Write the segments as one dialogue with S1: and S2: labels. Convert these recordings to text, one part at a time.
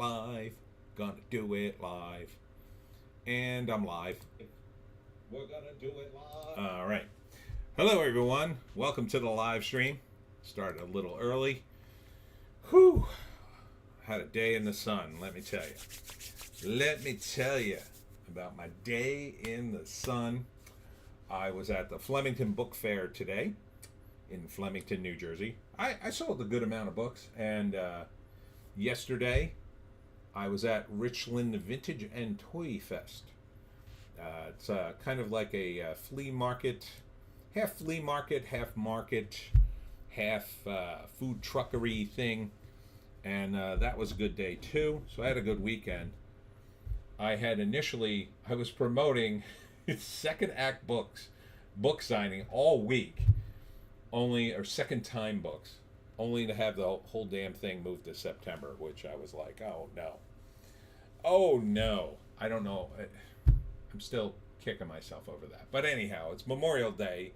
S1: live. Gonna do it live. And I'm live. We're gonna do it live. All right. Hello, everyone. Welcome to the live stream. Started a little early. Whew. Had a day in the sun, let me tell you. Let me tell you about my day in the sun. I was at the Flemington Book Fair today in Flemington, New Jersey. I sold a good amount of books, and yesterday I was at Richland Vintage and Toy Fest. It's kind of like a flea market, half market, half food truckery thing, and that was a good day too. So I had a good weekend. I was promoting second act books, book signing all week, or second time books, only to have the whole damn thing moved to September, which I was like, oh no, I don't know. I'm still kicking myself over that. But anyhow, it's Memorial Day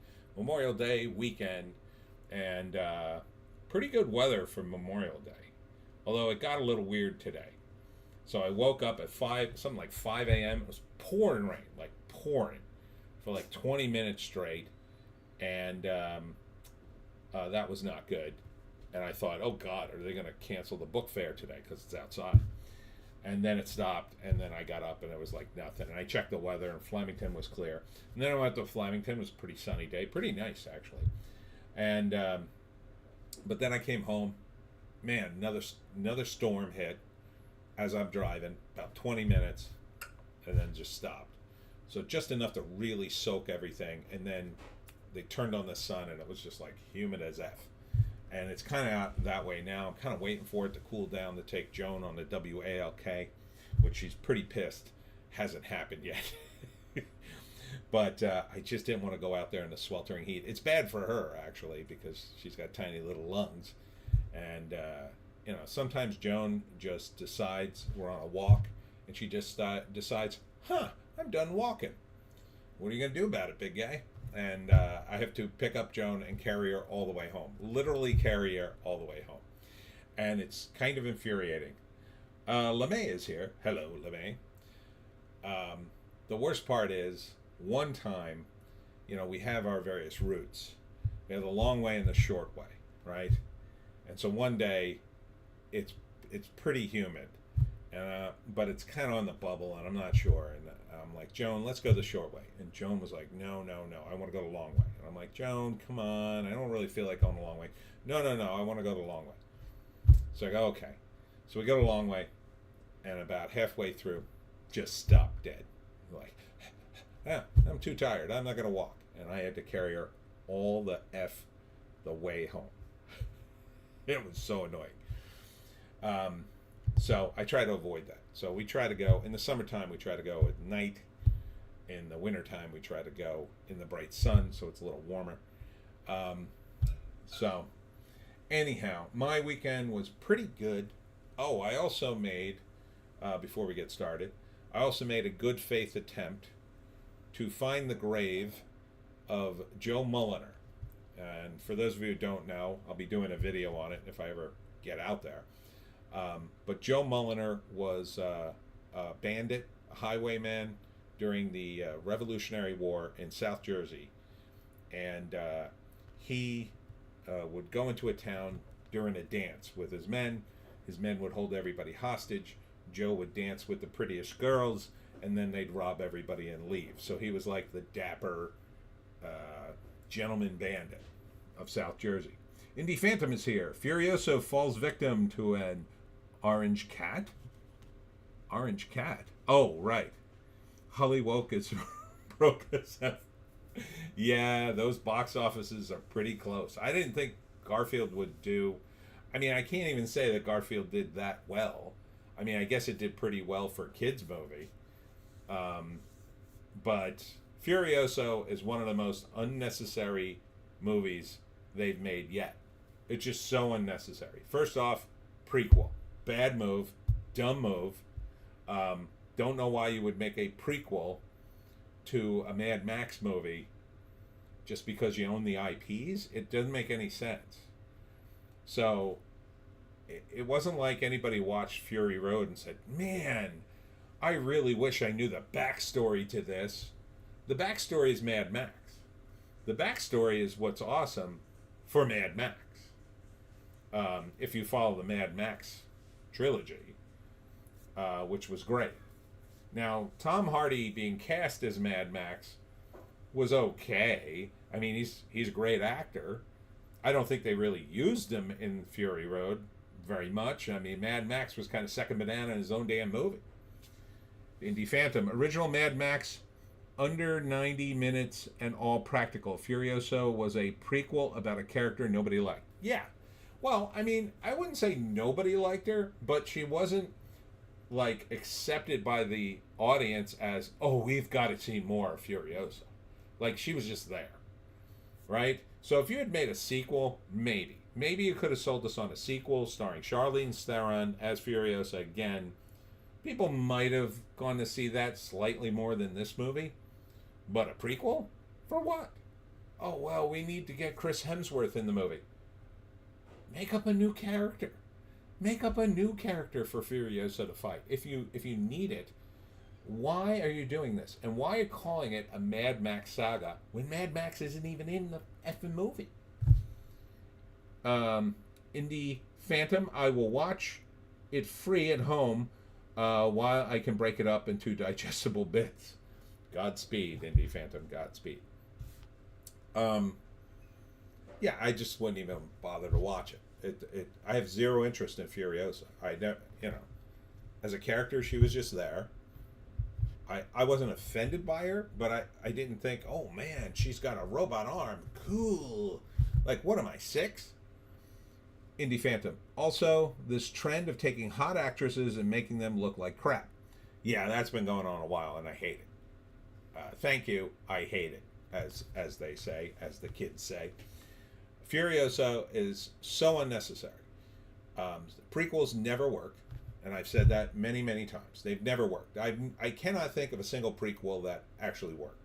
S1: weekend, and pretty good weather for Memorial Day. Although it got a little weird today. So I woke up at 5 a.m. It was pouring rain, for like 20 minutes straight. And that was not good. And I thought, oh God, are they going to cancel the book fair today because it's outside? And then it stopped, and then I got up, and it was like nothing. And I checked the weather, and Flemington was clear. And then I went to Flemington. It was a pretty sunny day, pretty nice actually. And but then I came home. Man, another storm hit as I'm driving, about 20 minutes, and then just stopped. So just enough to really soak everything, and then they turned on the sun, and it was just like humid as F. And it's kind of out that way now. I'm kind of waiting for it to cool down to take Joan on the WALK, which she's pretty pissed hasn't happened yet. But I just didn't want to go out there in the sweltering heat. It's bad for her, actually, because she's got tiny little lungs. And, sometimes Joan just decides we're on a walk, and she just decides, I'm done walking. What are you going to do about it, big guy? And I have to pick up Joan and carry her all the way home. Literally carry her all the way home. And it's kind of infuriating. LeMay is here. Hello, LeMay. The worst part is, one time, we have our various routes. We have the long way and the short way, right? And so one day, it's pretty humid, but it's kind of on the bubble, and I'm not sure. And I'm like, Joan, let's go the short way. And Joan was like, no, I want to go the long way. And I'm like, Joan, come on, I don't really feel like going the long way. No, I want to go the long way. So I go, okay. So we go the long way, and about halfway through, just stop dead. Like, I'm too tired. I'm not going to walk. And I had to carry her all the way home. It was so annoying. So I try to avoid that. So we try to go, in the summertime, we try to go at night. In the wintertime, we try to go in the bright sun, so it's a little warmer. So anyhow, my weekend was pretty good. Oh, I also made, before we get started, I also made a good faith attempt to find the grave of Joe Mulliner. And for those of you who don't know, I'll be doing a video on it if I ever get out there. But Joe Mulliner was a bandit, a highwayman during the Revolutionary War in South Jersey. And he would go into a town during a dance with his men. His men would hold everybody hostage. Joe would dance with the prettiest girls, and then they'd rob everybody and leave. So he was like the dapper gentleman bandit of South Jersey. Indy Phantom is here. Furiosa falls victim to an orange cat. Orange cat. Oh, right. Hollywoke is broke us up. Yeah, those box offices are pretty close. I didn't think Garfield would do. I mean, I can't even say that Garfield did that well. I mean, I guess it did pretty well for a kids' movie. But Furiosa is one of the most unnecessary movies they've made yet. It's just so unnecessary. First off, prequel. Bad move. Dumb move. Don't know why you would make a prequel to a Mad Max movie just because you own the IPs. It doesn't make any sense. So it wasn't like anybody watched Fury Road and said, "Man, I really wish I knew the backstory to this." The backstory is Mad Max. The backstory is what's awesome for Mad Max. If you follow the Mad Max trilogy, which was great. Now, Tom Hardy being cast as Mad Max was okay. I mean, he's a great actor. I don't think they really used him in Fury Road very much. I mean, Mad Max was kind of second banana in his own damn movie. Indy Phantom, original Mad Max, under 90 minutes and all practical. Furiosa was a prequel about a character nobody liked. Yeah. Well, I mean, I wouldn't say nobody liked her, but she wasn't like accepted by the audience as, oh, we've got to see more of Furiosa. Like, she was just there, right? So if you had made a sequel, maybe you could have sold us on a sequel starring Charlize Theron as Furiosa again. People might have gone to see that slightly more than this movie. But a prequel? For what? Oh, well, we need to get Chris Hemsworth in the movie. Make up a new character. Make up a new character for Furiosa to fight. If you need it, why are you doing this? And why are you calling it a Mad Max saga when Mad Max isn't even in the effing movie? Indy Phantom, I will watch it free at home while I can break it up into digestible bits. Godspeed, Indy Phantom. Godspeed. Yeah, I just wouldn't even bother to watch it. I have zero interest in Furiosa. I never, as a character, she was just there. I wasn't offended by her, but I didn't think, oh man, she's got a robot arm. Cool. Like, what am I, 6? Indy Phantom. Also, this trend of taking hot actresses and making them look like crap. Yeah, that's been going on a while, and I hate it. Thank you. I hate it, as they say, as the kids say. Furiosa is so unnecessary. Prequels never work, and I've said that many, many times. They've never worked. I cannot think of a single prequel that actually worked.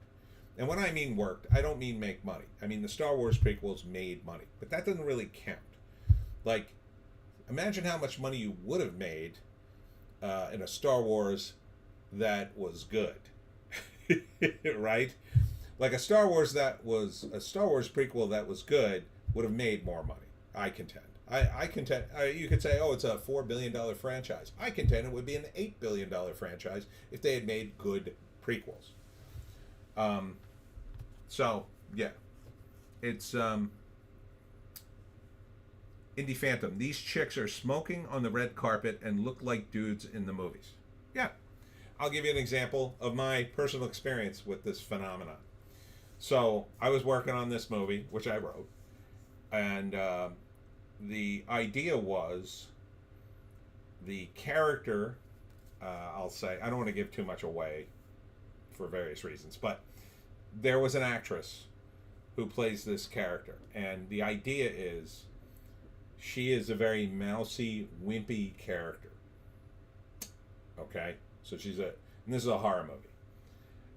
S1: And when I mean worked, I don't mean make money. I mean the Star Wars prequels made money, but that doesn't really count. Like, imagine how much money you would have made in a Star Wars that was good. Right? Like a Star Wars prequel that was good would have made more money. I contend. I contend. You could say, oh, it's a $4 billion franchise. I contend it would be an $8 billion franchise if they had made good prequels. So yeah, it's Indy Phantom. These chicks are smoking on the red carpet and look like dudes in the movies. Yeah. I'll give you an example of my personal experience with this phenomenon. So I was working on this movie, which I wrote, and the idea was the character, I'll say, I don't want to give too much away for various reasons, but there was an actress who plays this character, and the idea is she is a very mousy, wimpy character. Okay? So and this is a horror movie.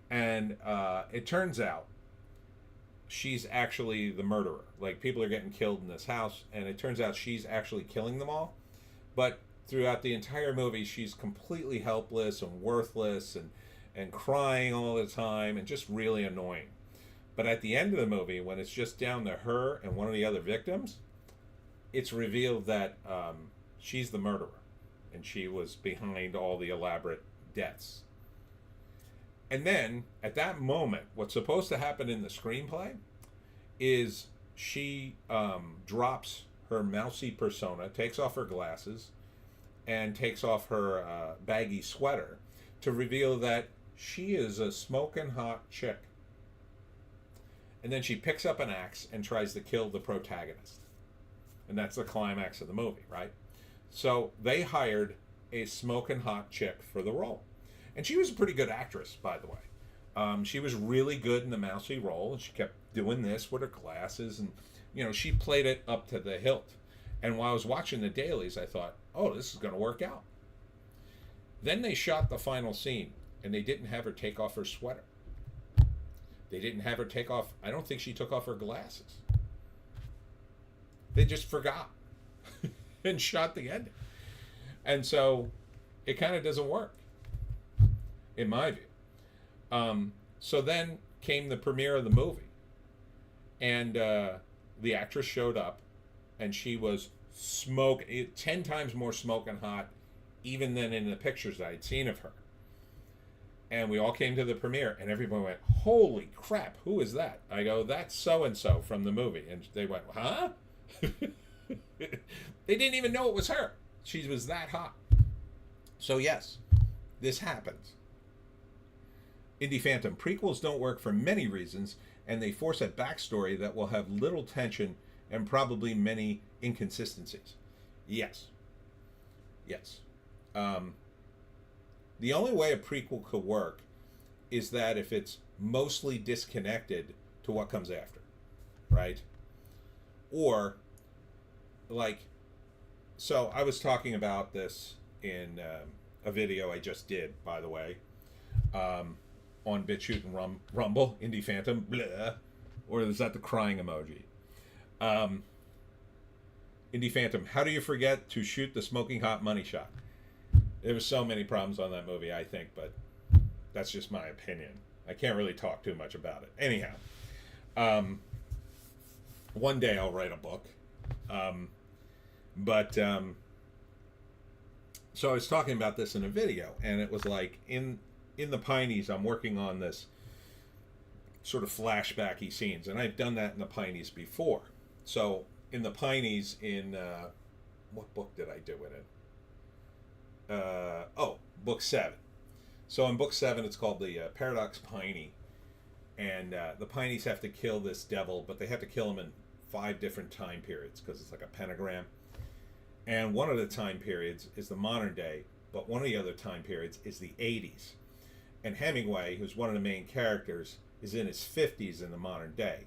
S1: And it turns out she's actually the murderer. Like, people are getting killed in this house, and it turns out she's actually killing them all. But throughout the entire movie, she's completely helpless and worthless and crying all the time and just really annoying. But at the end of the movie, when it's just down to her and one of the other victims, it's revealed that she's the murderer, and she was behind all the elaborate deaths. And then, at that moment, what's supposed to happen in the screenplay is she drops her mousy persona, takes off her glasses, and takes off her baggy sweater to reveal that she is a smoking hot chick. And then she picks up an axe and tries to kill the protagonist. And that's the climax of the movie, right? So they hired a smoking hot chick for the role. And she was a pretty good actress, by the way. She was really good in the mousy role, and she kept doing this with her glasses, and she played it up to the hilt. And while I was watching the dailies, I thought, oh, this is going to work out. Then they shot the final scene, and they didn't have her take off her sweater. They didn't have her take off, I don't think she took off her glasses. They just forgot. and shot the ending. And so it kind of doesn't work, in my view. So then came the premiere of the movie, and the actress showed up, and she was 10 times more smoking hot, even than in the pictures I'd seen of her. And we all came to the premiere, and everyone went, "Holy crap, who is that?" I go, "That's so-and-so from the movie." And they went, "Huh?" They didn't even know it was her. She was that hot. So yes, this happens. Indie Phantom, prequels don't work for many reasons, and they force a backstory that will have little tension and probably many inconsistencies. Yes. Yes. The only way a prequel could work is that if it's mostly disconnected to what comes after, right? Or, like, so I was talking about this in a video I just did, by the way, on Bitchute and Rumble, Indie Phantom, blah, or is that the crying emoji? Indie Phantom, how do you forget to shoot the smoking hot money shot? There were so many problems on that movie, I think, but that's just my opinion. I can't really talk too much about it. Anyhow, one day I'll write a book. So I was talking about this in a video, and it was like in the Pineys, I'm working on this sort of flashbacky scenes, and I've done that in the Pineys before. So in the Pineys, in what book did I do it in? Book 7. So in book 7, it's called the Paradox Piney, and the Pineys have to kill this devil, but they have to kill him in 5 different time periods because it's like a pentagram. And one of the time periods is the modern day, but one of the other time periods is the 80s. And Hemingway, who's one of the main characters, is in his 50s in the modern day,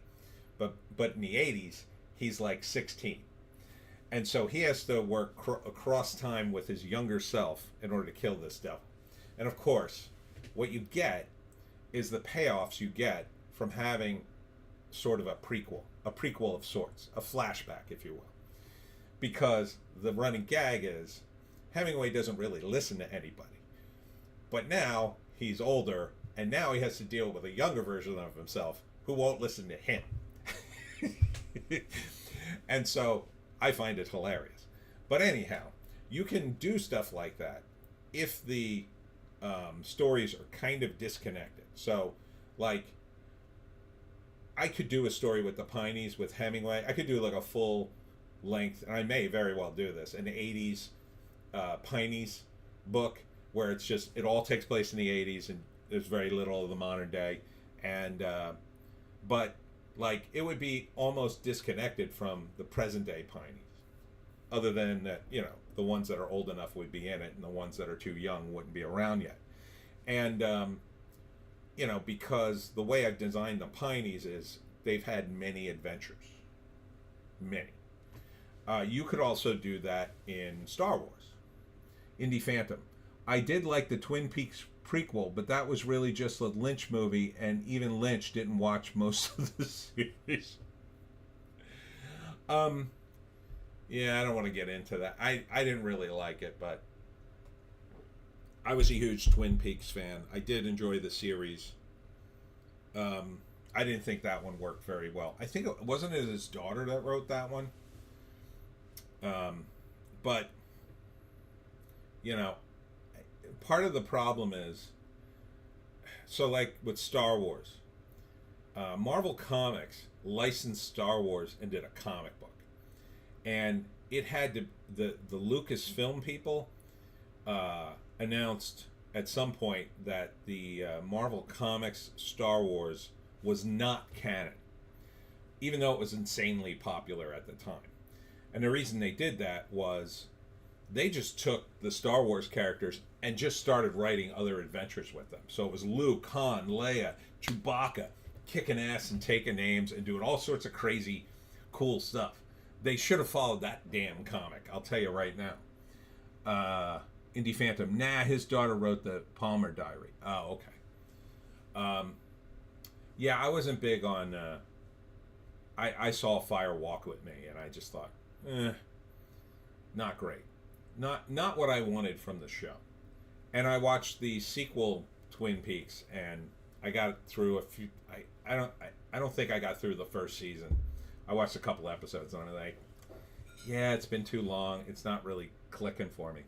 S1: but in the 80s he's like 16. And so he has to work across time with his younger self in order to kill this devil. And of course, what you get is the payoffs you get from having sort of a prequel of sorts, a flashback, if you will. Because the running gag is Hemingway doesn't really listen to anybody. But now he's older, and now he has to deal with a younger version of himself who won't listen to him. And so I find it hilarious. But anyhow, you can do stuff like that if the stories are kind of disconnected. So, like, I could do a story with the Pineys, with Hemingway. I could do like a full length, and I may very well do this, an 80s Pineys book where it's just, it all takes place in the 80s and there's very little of the modern day. And, but, like, it would be almost disconnected from the present day Pineys. Other than that, you know, the ones that are old enough would be in it and the ones that are too young wouldn't be around yet. And, you know, because the way I've designed the Pineys is they've had many adventures. Many. You could also do that in Star Wars. Indie Phantom. I did like the Twin Peaks prequel, but that was really just a Lynch movie, and even Lynch didn't watch most of the series. Yeah, I don't want to get into that. I didn't really like it, but I was a huge Twin Peaks fan. I did enjoy the series. I didn't think that one worked very well. I think wasn't it his daughter that wrote that one? But, you know, part of the problem is, so like with Star Wars, Marvel Comics licensed Star Wars and did a comic book. And it had to, the Lucasfilm people announced at some point that the Marvel Comics Star Wars was not canon, even though it was insanely popular at the time. And the reason they did that was they just took the Star Wars characters and just started writing other adventures with them. So it was Luke, Han, Leia, Chewbacca, kicking ass and taking names and doing all sorts of crazy, cool stuff. They should have followed that damn comic, I'll tell you right now. Indie Phantom, nah, his daughter wrote the Palmer Diary. Oh, okay. Yeah, I wasn't big on... I saw Fire Walk With Me, and I just thought, Not great. Not what I wanted from the show. And I watched the sequel Twin Peaks, and I got through a few. I don't think I got through the first season. I watched a couple episodes, and I'm like, yeah, it's been too long. It's not really clicking for me.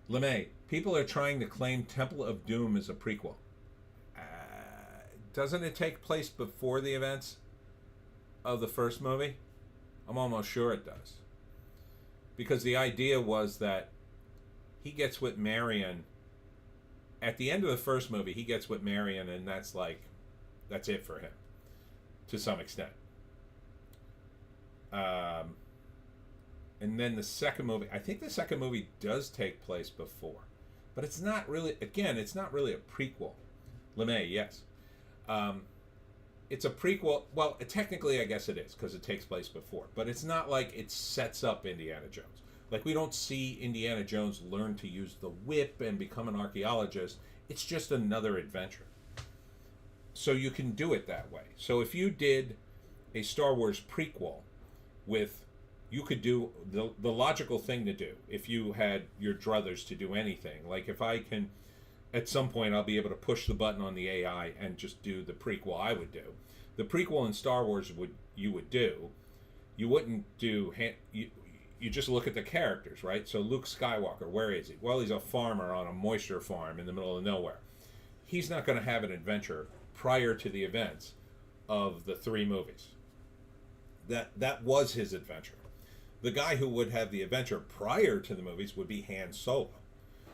S1: LeMay, people are trying to claim Temple of Doom as a prequel. Doesn't it take place before the events of the first movie? I'm almost sure it does. Because the idea was that he gets with Marion. At the end of the first movie, he gets with Marion, and that's it for him, to some extent. And then the second movie, I think the second movie does take place before. But it's not really, again, it's not really a prequel. LeMay, yes. It's a prequel. Well, technically, I guess it is, because it takes place before. But it's not like it sets up Indiana Jones. Like, we don't see Indiana Jones learn to use the whip and become an archaeologist. It's just another adventure. So you can do it that way. So if you did a Star Wars prequel with, you could do the logical thing to do if you had your druthers to do anything. Like, if I can, at some point, I'll be able to push the button on the AI and just do the prequel I would do. The prequel in Star Wars you wouldn't do, you just look at the characters, right? So Luke Skywalker, where is he? Well, he's a farmer on a moisture farm in the middle of nowhere. He's not going to have an adventure prior to the events of the three movies. That was his adventure. The guy who would have the adventure prior to the movies would be Han Solo.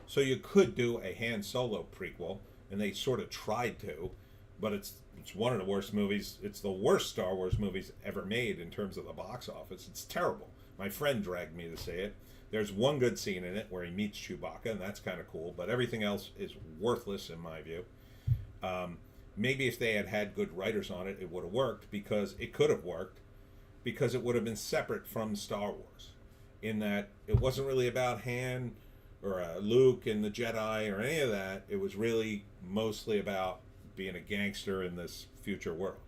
S1: So you could do a Han Solo prequel, and they sort of tried to, but it's one of the worst movies. It's the worst Star Wars movies ever made in terms of the box office. It's terrible. My friend dragged me to see it. There's one good scene in it where he meets Chewbacca, and that's kind of cool, but everything else is worthless in my view. Maybe if they had had good writers on it, it would have worked, because it could have worked, because it would have been separate from Star Wars, in that it wasn't really about Han or Luke and the Jedi or any of that. It was really mostly about being a gangster in this future world.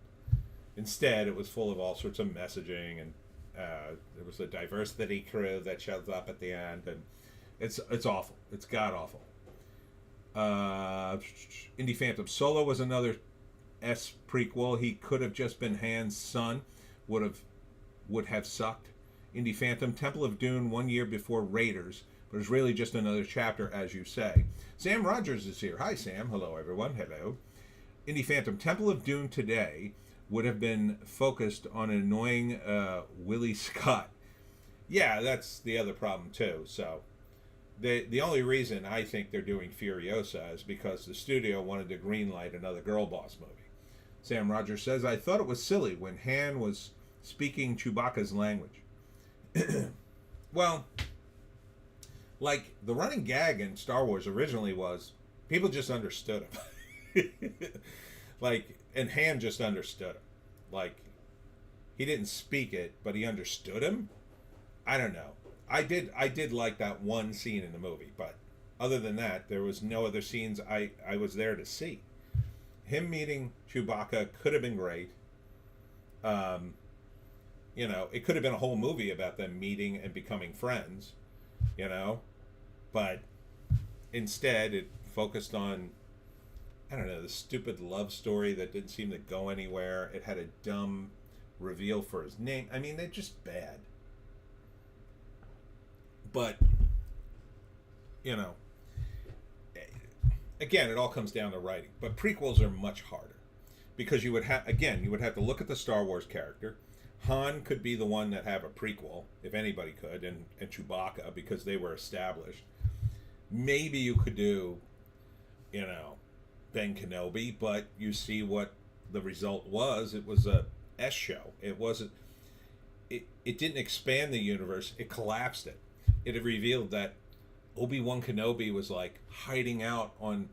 S1: Instead, it was full of all sorts of messaging, and there was a diversity crew that shows up at the end, and it's awful. It's god awful. Indy Phantom Solo was another S prequel. He could have just been Han's son. Would have sucked. Indy Phantom Temple of Doom 1 year before Raiders, but it's really just another chapter, as you say. Sam Rogers is here. Hi, Sam. Hello, everyone. Hello. Indy Phantom Temple of Doom today would have been focused on an annoying Willie Scott. Yeah, that's the other problem too. So the only reason I think they're doing Furiosa is because the studio wanted to greenlight another Girl Boss movie. Sam Rogers says, I thought it was silly when Han was speaking Chewbacca's language. Well, like, the running gag in Star Wars originally was people just understood him. Like, and Han just understood him. Like, he didn't speak it, but he understood him. I don't know. I did like that one scene in the movie, but other than that, there was no other scenes I was there to see. Him meeting Chewbacca could have been great. You know, it could have been a whole movie about them meeting and becoming friends, you know, but instead it focused on, I don't know, the stupid love story that didn't seem to go anywhere. It had a dumb reveal for his name. I mean, they're just bad. But, you know, again, it all comes down to writing. But prequels are much harder because you would have to look at the Star Wars character. Han could be the one that have a prequel, if anybody could, and Chewbacca, because they were established. Maybe you could do, you know, Ben Kenobi, but you see what the result was. It was a S show. It wasn't. It didn't expand the universe. It collapsed it. It had revealed that Obi-Wan Kenobi was like hiding out on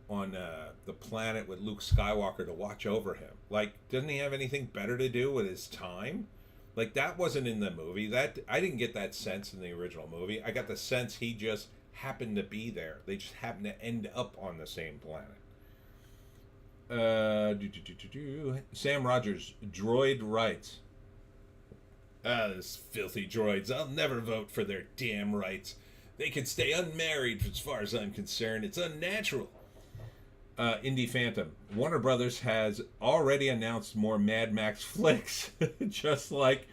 S1: the planet with Luke Skywalker to watch over him. Like, doesn't he have anything better to do with his time? Like, that wasn't in the movie. That I didn't get that sense in the original movie. I got the sense he just happened to be there. They just happened to end up on the same planet. Sam Rogers, Droid writes, Ah, those filthy droids. I'll never vote for their damn rights. They can stay unmarried as far as I'm concerned. It's unnatural. Indie Phantom. Warner Brothers has already announced more Mad Max flicks, just like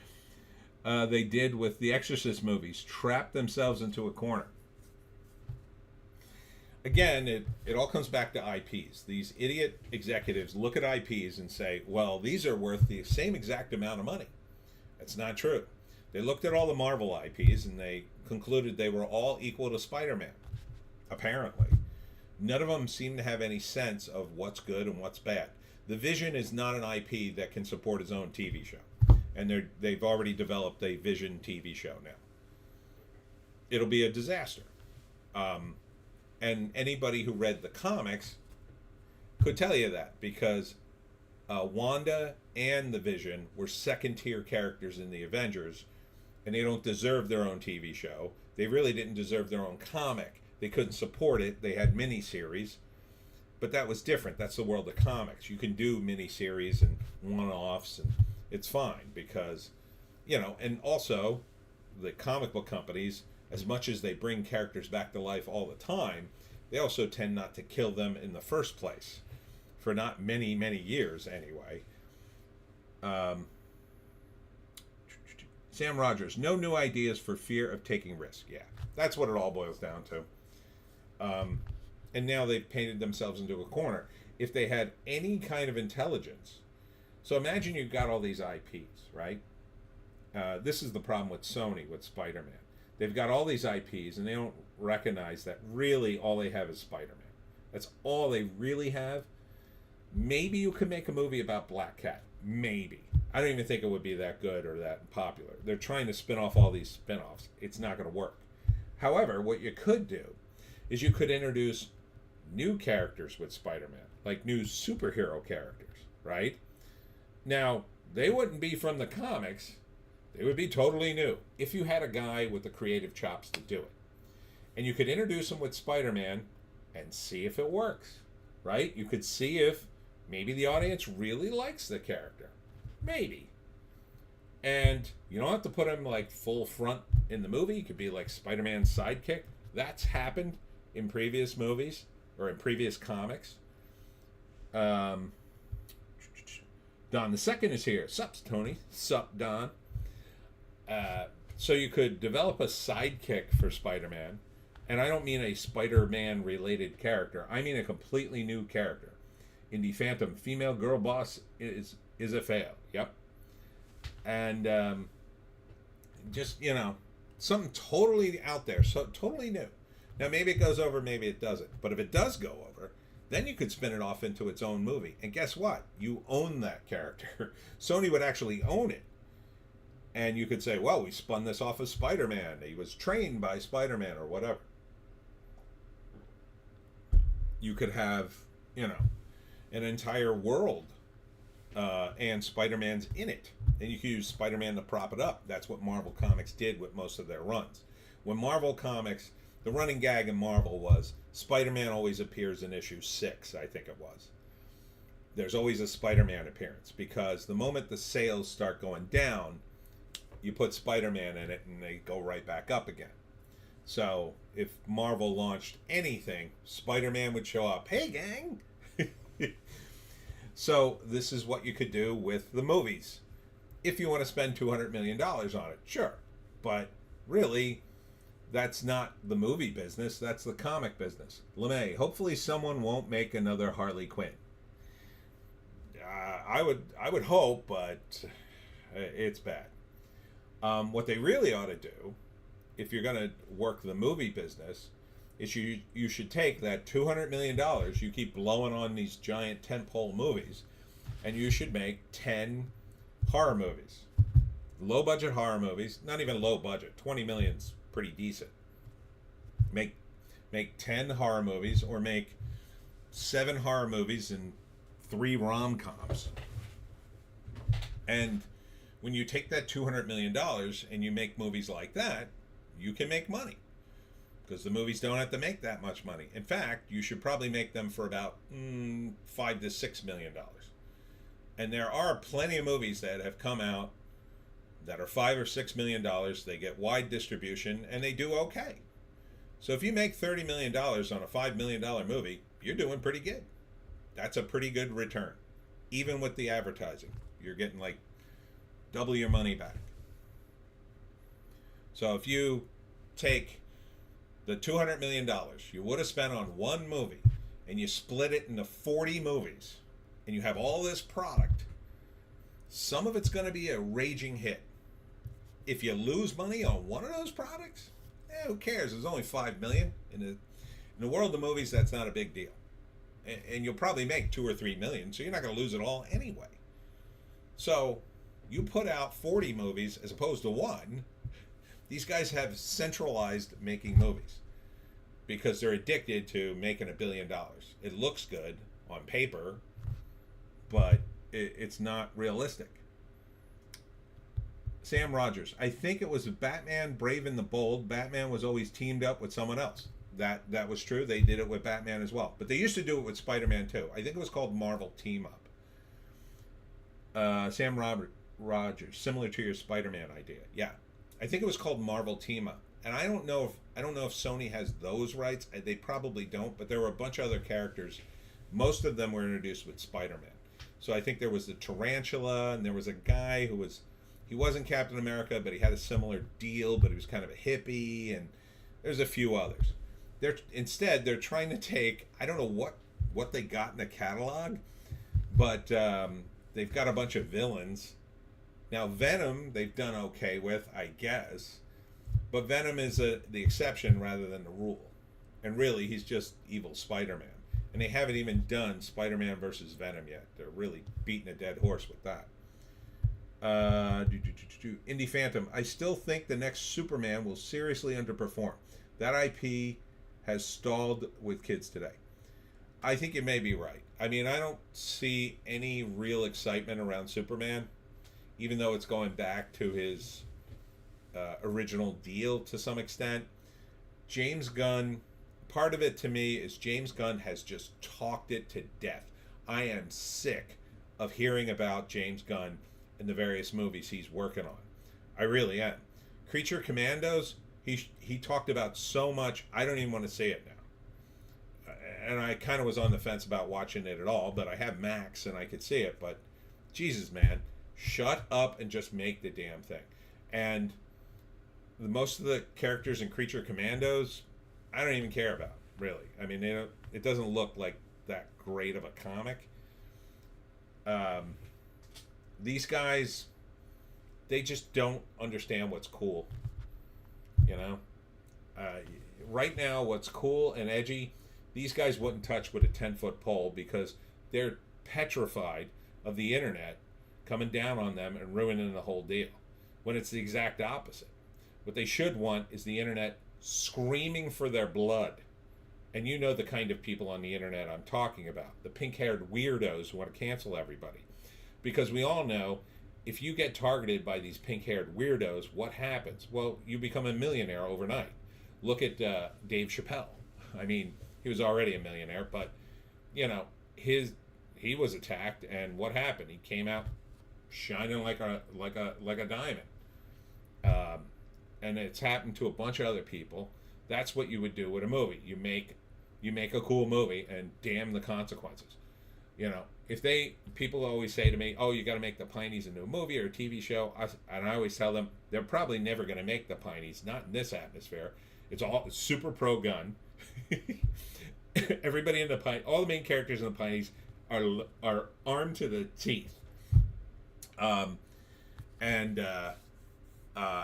S1: they did with the Exorcist movies. Trapped themselves into a corner. Again, it all comes back to IPs. These idiot executives look at IPs and say, well, these are worth the same exact amount of money. That's not true. They looked at all the Marvel IPs and they concluded they were all equal to Spider-Man. Apparently. None of them seem to have any sense of what's good and what's bad. The Vision is not an IP that can support its own TV show. And they've already developed a Vision TV show now. It'll be a disaster. And anybody who read the comics could tell you that, because Wanda and the Vision were second-tier characters in the Avengers, and they don't deserve their own TV show. They really didn't deserve their own comic. They couldn't support it. They had miniseries, but that was different. That's the world of comics. You can do miniseries and one-offs, and it's fine because, and also the comic book companies, as much as they bring characters back to life all the time, they also tend not to kill them in the first place, for not many, many years anyway. Sam Rogers, no new ideas for fear of taking risk. Yeah, that's what it all boils down to. And now they've painted themselves into a corner. If they had any kind of intelligence, so imagine you've got all these IPs, right? This is the problem with Sony, with Spider-Man. They've got all these IPs, and they don't recognize that really all they have is Spider-Man. That's all they really have. Maybe you could make a movie about Black Cat. Maybe. I don't even think it would be that good or that popular. They're trying to spin off all these spin-offs. It's not going to work. However, what you could do is you could introduce new characters with Spider-Man, like new superhero characters, right? Now, they wouldn't be from the comics. They would be totally new if you had a guy with the creative chops to do it. And you could introduce him with Spider-Man and see if it works, right? You could see if maybe the audience really likes the character. Maybe. And you don't have to put him like full front in the movie. He could be like Spider-Man's sidekick. That's happened in previous movies or in previous comics. Don the Second is here. Sups, Tony. Sup, Don. So you could develop a sidekick for Spider-Man. And I don't mean a Spider-Man related character. I mean a completely new character. Indie Phantom, female girl boss is a fail. Yep. And just, something totally out there. So totally new. Now, maybe it goes over, maybe it doesn't. But if it does go over, then you could spin it off into its own movie. And guess what? You own that character. Sony would actually own it. And you could say, well, we spun this off of Spider-Man. He was trained by Spider-Man or whatever. You could have, an entire world and Spider-Man's in it. And you could use Spider-Man to prop it up. That's what Marvel Comics did with most of their runs. When Marvel Comics, the running gag in Marvel was Spider-Man always appears in issue 6, I think it was. There's always a Spider-Man appearance because the moment the sales start going down, you put Spider-Man in it and they go right back up again. So if Marvel launched anything, Spider-Man would show up. Hey, gang! So this is what you could do with the movies. If you want to spend $200 million on it, sure. But really, that's not the movie business. That's the comic business. LeMay, hopefully someone won't make another Harley Quinn. I would hope, but it's bad. What they really ought to do, if you're going to work the movie business, is you should take that $200 million you keep blowing on these giant tentpole movies, and you should make 10 horror movies. Low budget horror movies, not even low budget, 20 million's pretty decent. Make 10 horror movies, or make 7 horror movies and 3 rom-coms. And when you take that $200 million and you make movies like that, you can make money. Because the movies don't have to make that much money. In fact, you should probably make them for about $5 to $6 million. And there are plenty of movies that have come out that are $5 or $6 million. They get wide distribution and they do okay. So if you make $30 million on a $5 million movie, you're doing pretty good. That's a pretty good return. Even with the advertising, you're getting like double your money back. So if you take the $200 million you would have spent on one movie and you split it into 40 movies and you have all this product, some of it's going to be a raging hit. If you lose money on one of those products, who cares? There's only $5 million. In the world of movies, that's not a big deal. And you'll probably make $2 or $3 million, so you're not going to lose it all anyway. So you put out 40 movies as opposed to one. These guys have centralized making movies because they're addicted to making $1 billion. It looks good on paper, but it's not realistic. Sam Rogers, I think it was Batman Brave and the Bold. Batman was always teamed up with someone else. That was true. They did it with Batman as well. But they used to do it with Spider-Man too. I think it was called Marvel Team Up. Sam Rogers, similar to your Spider-Man idea. Yeah. I think it was called Marvel Team Up. And I don't know if Sony has those rights. They probably don't, but there were a bunch of other characters. Most of them were introduced with Spider-Man. So I think there was the Tarantula, and there was a guy he wasn't Captain America, but he had a similar deal, but he was kind of a hippie, and there's a few others. They're trying to take, I don't know what they got in the catalog, but they've got a bunch of villains. Now Venom they've done okay with, I guess, but Venom is the exception rather than the rule. And really, he's just evil Spider-Man. And they haven't even done Spider-Man versus Venom yet. They're really beating a dead horse with that. Indie Phantom, I still think the next Superman will seriously underperform. That IP has stalled with kids today. I think you may be right. I mean, I don't see any real excitement around Superman, even though it's going back to his original deal to some extent. James Gunn, part of it to me is James Gunn has just talked it to death. I am sick of hearing about James Gunn in the various movies he's working on. I really am. Creature Commandos, he talked about so much, I don't even want to see it now. And I kind of was on the fence about watching it at all, but I have Max and I could see it. But Jesus, man, shut up and just make the damn thing. And most of the characters in Creature Commandos, I don't even care about, really. I mean, it doesn't look like that great of a comic. These guys, they just don't understand what's cool. You know? Right now, what's cool and edgy, these guys wouldn't touch with a 10-foot pole because they're petrified of the internet coming down on them and ruining the whole deal. When it's the exact opposite. What they should want is the internet screaming for their blood. And you know the kind of people on the internet I'm talking about. The pink-haired weirdos who want to cancel everybody. Because we all know, if you get targeted by these pink-haired weirdos, what happens? Well, you become a millionaire overnight. Look at Dave Chappelle. I mean, he was already a millionaire, but, you know, he was attacked, and what happened? He came out shining like a diamond. And it's happened to a bunch of other people. That's what you would do with a movie. You make a cool movie, and damn the consequences. You know, people always say to me, oh, you got to make the Pineys a new movie or a TV show. And I always tell them, they're probably never going to make the Pineys, not in this atmosphere. It's super pro-gun. Everybody in the all the main characters in the Pineys are armed to the teeth.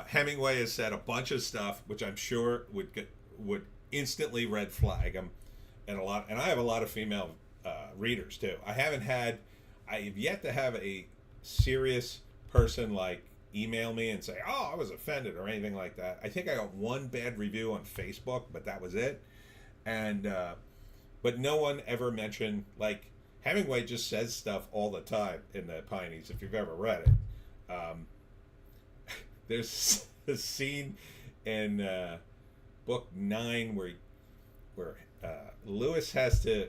S1: Hemingway has said a bunch of stuff, which I'm sure would instantly red flag him, and I have a lot of female readers too. I have yet to have a serious person like email me and say, oh, I was offended or anything like that. I think I got one bad review on Facebook, but that was it. And but no one ever mentioned, like, Hemingway just says stuff all the time in the Pineys, if you've ever read it. There's a scene in book 9 where Lewis has to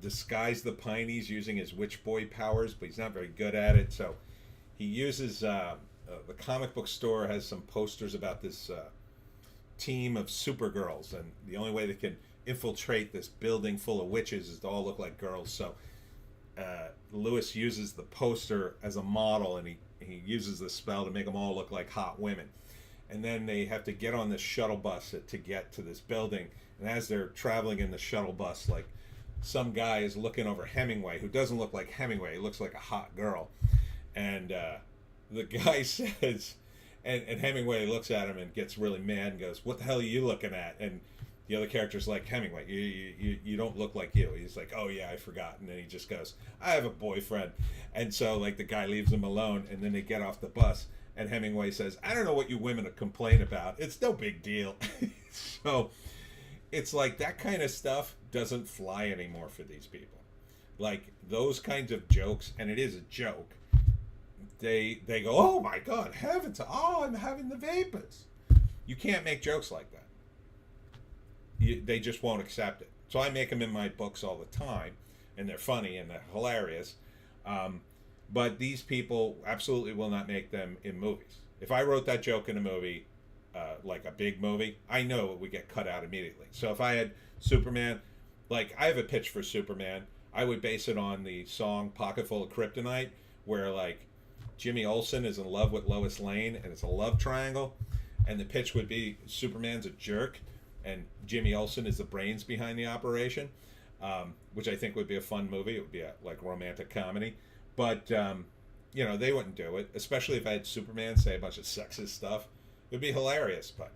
S1: disguise the Pineys using his witch boy powers, but he's not very good at it. So he uses the comic book store has some posters about this team of Supergirls, and the only way they can infiltrate this building full of witches is to all look like girls. So Lewis uses the poster as a model, and he uses the spell to make them all look like hot women. And then they have to get on this shuttle bus to get to this building. And as they're traveling in the shuttle bus, like, some guy is looking over Hemingway, who doesn't look like Hemingway. He looks like a hot girl. And the guy says, and Hemingway looks at him and gets really mad and goes, "What the hell are you looking at?" And the other character's like, "Hemingway, you don't look like you." He's like, "Oh yeah, I forgot." And then he just goes, "I have a boyfriend." And so, like, the guy leaves him alone, and then they get off the bus, and Hemingway says, "I don't know what you women complain about. It's no big deal." So it's like that kind of stuff doesn't fly anymore for these people. Like, those kinds of jokes, and it is a joke, they go, "Oh my God, heavens, oh, I'm having the vapors." You can't make jokes like that. They just won't accept it. So I make them in my books all the time, and they're funny and they're hilarious. But these people absolutely will not make them in movies. If I wrote that joke in a movie, like a big movie, I know it would get cut out immediately. So if I had Superman, like, I have a pitch for Superman, I would base it on the song "Pocketful of Kryptonite," where, like, Jimmy Olsen is in love with Lois Lane, and it's a love triangle, and the pitch would be Superman's a jerk, and Jimmy Olsen is the brains behind the operation, which I think would be a fun movie. It would be a, like, romantic comedy. But, you know, they wouldn't do it, especially if I had Superman say a bunch of sexist stuff. It would be hilarious, but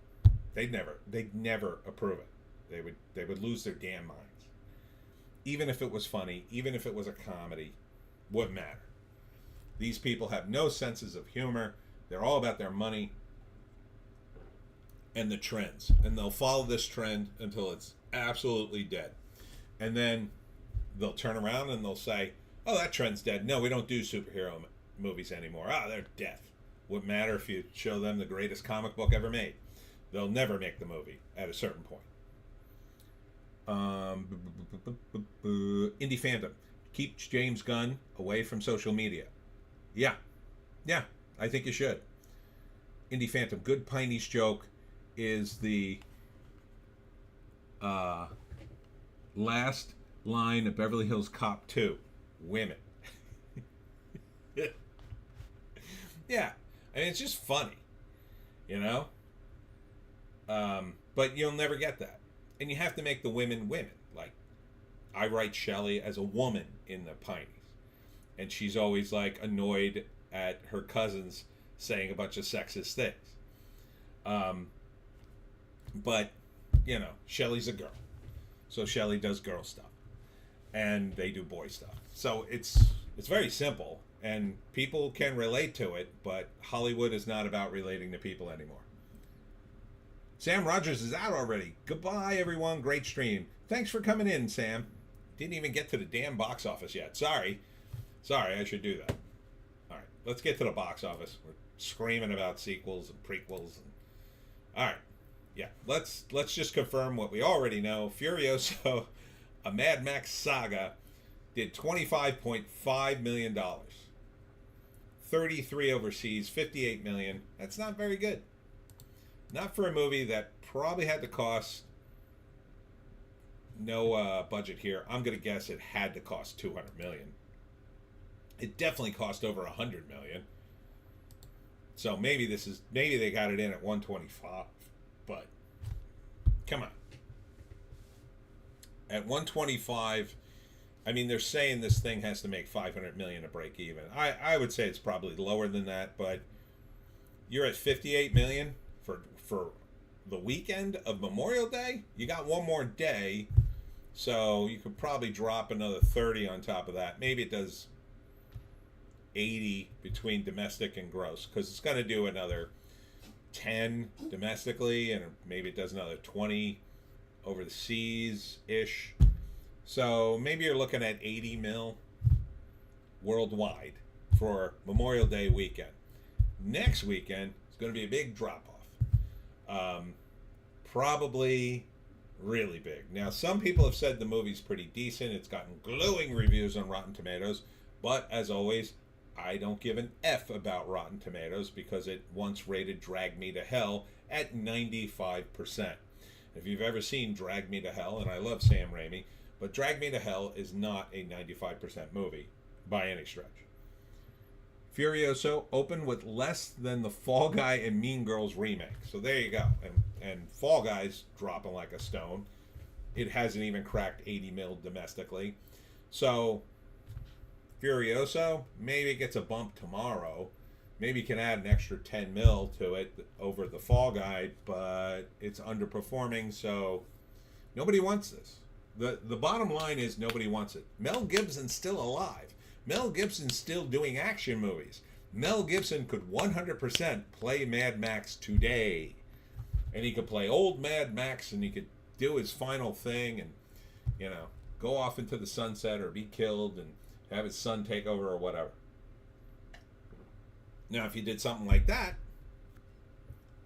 S1: they'd never approve it. They would lose their damn minds. Even if it was funny, even if it was a comedy, wouldn't matter. These people have no senses of humor. They're all about their money and the trends. And they'll follow this trend until it's absolutely dead. And then they'll turn around and they'll say, "Oh, that trend's dead. No, we don't do superhero movies anymore. Ah, they're dead." Wouldn't matter if you show them the greatest comic book ever made. They'll never make the movie at a certain point. Indie fandom. Keep James Gunn away from social media. Yeah, I think you should. Indie Phantom. Good Pineys joke is the last line of Beverly Hills Cop 2. Women. Yeah. I mean, it's just funny. You know? But you'll never get that. And you have to make the women women. Like, I write Shelley as a woman in the Pineys. And she's always, like, annoyed at her cousins saying a bunch of sexist things. But, you know, Shelley's a girl. So Shelley does girl stuff. And they do boy stuff. So it's very simple. And people can relate to it, but Hollywood is not about relating to people anymore. Sam Rogers is out already. Goodbye, everyone. Great stream. Thanks for coming in, Sam. Didn't even get to the damn box office yet. Sorry, I should do that. All right, let's get to the box office. We're screaming about sequels and prequels. All right, yeah, let's just confirm what we already know. Furiosa, a Mad Max saga, did $25.5 million. 33 overseas, 58 million. That's not very good. Not for a movie that probably had to cost no budget here. I'm gonna guess it had to cost 200 million. It definitely cost over 100 million. So maybe they got it in at 125, but come on. At 125, I mean, they're saying this thing has to make 500 million to break even. I would say it's probably lower than that, but you're at 58 million for the weekend of Memorial Day. You got one more day, so you could probably drop another 30 on top of that. Maybe it does 80 between domestic and gross, because it's going to do another 10 domestically, and maybe it does another 20 over the seas ish. So maybe you're looking at 80 mil worldwide for Memorial Day weekend. Next weekend is going to be a big drop off. Probably really big. Now, some people have said the movie's pretty decent. It's gotten glowing reviews on Rotten Tomatoes. But as always, I don't give an F about Rotten Tomatoes because it once rated Drag Me to Hell at 95%. If you've ever seen Drag Me to Hell, and I love Sam Raimi, but Drag Me to Hell is not a 95% movie by any stretch. Furiosa opened with less than the Fall Guy and Mean Girls remake. So there you go. And Fall Guy's dropping like a stone. It hasn't even cracked 80 mil domestically. So Furiosa, maybe it gets a bump tomorrow. Maybe you can add an extra 10 mil to it over the Fall Guy, but it's underperforming, so nobody wants this. The bottom line is nobody wants it. Mel Gibson's still alive. Mel Gibson's still doing action movies. Mel Gibson could 100% play Mad Max today. And he could play old Mad Max, and he could do his final thing and, you know, go off into the sunset or be killed and have his son take over or whatever. Now, if you did something like that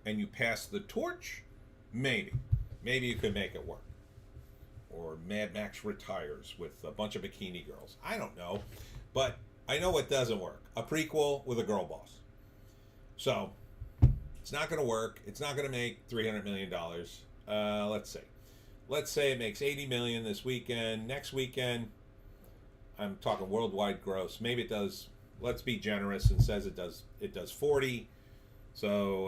S1: and you passed the torch, maybe you could make it work. Or Mad Max retires with a bunch of bikini girls. I don't know. But I know what doesn't work. A prequel with a girl boss. So, it's not going to work. It's not going to make $300 million. Let's see. Let's say it makes $80 million this weekend. Next weekend, I'm talking worldwide gross. Maybe it does. Let's be generous and says it does 40. So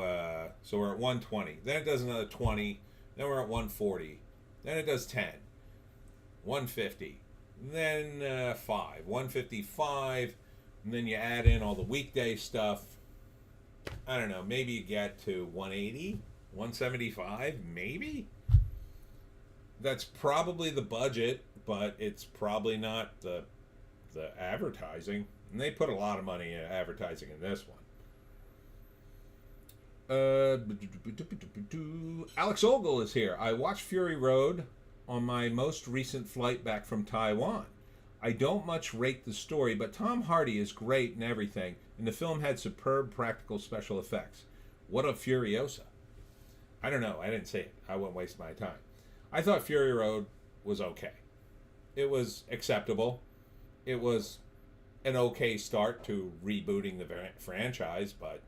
S1: we're at 120. Then it does another 20. Then we're at 140. Then it does 10. 150. Then 5. 155. And then you add in all the weekday stuff. I don't know. Maybe you get to 180, 175, maybe. That's probably the budget, but it's probably not the advertising. And they put a lot of money in advertising in this one. Alex Ogle is here. I watched Fury Road on my most recent flight back from Taiwan. I don't much rate the story, but Tom Hardy is great and everything, and the film had superb practical special effects. What of Furiosa? I don't know. I didn't see it. I wouldn't waste my time. I thought Fury Road was okay. It was acceptable. It was an okay start to rebooting the franchise, but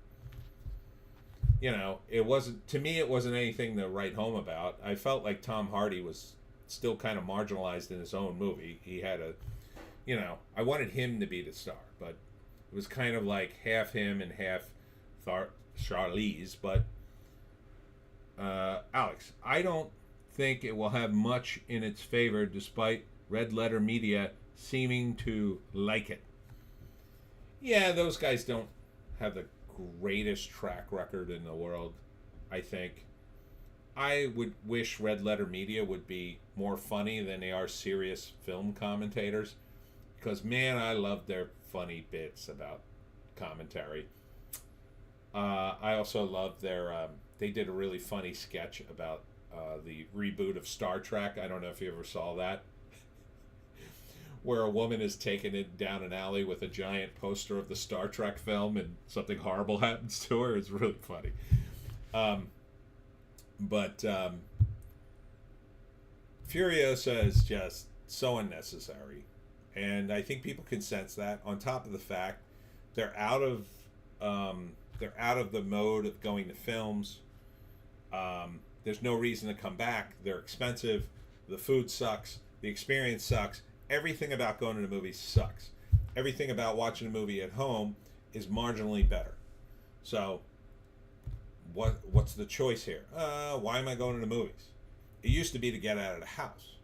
S1: you know, it wasn't, to me, it wasn't anything to write home about. I felt like Tom Hardy was still kind of marginalized in his own movie. He had a, you know, I wanted him to be the star, but it was kind of like half him and half Charlize. But Alex, I don't think it will have much in its favor, despite Red Letter Media seeming to like it. Yeah, those guys don't have the greatest track record in the world, I think. I would wish Red Letter Media would be more funny than they are serious film commentators, because man, I love their funny bits about commentary. I also love their they did a really funny sketch about the reboot of Star Trek. I don't know if you ever saw that, where a woman is taken down an alley with a giant poster of the Star Trek film and something horrible happens to her. It's really funny. But Furiosa is just so unnecessary. And I think people can sense that, on top of the fact they're out of the mode of going to films. There's no reason to come back. They're expensive. The food sucks. The experience sucks. Everything about going to the movies sucks. Everything about watching a movie at home is marginally better. So, what's the choice here? Why am I going to the movies? It used to be to get out of the house.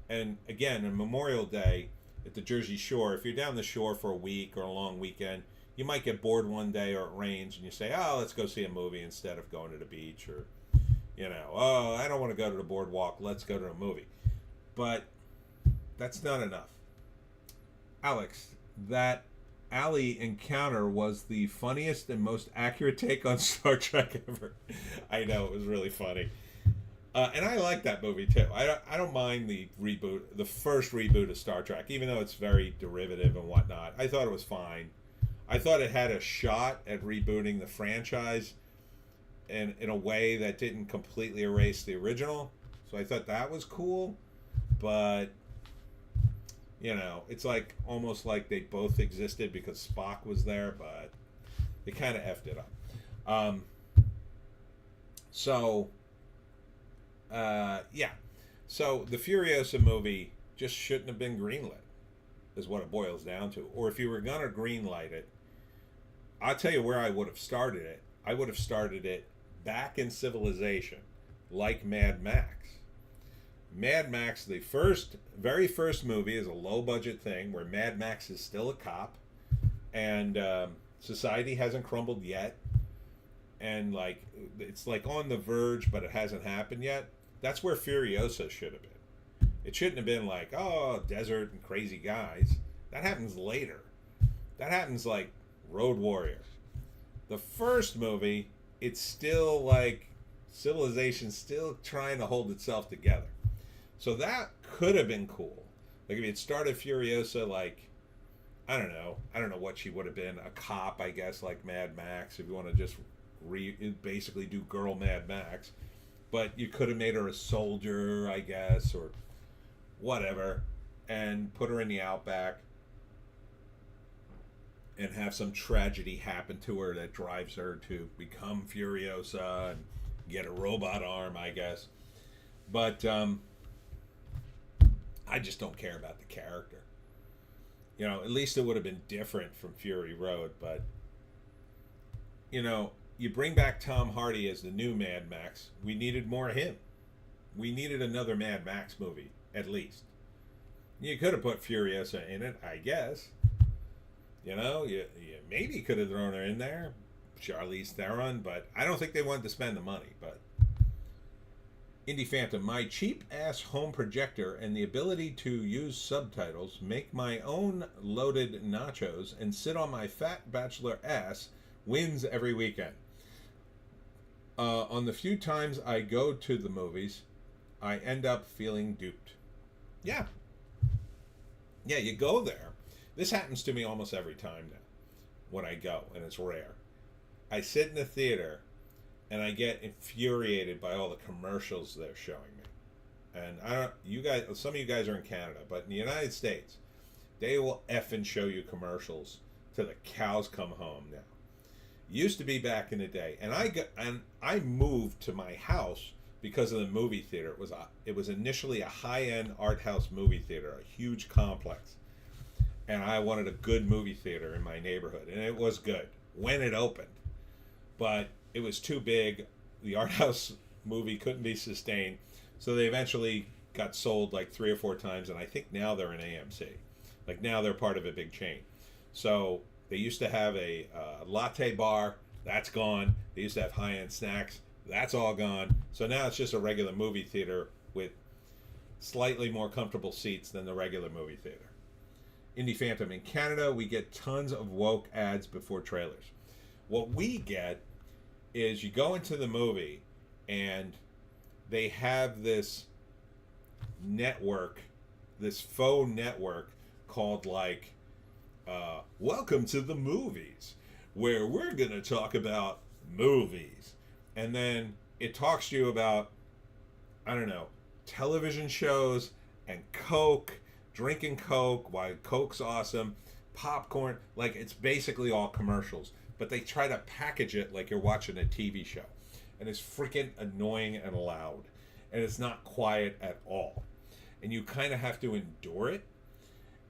S1: And again, on Memorial Day at the Jersey Shore, if you're down the shore for a week or a long weekend, you might get bored one day or it rains and you say, oh, let's go see a movie instead of going to the beach, or, you know, oh, I don't want to go to the boardwalk, let's go to a movie. But that's not enough. Alex, that alley encounter was the funniest and most accurate take on Star Trek ever. I know, it was really funny. And I like that movie too. I don't mind the reboot, the first reboot of Star Trek, even though it's very derivative and whatnot. I thought it was fine. I thought it had a shot at rebooting the franchise in a way that didn't completely erase the original. So I thought that was cool. But You know, it's like almost like they both existed because Spock was there, but they kind of effed it up. Um, so, yeah. So the Furiosa movie just shouldn't have been greenlit, is what it boils down to. Or if you were gonna greenlight it, I'll tell you where I would have started it. I would have started it back in civilization, like Mad Max. Mad Max, the very first movie, is a low budget thing where Mad Max is still a cop, and society hasn't crumbled yet, and like it's like on the verge, but it hasn't happened yet. That's where Furiosa should have been. It shouldn't have been like, oh, desert and crazy guys. That happens later. That happens like Road Warrior. The first movie, it's still like civilization still trying to hold itself together. So that could have been cool. Like if it started Furiosa, like I don't know what she would have been, a cop, I guess, like Mad Max. If you want to just basically do girl Mad Max, but you could have made her a soldier, I guess, or whatever, and put her in the outback and have some tragedy happen to her that drives her to become Furiosa and get a robot arm, I guess. But I just don't care about the character. You know, at least it would have been different from Fury Road, but you know, you bring back Tom Hardy as the new Mad Max. We needed more of him. We needed another Mad Max movie, at least. You could have put Furiosa in it, I guess. You know, you maybe could have thrown her in there, Charlize Theron, but I don't think they wanted to spend the money. But Indie Phantom, my cheap ass home projector and the ability to use subtitles, make my own loaded nachos, and sit on my fat bachelor ass wins every weekend. On the few times I go to the movies, I end up feeling duped. Yeah. Yeah, you go there. This happens to me almost every time now when I go, and it's rare. I sit in the theater and I get infuriated by all the commercials they're showing me. And I don't, you guys, some of you guys are in Canada, but in the United States, they will effing show you commercials till the cows come home now. Used to be back in the day, and I moved to my house because of the movie theater. It was initially a high-end art house movie theater, a huge complex, and I wanted a good movie theater in my neighborhood, and it was good when it opened, but it was too big. The art house movie couldn't be sustained, so they eventually got sold like 3 or 4 times, and I think now they're in AMC. Like now they're part of a big chain. So they used to have a latte bar. That's gone. They used to have high-end snacks. That's all gone. So now it's just a regular movie theater with slightly more comfortable seats than the regular movie theater. Indie Phantom, in Canada, we get tons of woke ads before trailers. What we get is you go into the movie and they have this network, this faux network called like Welcome to the Movies, where we're going to talk about movies. And then it talks to you about, I don't know, television shows and Coke, drinking Coke, why Coke's awesome, popcorn. Like, it's basically all commercials. But they try to package it like you're watching a TV show. And it's freaking annoying and loud. And it's not quiet at all. And you kind of have to endure it.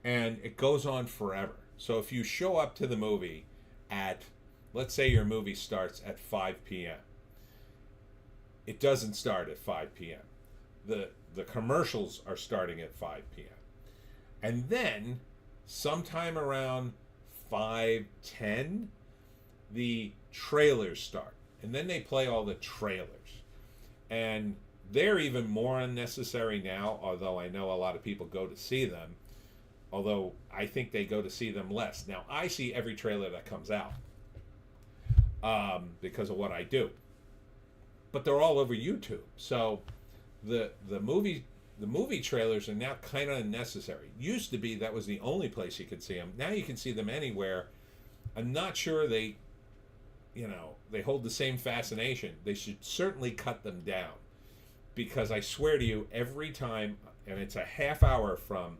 S1: And it goes on forever. So if you show up to the movie at, let's say your movie starts at 5 p.m. It doesn't start at 5 p.m. The commercials are starting at 5 p.m. And then sometime around 5:10, the trailers start. And then they play all the trailers. And they're even more unnecessary now, although I know a lot of people go to see them. Although I think they go to see them less. Now, I see every trailer that comes out because of what I do. But they're all over YouTube. So the movie trailers are now kind of unnecessary. Used to be that was the only place you could see them. Now you can see them anywhere. I'm not sure they hold the same fascination. They should certainly cut them down. Because I swear to you, every time, and it's a half hour from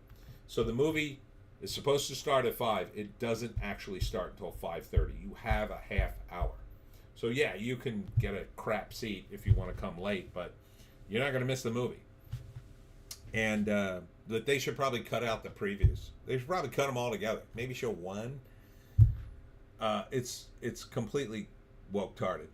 S1: So the movie is supposed to start at 5. It doesn't actually start until 5:30. You have a half hour. So yeah, you can get a crap seat if you want to come late, but you're not going to miss the movie. And that they should probably cut out the previews. They should probably cut them all together. Maybe show one. It's completely woke-tarded.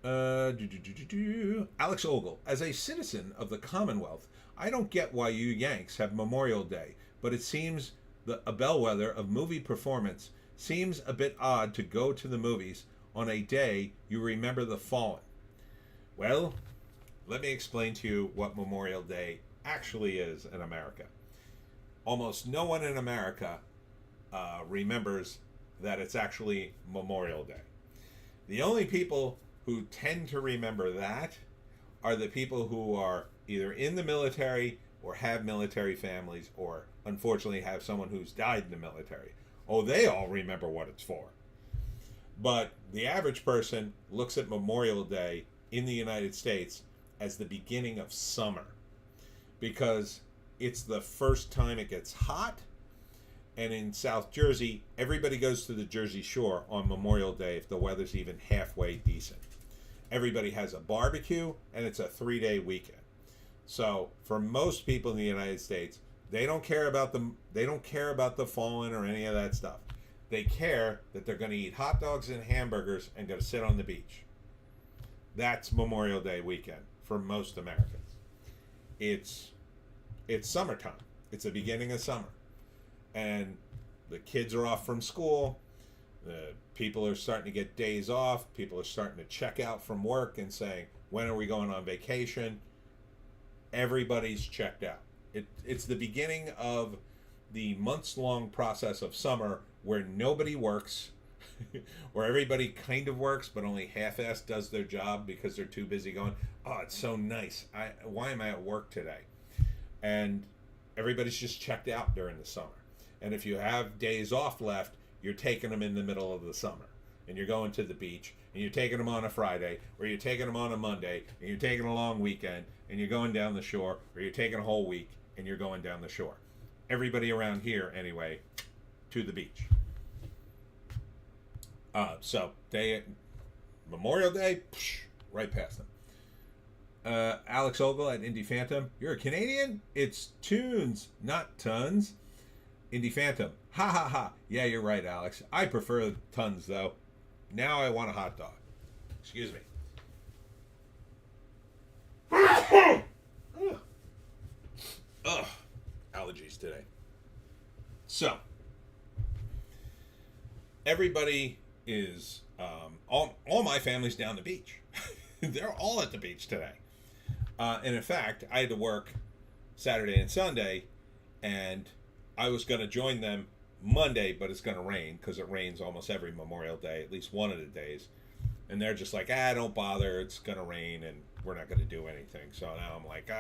S1: Alex Ogle, as a citizen of the Commonwealth, I don't get why you Yanks have Memorial Day, but it seems a bellwether of movie performance. Seems a bit odd to go to the movies on a day you remember the fallen. Well, let me explain to you what Memorial Day actually is in America. Almost no one in America remembers that it's actually Memorial Day. The only people who tend to remember that are the people who are either in the military or have military families or unfortunately have someone who's died in the military. Oh, they all remember what it's for. But the average person looks at Memorial Day in the United States as the beginning of summer because it's the first time it gets hot. And in South Jersey, everybody goes to the Jersey Shore on Memorial Day if the weather's even halfway decent. Everybody has a barbecue, and it's a 3-day weekend. So for most people in the United States, they don't care about the fallen or any of that stuff. They care that they're going to eat hot dogs and hamburgers and going to sit on the beach. That's Memorial Day weekend for most Americans. It's summertime. It's the beginning of summer. And the kids are off from school. People are starting to get days off. People are starting to check out from work and saying, when are we going on vacation? Everybody's checked out. It's the beginning of the months-long process of summer where nobody works, where everybody kind of works, but only half-assed does their job because they're too busy going, oh, it's so nice. Why am I at work today? And everybody's just checked out during the summer. And if you have days off left, you're taking them in the middle of the summer. And you're going to the beach, and you're taking them on a Friday, or you're taking them on a Monday, and you're taking a long weekend, and you're going down the shore, or you're taking a whole week, and you're going down the shore. Everybody around here, anyway, to the beach. So, Memorial Day, right past them. Alex Ogle at Indie Phantom. You're a Canadian? It's tunes, not tons. Indie Phantom. Ha ha ha. Yeah, you're right, Alex. I prefer tons, though. Now I want a hot dog. Excuse me. Ugh. Allergies today. So, everybody is, all my family's down the beach. They're all at the beach today. And in fact, I had to work Saturday and Sunday, and I was going to join them Monday, but it's going to rain because it rains almost every Memorial Day, at least one of the days. And they're just like, don't bother. It's going to rain and we're not going to do anything. So now I'm like,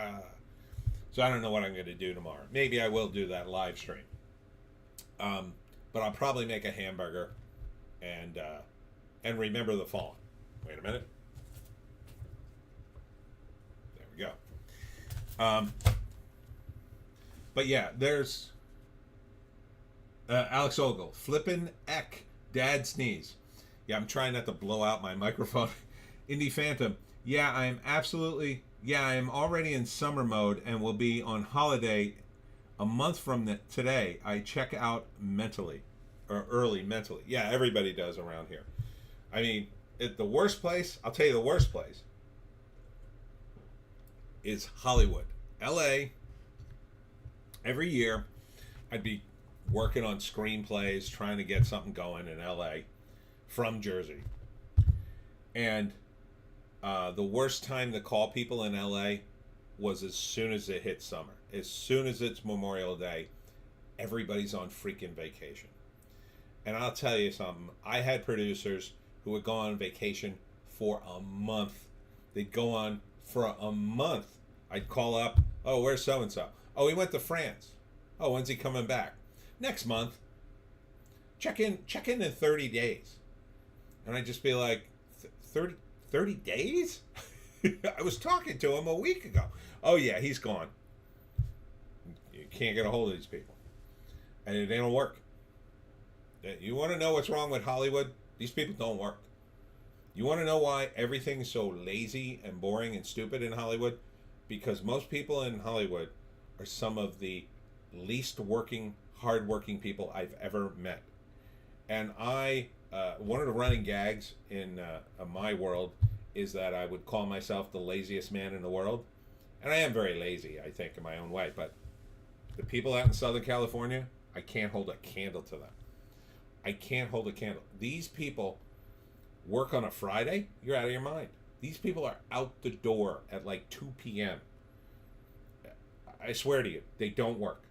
S1: So I don't know what I'm going to do tomorrow. Maybe I will do that live stream. But I'll probably make a hamburger and remember the fallen. Wait a minute. There we go. But yeah, there's Alex Ogle. Flippin' Eck. Dad sneeze. Yeah, I'm trying not to blow out my microphone. Indie Phantom. Yeah, I am already in summer mode and will be on holiday a month from today. I check out mentally. Or early mentally. Yeah, everybody does around here. I mean, the worst place, I'll tell you the worst place, is Hollywood. LA. Every year, I'd be working on screenplays, trying to get something going in LA from Jersey. And the worst time to call people in LA was as soon as it hit summer. As soon as it's Memorial Day, everybody's on freaking vacation. And I'll tell you something. I had producers who would go on vacation for a month. They'd go on for a month. I'd call up, oh, where's so-and-so? Oh, he went to France. Oh, when's he coming back? Next month. Check in in 30 days. And I'd just be like, 30 days? I was talking to him a week ago. Oh, yeah, he's gone. can't get a hold of these people. And they don't work. You want to know what's wrong with Hollywood? These people don't work. You want to know why everything's so lazy and boring and stupid in Hollywood? Because most people in Hollywood are some of the least working, hard-working people I've ever met. And one of the running gags in my world is that I would call myself the laziest man in the world. And I am very lazy, I think, in my own way. But the people out in Southern California, I can't hold a candle to them. I can't hold a candle. These people work on a Friday, you're out of your mind. These people are out the door at like 2 p.m. I swear to you, they don't work.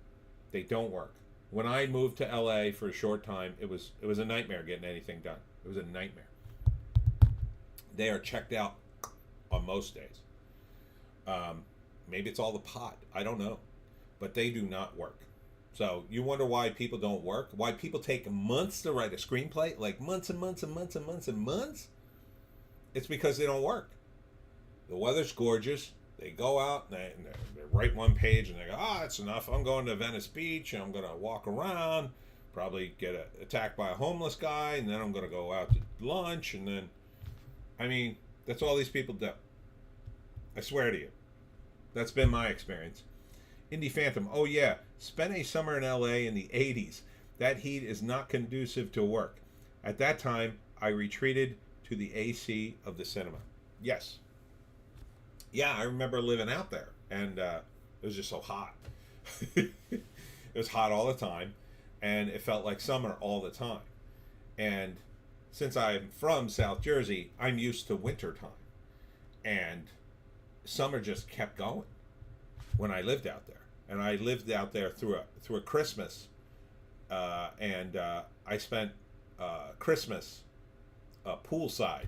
S1: They don't work. When I moved to LA for a short time, it was a nightmare getting anything done. It was a nightmare. They are checked out on most days. Maybe it's all the pot. I don't know. But they do not work. So you wonder why people don't work? Why people take months to write a screenplay? Like months and months and months and months and months? It's because they don't work. The weather's gorgeous. They go out and they write one page and they go, that's enough. I'm going to Venice Beach and I'm going to walk around, probably get attacked by a homeless guy, and then I'm going to go out to lunch. And then, I mean, that's all these people do. I swear to you. That's been my experience. Indie Phantom, oh yeah, spent a summer in LA in the 80s. That heat is not conducive to work. At that time, I retreated to the AC of the cinema. Yes. Yeah, I remember living out there, and it was just so hot. It was hot all the time, and it felt like summer all the time. And since I'm from South Jersey, I'm used to winter time. And summer just kept going when I lived out there. And I lived out there through a Christmas, and I spent Christmas poolside,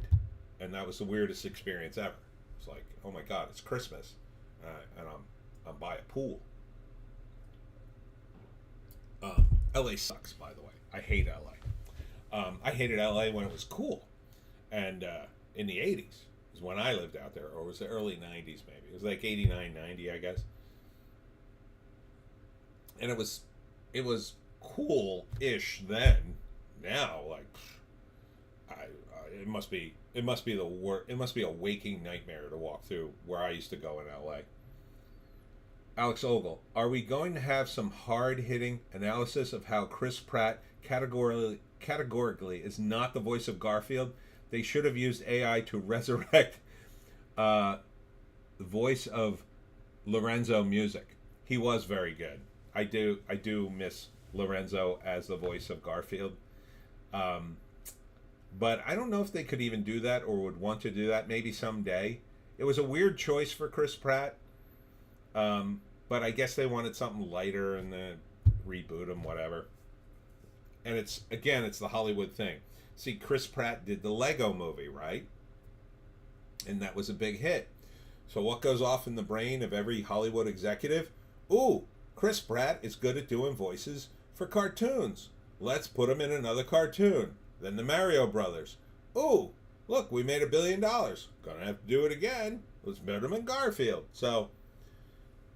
S1: and that was the weirdest experience ever. It's like, oh my God, it's Christmas, and I'm by a pool. LA sucks, by the way. I hate LA. I hated LA when it was cool, and in the 80s is when I lived out there, or it was the early 90s maybe. It was like 89, 90, I guess. And it was cool-ish then. Now, like, it must be a waking nightmare to walk through where I used to go in LA. Alex Ogle, are we going to have some hard-hitting analysis of how Chris Pratt categorically is not the voice of Garfield? They should have used AI to resurrect the voice of Lorenzo Music. He was very good. I do miss Lorenzo as the voice of Garfield. But I don't know if they could even do that or would want to do that. Maybe someday. It was a weird choice for Chris Pratt. But I guess they wanted something lighter and then reboot him, whatever. And it's the Hollywood thing. See, Chris Pratt did the Lego movie, right? And that was a big hit. So what goes off in the brain of every Hollywood executive? Ooh, Chris Pratt is good at doing voices for cartoons. Let's put him in another cartoon. Then the Mario Brothers. Ooh, look, we made $1 billion. Gonna have to do it again. Let's put him in Garfield. So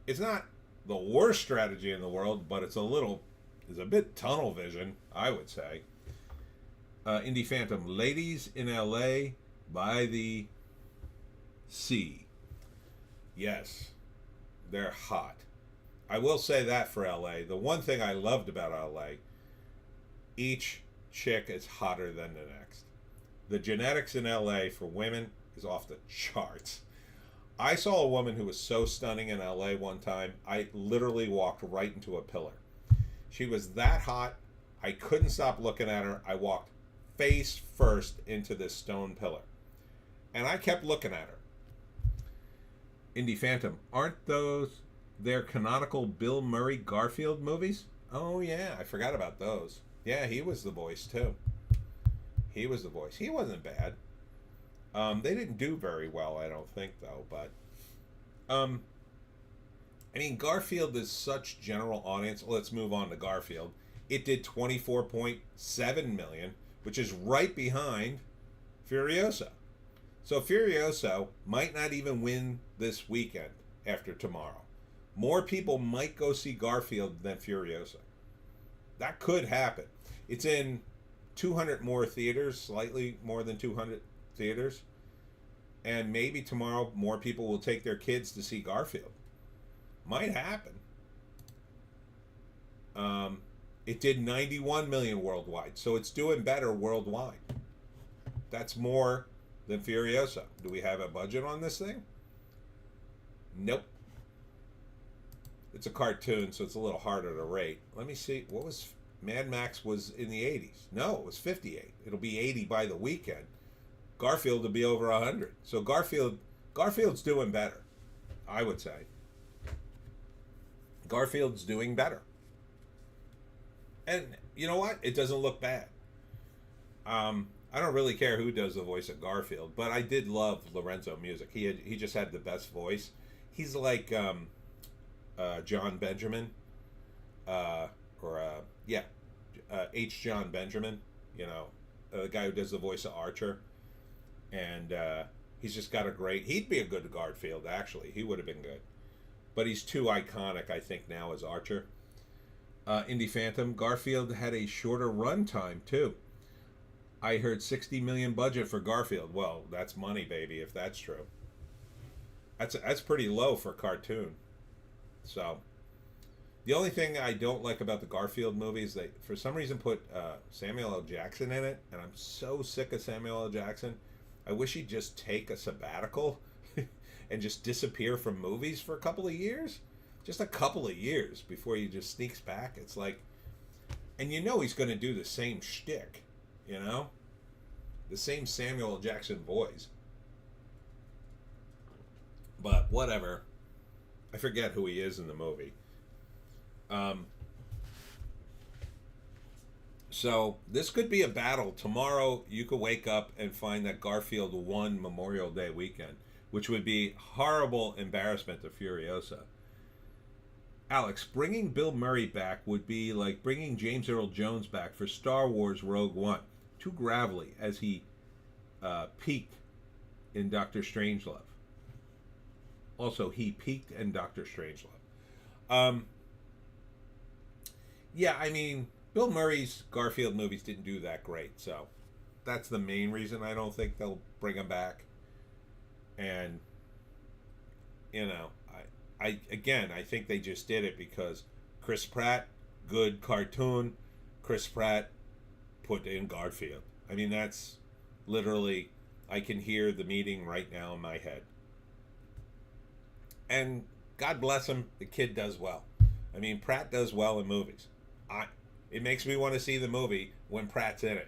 S1: it's not the worst strategy in the world, but it's a bit tunnel vision, I would say. Indie Phantom, ladies in LA by the sea. Yes, they're hot. I will say that for LA. The one thing I loved about LA, each chick is hotter than the next. The genetics in LA for women is off the charts. I saw a woman who was so stunning in LA one time, I literally walked right into a pillar. She was that hot, I couldn't stop looking at her. I walked face first into this stone pillar. And I kept looking at her. Indie Phantom, aren't those their canonical Bill Murray Garfield movies? Oh yeah, I forgot about those. Yeah, he was the voice too. He was the voice. He wasn't bad. They didn't do very well, I don't think, though. But I mean, Garfield is such general audience. Let's move on to Garfield. It did 24.7 million, which is right behind Furiosa. So Furiosa might not even win this weekend after tomorrow. More people might go see Garfield than Furiosa. That could happen. It's in 200 more theaters, slightly more than 200 theaters. And maybe tomorrow more people will take their kids to see Garfield. Might happen. It did 91 million worldwide, so it's doing better worldwide. That's more than Furiosa. Do we have a budget on this thing? Nope. It's a cartoon, so it's a little harder to rate. Let me see. What was Mad Max was in the 80s? No, it was 58. It'll be 80 by the weekend. Garfield will be over 100. So Garfield's doing better, I would say. Garfield's doing better. And you know what? It doesn't look bad. I don't really care who does the voice of Garfield, but I did love Lorenzo Music. He just had the best voice. He's like John Benjamin, H. John Benjamin. You know, the guy who does the voice of Archer, and he's just got a great. He'd be a good Garfield, actually. He would have been good, but he's too iconic, I think, now as Archer. Indie Phantom, Garfield had a shorter run time too. I heard 60 million budget for Garfield. Well, that's money, baby, if that's true. That's pretty low for a cartoon. So, the only thing I don't like about the Garfield movie is they, for some reason, put Samuel L. Jackson in it, and I'm so sick of Samuel L. Jackson. I wish he'd just take a sabbatical and just disappear from movies for a couple of years. Just a couple of years before he just sneaks back. It's like, and you know he's going to do the same shtick, you know? The same Samuel L. Jackson voice. But whatever. I forget who he is in the movie. So this could be a battle. Tomorrow you could wake up and find that Garfield won Memorial Day weekend, which would be horrible embarrassment to Furiosa. Alex, bringing Bill Murray back would be like bringing James Earl Jones back for Star Wars Rogue One. Too gravelly, as he peaked in Doctor Strangelove. Also, he peaked in Doctor Strangelove. Yeah, I mean, Bill Murray's Garfield movies didn't do that great, so that's the main reason I don't think they'll bring him back. And, you know, I think they just did it because Chris Pratt, good cartoon, Chris Pratt put in Garfield. I mean, that's literally, I can hear the meeting right now in my head. And God bless him, the kid does well. I mean, Pratt does well in movies. It makes me want to see the movie when Pratt's in it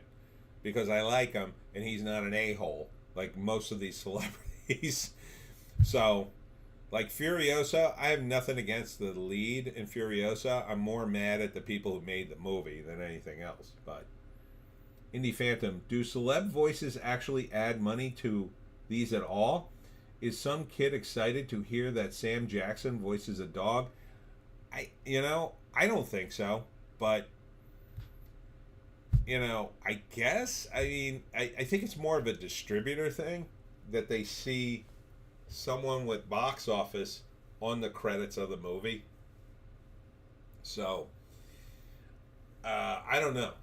S1: because I like him and he's not an a-hole like most of these celebrities. So, like Furiosa, I have nothing against the lead in Furiosa. I'm more mad at the people who made the movie than anything else. But Indie Phantom, do celeb voices actually add money to these at all? Is some kid excited to hear that Sam Jackson voices a dog? I don't think so. But, I guess, I think it's more of a distributor thing that they see someone with box office on the credits of the movie. So, I don't know.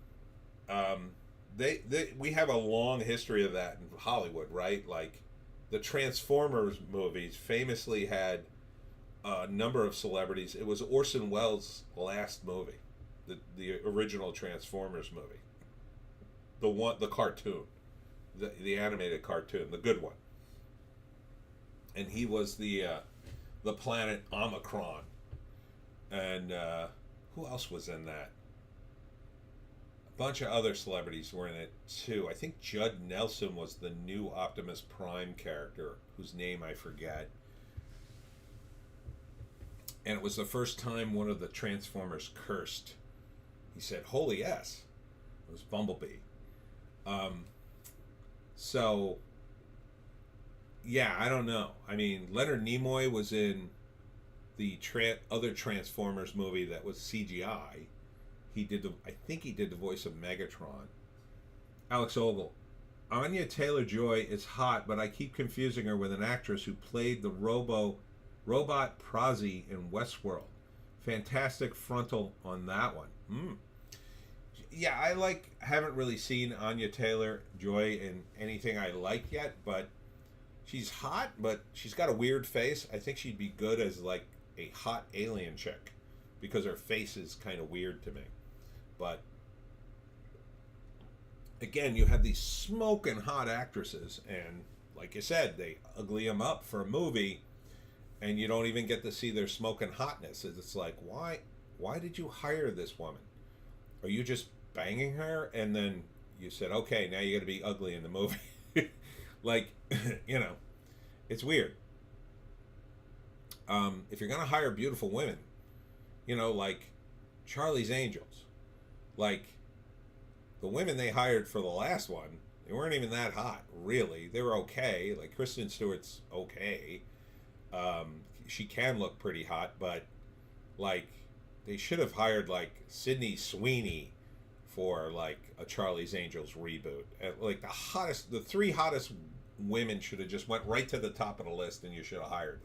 S1: We have a long history of that in Hollywood, right? Like, the Transformers movies famously had a number of celebrities. It was Orson Welles' last movie, the original Transformers movie, the cartoon, the animated cartoon, the good one. And he was the planet Omicron, and who else was in that? A bunch of other celebrities were in it too. I think Judd Nelson was the new Optimus Prime character, whose name I forget. And it was the first time one of the Transformers cursed. He said, "Holy S." It was Bumblebee. So, yeah, I don't know. I mean, Leonard Nimoy was in the other Transformers movie that was CGI. I think he did the voice of Megatron. Alex Ogle, Anya Taylor-Joy is hot, but I keep confusing her with an actress who played the Robot Prazi in Westworld. Fantastic frontal on that one. Yeah, haven't really seen Anya Taylor-Joy in anything I like yet, but she's hot, but she's got a weird face. I think she'd be good as like a hot alien chick because her face is kind of weird to me. But again, you have these smoking hot actresses, and like you said, they ugly them up for a movie, and you don't even get to see their smoking hotness. It's like, why did you hire this woman? Are you just banging her, and then you said, okay, now you got to be ugly in the movie? Like, you know, it's weird. If you're gonna hire beautiful women, you know, like Charlie's Angels, like the women they hired for the last one, they weren't even that hot, really. They were okay. Like Kristen Stewart's okay. She can look pretty hot, but like they should have hired like Sydney Sweeney for like a Charlie's Angels reboot. Like the three hottest women should have just went right to the top of the list, and you should have hired them.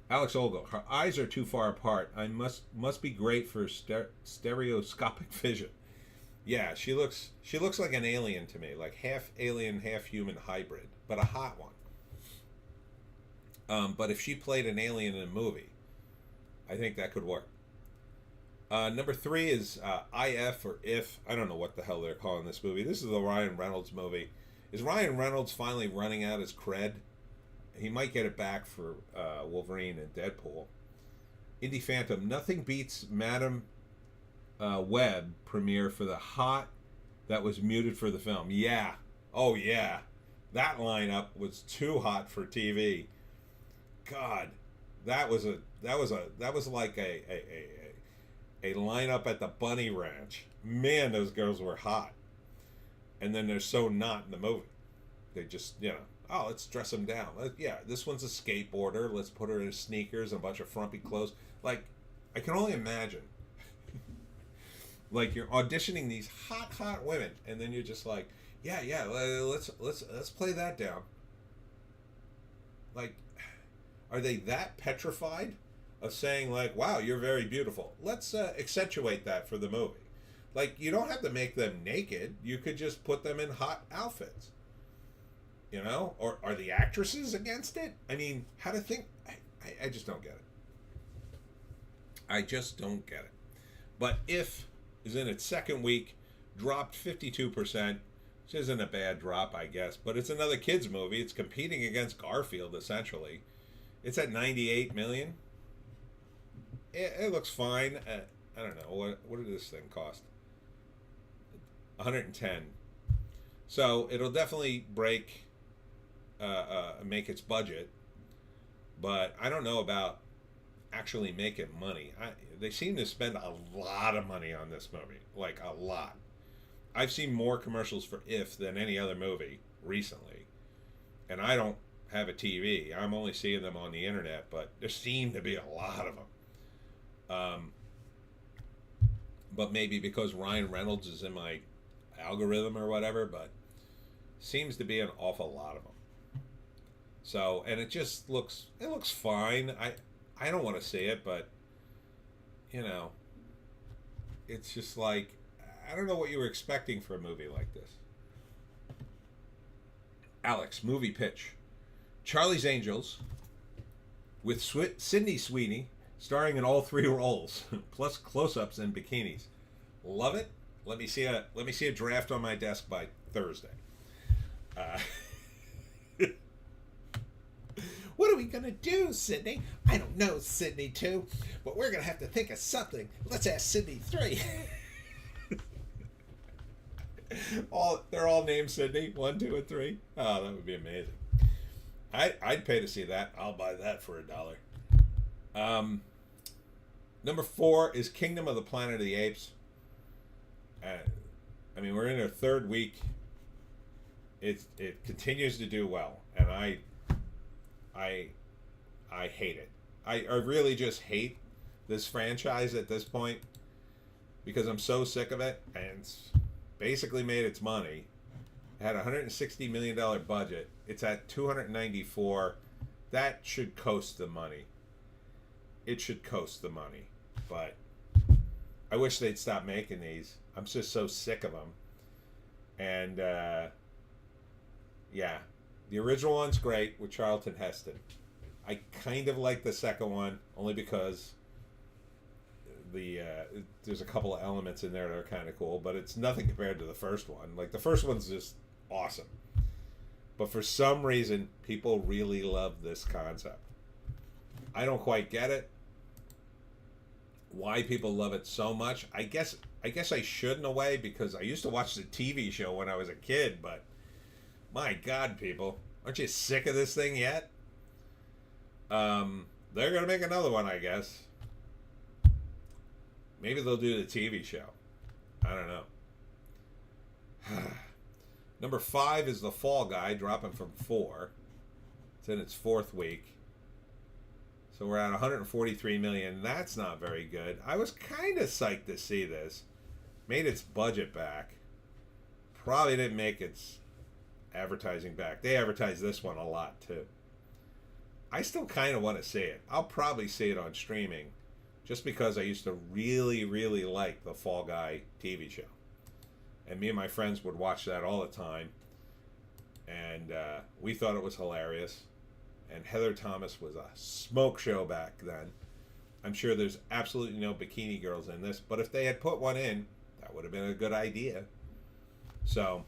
S1: Alex Olgo, her eyes are too far apart. I must be great for stereoscopic vision. Yeah, she looks like an alien to me, like half alien, half human hybrid, but a hot one. But if she played an alien in a movie, I think that could work. Number 3 is IF or If. I don't know what the hell they're calling this movie. This is the Ryan Reynolds movie. Is Ryan Reynolds finally running out his cred? He might get it back for Wolverine and Deadpool. Indie Phantom. Nothing beats Madam Web premiere for the hot that was muted for the film. Yeah. Oh yeah. That lineup was too hot for TV. God, that was like a lineup at the Bunny Ranch. Man, those girls were hot. And then they're so not in the movie. They just, you know, oh, let's dress them down. Yeah, this one's a skateboarder. Let's put her in sneakers and a bunch of frumpy clothes. Like, I can only imagine. Like you're auditioning these hot women, and then you're just like, yeah, let's play that down. Like, are they that petrified of saying like, wow, you're very beautiful? Let's accentuate that for the movie. Like, you don't have to make them naked. You could just put them in hot outfits. You know? Or are the actresses against it? I mean, how to think? I just don't get it. I just don't get it. But If is in its second week, dropped 52%, which isn't a bad drop, I guess. But it's another kids movie. It's competing against Garfield, essentially. It's at 98 million. It looks fine. I don't know. What did this thing cost? 110. So it'll definitely make its budget, but I don't know about actually making money. They seem to spend a lot of money on this movie, like a lot. I've seen more commercials for If than any other movie recently, and I don't have a TV. I'm only seeing them on the internet, but there seem to be a lot of them. But maybe because Ryan Reynolds is in my algorithm or whatever, but seems to be an awful lot of them. So, and it looks fine. I don't want to see it, but you know, it's just like, I don't know what you were expecting for a movie like this. Alex, movie pitch. Charlie's Angels with Sydney Sweeney starring in all 3 roles, plus close-ups and bikinis. Love it. Let me see a draft on my desk by Thursday. What are we gonna do, Sydney? I don't know, Sydney 2, but we're gonna have to think of something. Let's ask Sydney 3. They're all named Sydney, 1, 2, and 3. Oh, that would be amazing. I'd pay to see that. I'll buy that for $1. Number 4 is Kingdom of the Planet of the Apes. I mean, we're in our 3rd week. It continues to do well, and I hate it. I really just hate this franchise at this point because I'm so sick of it, and it's basically made its money. It had a $160 million budget. It's at 294. that should coast the money. It should coast the money. But I wish they'd stop making these. I'm just so sick of them. And yeah, the original one's great with Charlton Heston. I kind of like the second one only because there's a couple of elements in there that are kind of cool, but it's nothing compared to the first one. Like, the first one's just awesome. But for some reason, people really love this concept. I don't quite get it. Why people love it so much? I guess I should in a way, because I used to watch the TV show when I was a kid, but my God, people, aren't you sick of this thing yet? They're gonna make another one, I guess. Maybe they'll do the TV show. I don't know. Number 5 is The Fall Guy, dropping from 4. It's in its 4th week. So we're at 143 million. That's not very good. I was kind of psyched to see this. Made its budget back. Probably didn't make its advertising back. They advertise this one a lot too. I still kind of want to see it. I'll probably see it on streaming, just because I used to really, really like the Fall Guy TV show. And me and my friends would watch that all the time. And we thought it was hilarious. And Heather Thomas was a smoke show back then. I'm sure there's absolutely no bikini girls in this, but if they had put one in, that would have been a good idea. So,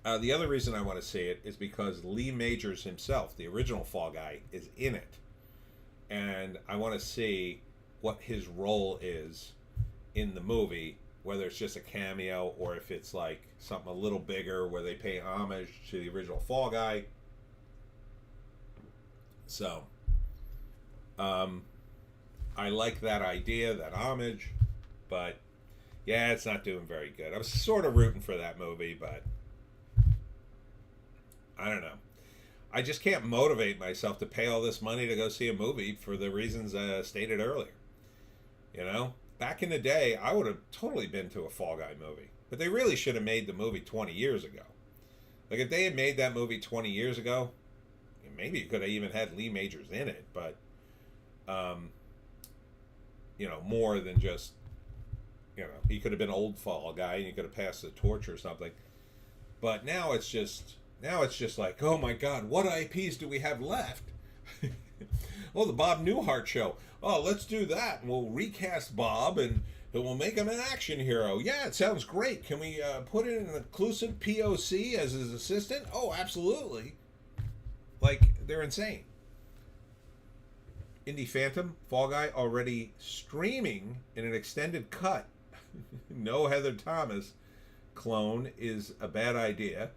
S1: the other reason I want to see it is because Lee Majors himself, the original Fall Guy, is in it. And I want to see what his role is in the movie, whether it's just a cameo or if it's like something a little bigger where they pay homage to the original Fall Guy. So, I like that idea, that homage, but yeah, it's not doing very good. I was sort of rooting for that movie, but I don't know. I just can't motivate myself to pay all this money to go see a movie for the reasons stated earlier. You know, back in the day, I would have totally been to a Fall Guy movie, but they really should have made the movie 20 years ago. Like, if they had made that movie 20 years ago, maybe you could have even had Lee Majors in it, but, you know, more than just, you know, he could have been old Fall Guy and you could have passed the torch or something. But now it's just like, oh my God, what IPs do we have left? Oh, the Bob Newhart show. Oh, let's do that. And we'll recast Bob and we'll make him an action hero. Yeah, it sounds great. Can we put in an inclusive POC as his assistant? Oh, absolutely. Like, they're insane. Indie Phantom, Fall Guy, already streaming in an extended cut. No Heather Thomas clone is a bad idea.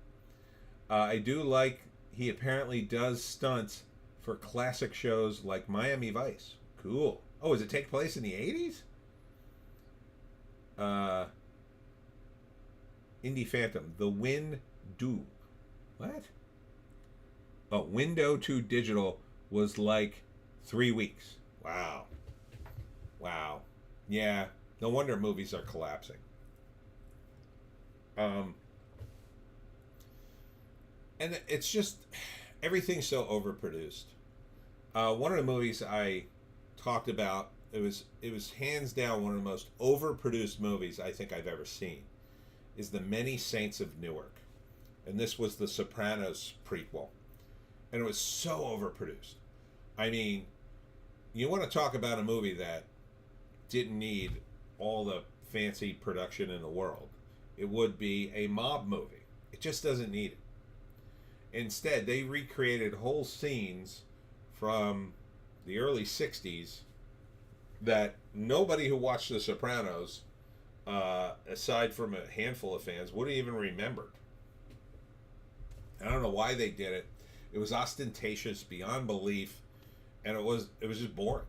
S1: I do like he apparently does stunts for classic shows like Miami Vice. Cool. Oh, does it take place in the 80s? Indie Phantom, The Wind Do. What? Oh, window to digital was like 3 weeks. Wow. Wow. Yeah. No wonder movies are collapsing. And it's just, everything's so overproduced. One of the movies I talked about, it was hands down one of the most overproduced movies I think I've ever seen, is The Many Saints of Newark. And this was the Sopranos prequel. And it was so overproduced. I mean, you want to talk about a movie that didn't need all the fancy production in the world. It would be a mob movie. It just doesn't need it. Instead, they recreated whole scenes from the early 60s that nobody who watched The Sopranos, aside from a handful of fans, would have even remembered. I don't know why they did it. It was ostentatious beyond belief, and it was just boring.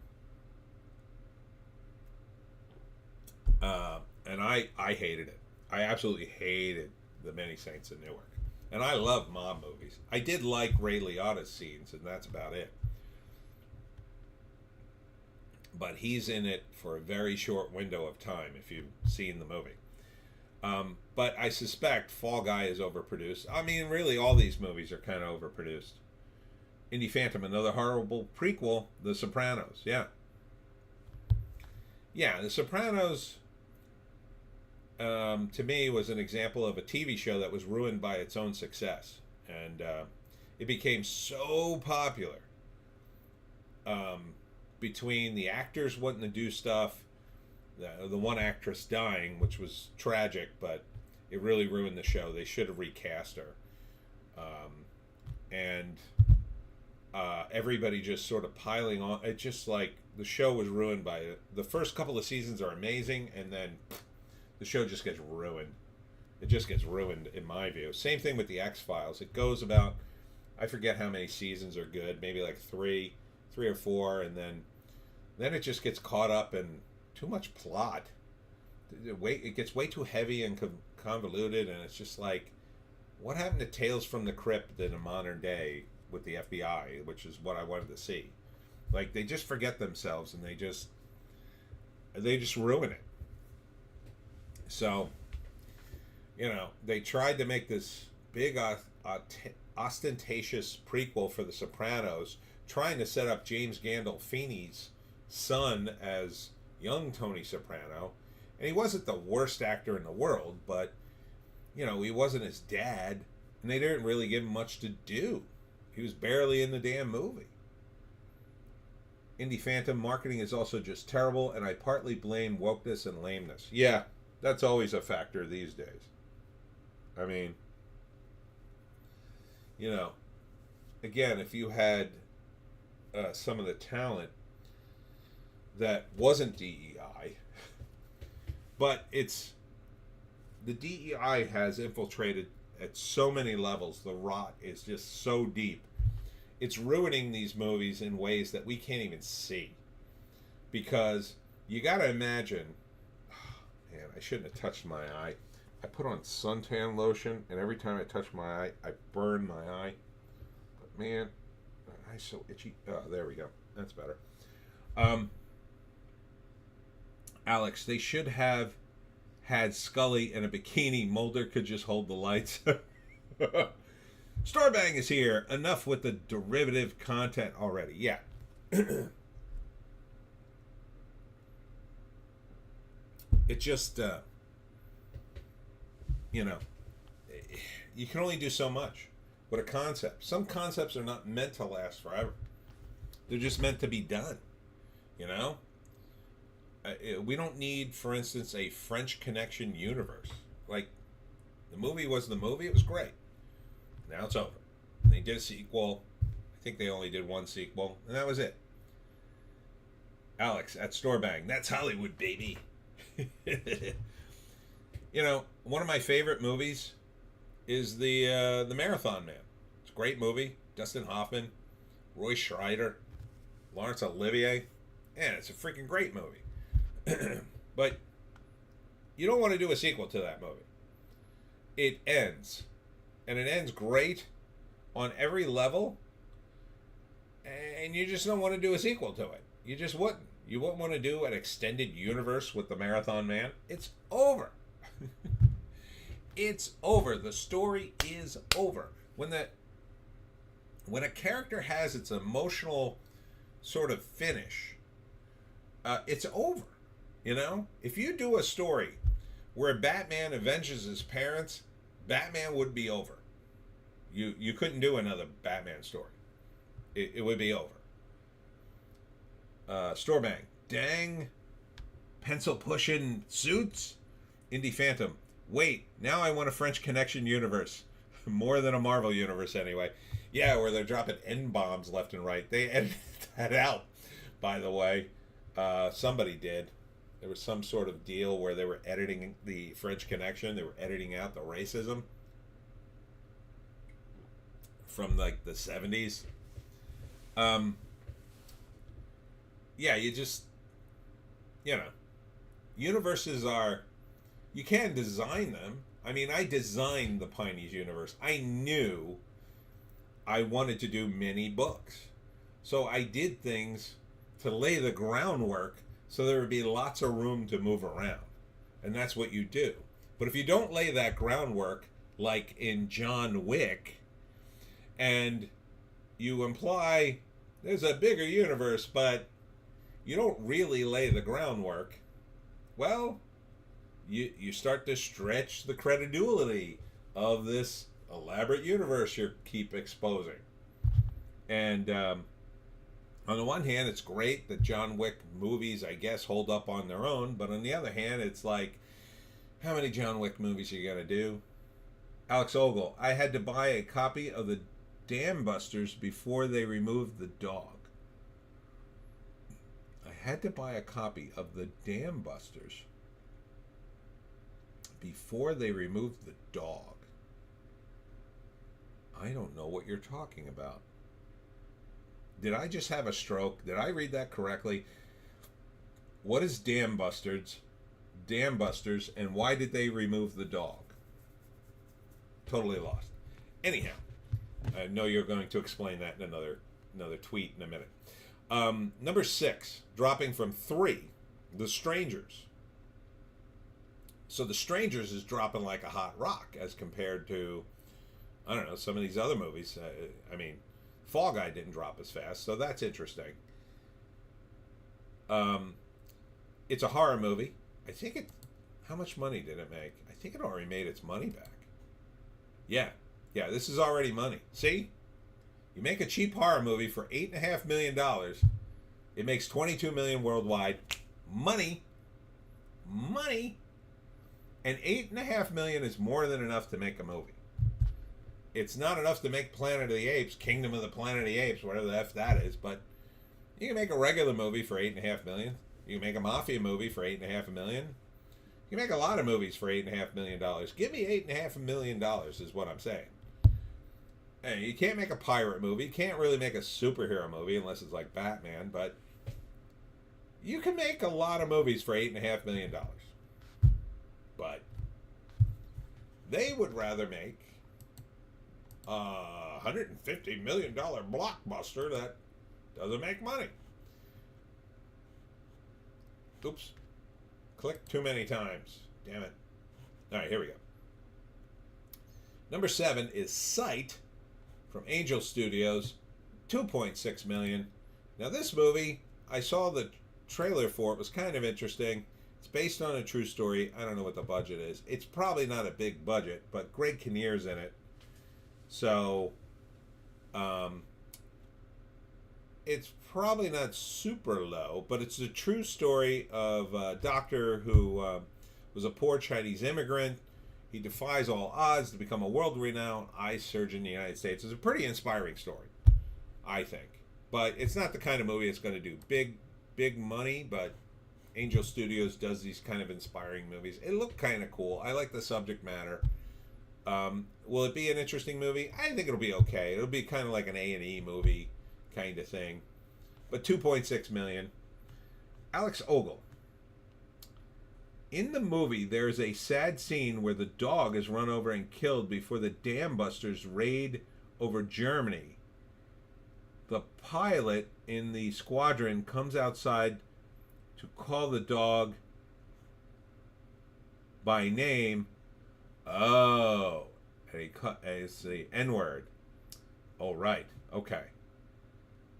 S1: And I hated it. I absolutely hated The Many Saints of Newark. And I love mob movies. I did like Ray Liotta's scenes, and that's about it. But he's in it for a very short window of time, if you've seen the movie. But I suspect Fall Guy is overproduced. I mean, really, all these movies are kind of overproduced. Indie Phantom, another horrible prequel. The Sopranos. Yeah. Yeah, The Sopranos, to me, was an example of a TV show that was ruined by its own success. And it became so popular between the actors wanting to do stuff, the one actress dying, which was tragic, but it really ruined the show. They should have recast her. And everybody just sort of piling on. It just like the show was ruined by it. The first couple of seasons are amazing, and then the show just gets ruined. It just gets ruined, in my view. Same thing with the X-Files. It goes about, I forget how many seasons are good, maybe like three or four, and then it just gets caught up in too much plot. It gets way too heavy and convoluted, and it's just like, what happened to Tales from the Crypt in a modern day with the FBI, which is what I wanted to see. Like, they just forget themselves, and they just ruin it. So, they tried to make this big ostentatious prequel for The Sopranos, trying to set up James Gandolfini's son as young Tony Soprano. And he wasn't the worst actor in the world, but, he wasn't his dad, and they didn't really give him much to do. He was barely in the damn movie. Indie Phantom marketing is also just terrible, and I partly blame wokeness and lameness. Yeah, that's always a factor these days. I mean, again, if you had some of the talent that wasn't DEI, but the DEI has infiltrated at so many levels. The rot is just so deep. It's ruining these movies in ways that we can't even see. Because you got to imagine, man, I shouldn't have touched my eye. I put on suntan lotion, and every time I touch my eye, I burn my eye. But man, my eye's so itchy. Oh, there we go. That's better. Alex, they should have had Scully in a bikini. Mulder could just hold the lights. Starbang is here. Enough with the derivative content already. Yeah. It just, you can only do so much with a concept. Some concepts are not meant to last forever. They're just meant to be done. We don't need, for instance, a French Connection universe. Like, the movie was the movie. It was great. Now it's over. They did a sequel. I think they only did one sequel, and that was it. Alex at Storebang. That's Hollywood, baby. One of my favorite movies is the Marathon Man. It's a great movie. Dustin Hoffman, Roy Scheider, Laurence Olivier. And it's a freaking great movie. But you don't want to do a sequel to that movie. It ends. And it ends great on every level. And you just don't want to do a sequel to it. You just wouldn't. You wouldn't want to do an extended universe with the Marathon Man. It's over. It's over. The story is over. When a character has its emotional sort of finish, it's over. If you do a story where Batman avenges his parents, Batman would be over. You couldn't do another Batman story. It would be over. Storebang. Dang. Pencil pushing suits. Indie Phantom. Wait, now I want a French Connection universe. More than a Marvel universe anyway. Yeah, where they're dropping N-bombs left and right. They edited that out, by the way. Somebody did. There was some sort of deal where they were editing the French Connection. They were editing out the racism from like the 70s. Yeah, you just, universes are, you can design them. I mean, I designed the Pineys universe. I knew I wanted to do many books. So I did things to lay the groundwork so there would be lots of room to move around. And that's what you do. But if you don't lay that groundwork, like in John Wick, and you imply there's a bigger universe, but you don't really lay the groundwork, well, you start to stretch the credibility of this elaborate universe you keep exposing. And on the one hand, it's great that John Wick movies, I guess, hold up on their own. But on the other hand, it's like, how many John Wick movies are you going to do? Alex Ogle, I had to buy a copy of the Dam Busters before they removed the dog. I had to buy a copy of the Dam Busters before they removed the dog. I don't know what you're talking about. Did I just have a stroke? Did I read that correctly? What is Dam Busters? Dam Busters, and why did they remove the dog? Totally lost. Anyhow, I know you're going to explain that in another tweet in a minute. Number 6, dropping from 3, The Strangers. So The Strangers is dropping like a hot rock as compared to, I don't know, some of these other movies. I mean, Fall Guy didn't drop as fast, so that's interesting. It's a horror movie. I think it. How much money did it make? I think it already made its money back. Yeah, this is already money. See, you make a cheap horror movie for $8.5 million. It makes $22 million worldwide. Money, and $8.5 million is more than enough to make a movie. It's not enough to make Planet of the Apes, Kingdom of the Planet of the Apes, whatever the F that is, but you can make a regular movie for $8.5 million. You can make a mafia movie for $8.5 million. You can make a lot of movies for $8.5 million. Give me $8.5 million is what I'm saying. Hey, you can't make a pirate movie. You can't really make a superhero movie unless it's like Batman, but you can make a lot of movies for $8.5 million. But they would rather make a $150 million blockbuster that doesn't make money. Oops. Clicked too many times. Damn it. All right, here we go. Number 7 is Sight from Angel Studios, $2.6 million. Now this movie, I saw the trailer for it, was kind of interesting. It's based on a true story. I don't know what the budget is. It's probably not a big budget, but Greg Kinnear's in it. So, it's probably not super low, but it's a true story of a doctor who was a poor Chinese immigrant. He defies all odds to become a world-renowned eye surgeon in the United States. It's a pretty inspiring story, I think. But it's not the kind of movie that's going to do big money, but Angel Studios does these kind of inspiring movies. It looked kind of cool. I like the subject matter. Will it be an interesting movie? I think it'll be okay. It'll be kind of like an A&E movie kind of thing. But $2.6 million. Alex Ogle. In the movie, there's a sad scene where the dog is run over and killed before the Dam Busters raid over Germany. The pilot in the squadron comes outside to call the dog by name. Oh, it's the N-word. Oh, right. Okay.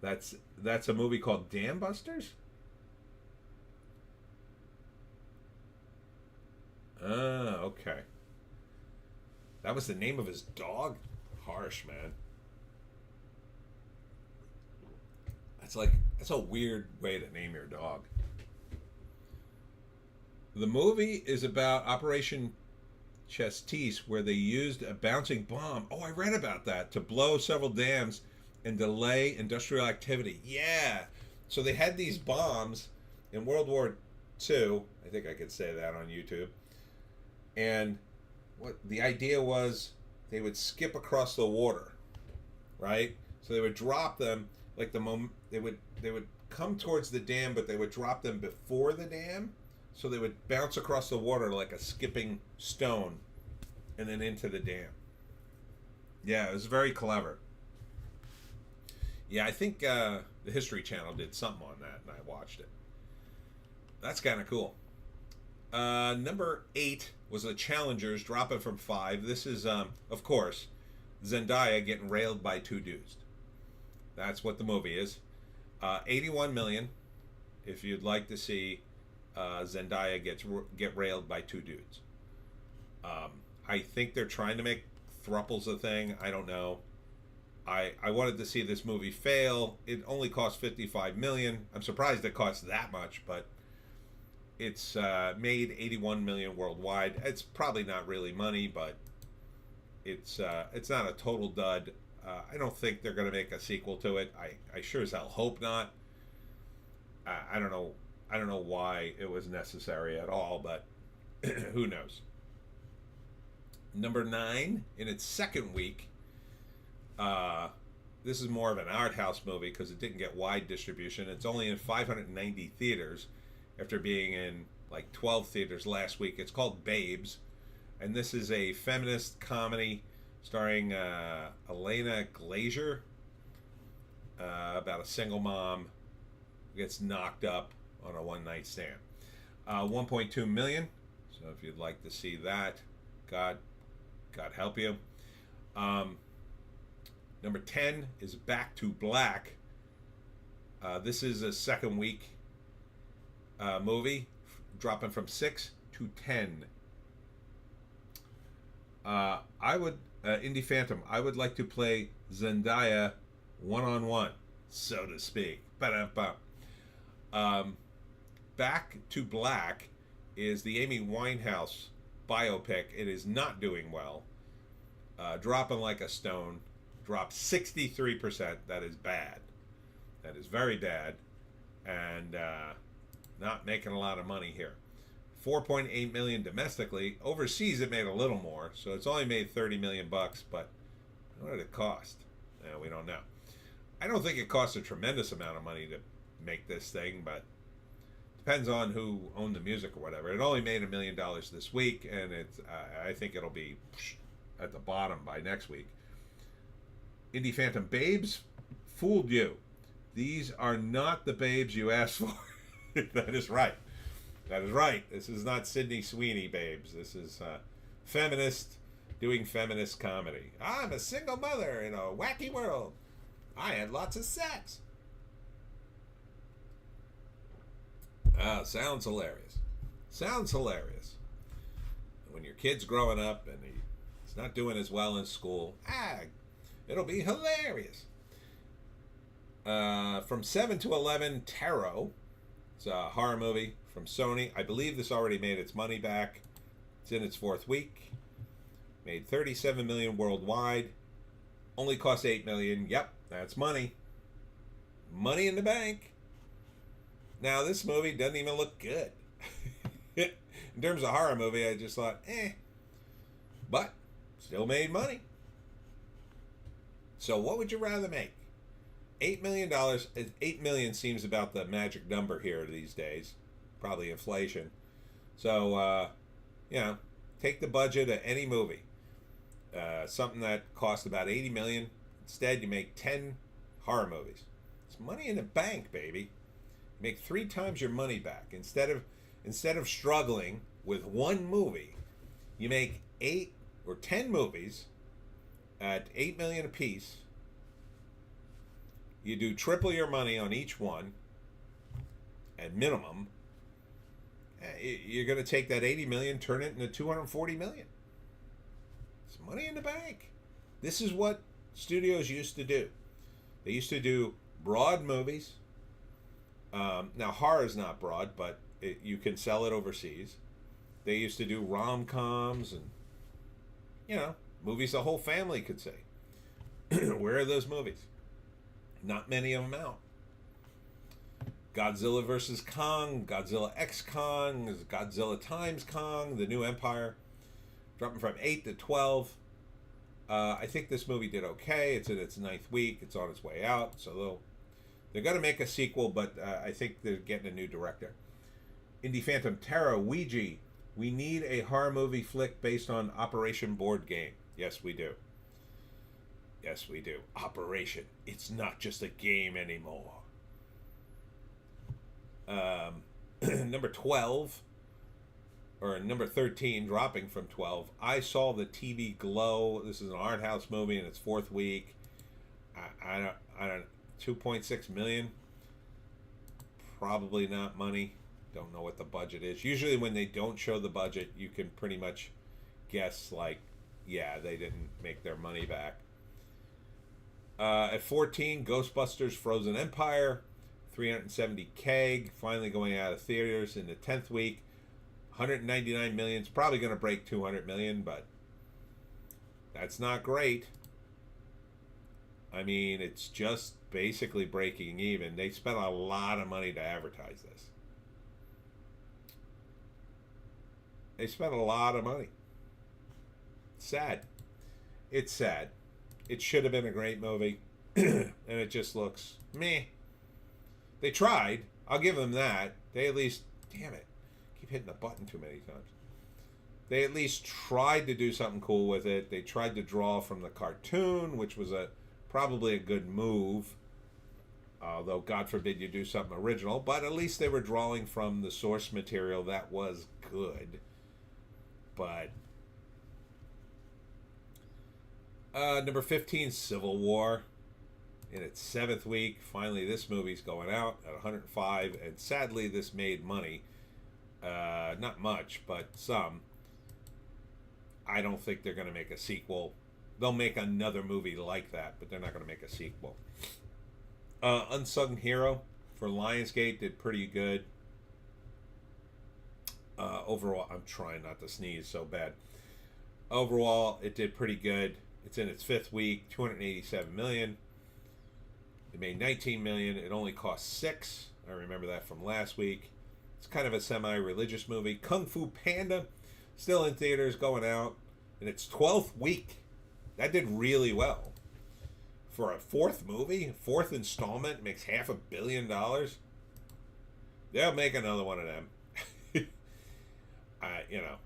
S1: That's a movie called Dam Busters? Okay. That was the name of his dog? Harsh, man. That's a weird way to name your dog. The movie is about Operation Chestis, where they used a bouncing bomb. Oh, I read about that, to blow several dams and delay industrial activity. Yeah. So they had these bombs in World War II. I think I could say that on YouTube. And what the idea was, they would skip across the water, right? So they would drop them like the moment they would come towards the dam, but they would drop them before the dam, so they would bounce across the water like a skipping stone, and then into the dam. Yeah, it was very clever. Yeah, I think the History Channel did something on that, and I watched it. That's kind of cool. Number 8 was the Challengers, dropping from 5. This is, of course, Zendaya getting railed by 2 dudes. That's what the movie is. 81 million. If you'd like to see Zendaya get railed by two dudes. I think they're trying to make thruples a thing. I don't know. I wanted to see this movie fail. It only cost 55 million. I'm surprised it cost that much, but it's made 81 million worldwide. It's probably not really money, but it's not a total dud. I don't think they're going to make a sequel to it. I sure as hell hope not. I don't know. I don't know why it was necessary at all, but who knows? Number 9 in its second week. This is more of an art house movie because it didn't get wide distribution. It's only in 590 theaters after being in like 12 theaters last week. It's called Babes, and this is a feminist comedy starring Elena Glazer about a single mom who gets knocked up on a one-night stand. 1.2 million. So if you'd like to see that, God help you. Number 10 is Back to Black. This is a second week movie, dropping from 6 to 10. I would Indie Phantom. I would like to play Zendaya one-on-one, so to speak. Back to Black is the Amy Winehouse biopic. It is not doing well. Dropping like a stone. Dropped 63%. That is bad. That is very bad. And not making a lot of money here. 4.8 million domestically. Overseas it made a little more, so it's only made 30 million bucks, but what did it cost? We don't know. I don't think it cost a tremendous amount of money to make this thing, but depends on who owned the music or whatever. It only made $1 million this week, and it's I think it'll be at the bottom by next week. Indie Phantom Babes fooled you. These are not the babes you asked for. That is right. That is right. This is not Sydney Sweeney Babes. This is feminist doing feminist comedy. I'm a single mother in a wacky world. I had lots of sex. Sounds hilarious. Sounds hilarious. When your kid's growing up and he's not doing as well in school, it'll be hilarious. From 7 to 11, Tarot. It's a horror movie from Sony. I believe this already made its money back. It's in its fourth week. Made 37 million worldwide. Only cost 8 million. Yep, that's money. Money in the bank. Now, this movie doesn't even look good. In terms of horror movie, I just thought, but still made money. So what would you rather make? $8 million. $8 million seems about the magic number here these days. Probably inflation. So, take the budget of any movie. Something that cost about $80 million. Instead, you make 10 horror movies. It's money in the bank, baby. You make 3 times your money back. Instead of struggling with one movie, you make 8 or 10 movies at $8 million apiece. You do triple your money on each one at minimum. You're going to take that 80 million, turn it into 240 million. It's money in the bank. This is what studios used to do. They used to do broad movies. Now, horror is not broad, but you can sell it overseas. They used to do rom-coms and, movies the whole family could see. Where are those movies? Not many of them out. Godzilla vs. Kong, Godzilla X Kong, Godzilla times Kong, The New Empire, dropping from 8 to 12. I think this movie did okay. It's in its 9th week. It's on its way out. So they're going to make a sequel, but I think they're getting a new director. Indie Phantom Terra, Ouija. We need a horror movie flick based on Operation Board Game. Yes, we do. Yes, we do. Operation. It's not just a game anymore. Number 12, or number 13, dropping from 12. I Saw the TV Glow. This is an art house movie in its 4th week. I don't. 2.6 million. Probably not money. Don't know what the budget is. Usually when they don't show the budget, you can pretty much guess, like, yeah, they didn't make their money back. At 14, Ghostbusters Frozen Empire, 370K, finally going out of theaters in the 10th week. 199 million. It's probably going to break 200 million, but that's not great. I mean, it's just basically breaking even. They spent a lot of money to advertise this. They spent a lot of money. Sad. It's sad. It should have been a great movie, and it just looks meh. They tried. I'll give them that. They at least, damn it, keep hitting the button too many times. They at least tried to do something cool with it. They tried to draw from the cartoon, which was probably a good move. Although, God forbid you do something original. But at least they were drawing from the source material. That was good. But number 15, Civil War. In its 7th week, finally this movie's going out at 105. And sadly, this made money. Not much, but some. I don't think they're going to make a sequel. They'll make another movie like that, but they're not going to make a sequel. Unsung Hero for Lionsgate did pretty good. Overall, I'm trying not to sneeze so bad. Overall, it did pretty good. It's in its 5th week, 287 million. It made 19 million. It only cost 6. I remember that from last week. It's kind of a semi-religious movie. Kung Fu Panda, still in theaters, going out in its 12th week. That did really well. For a 4th movie, 4th installment, makes $500 million. They'll make another one of them.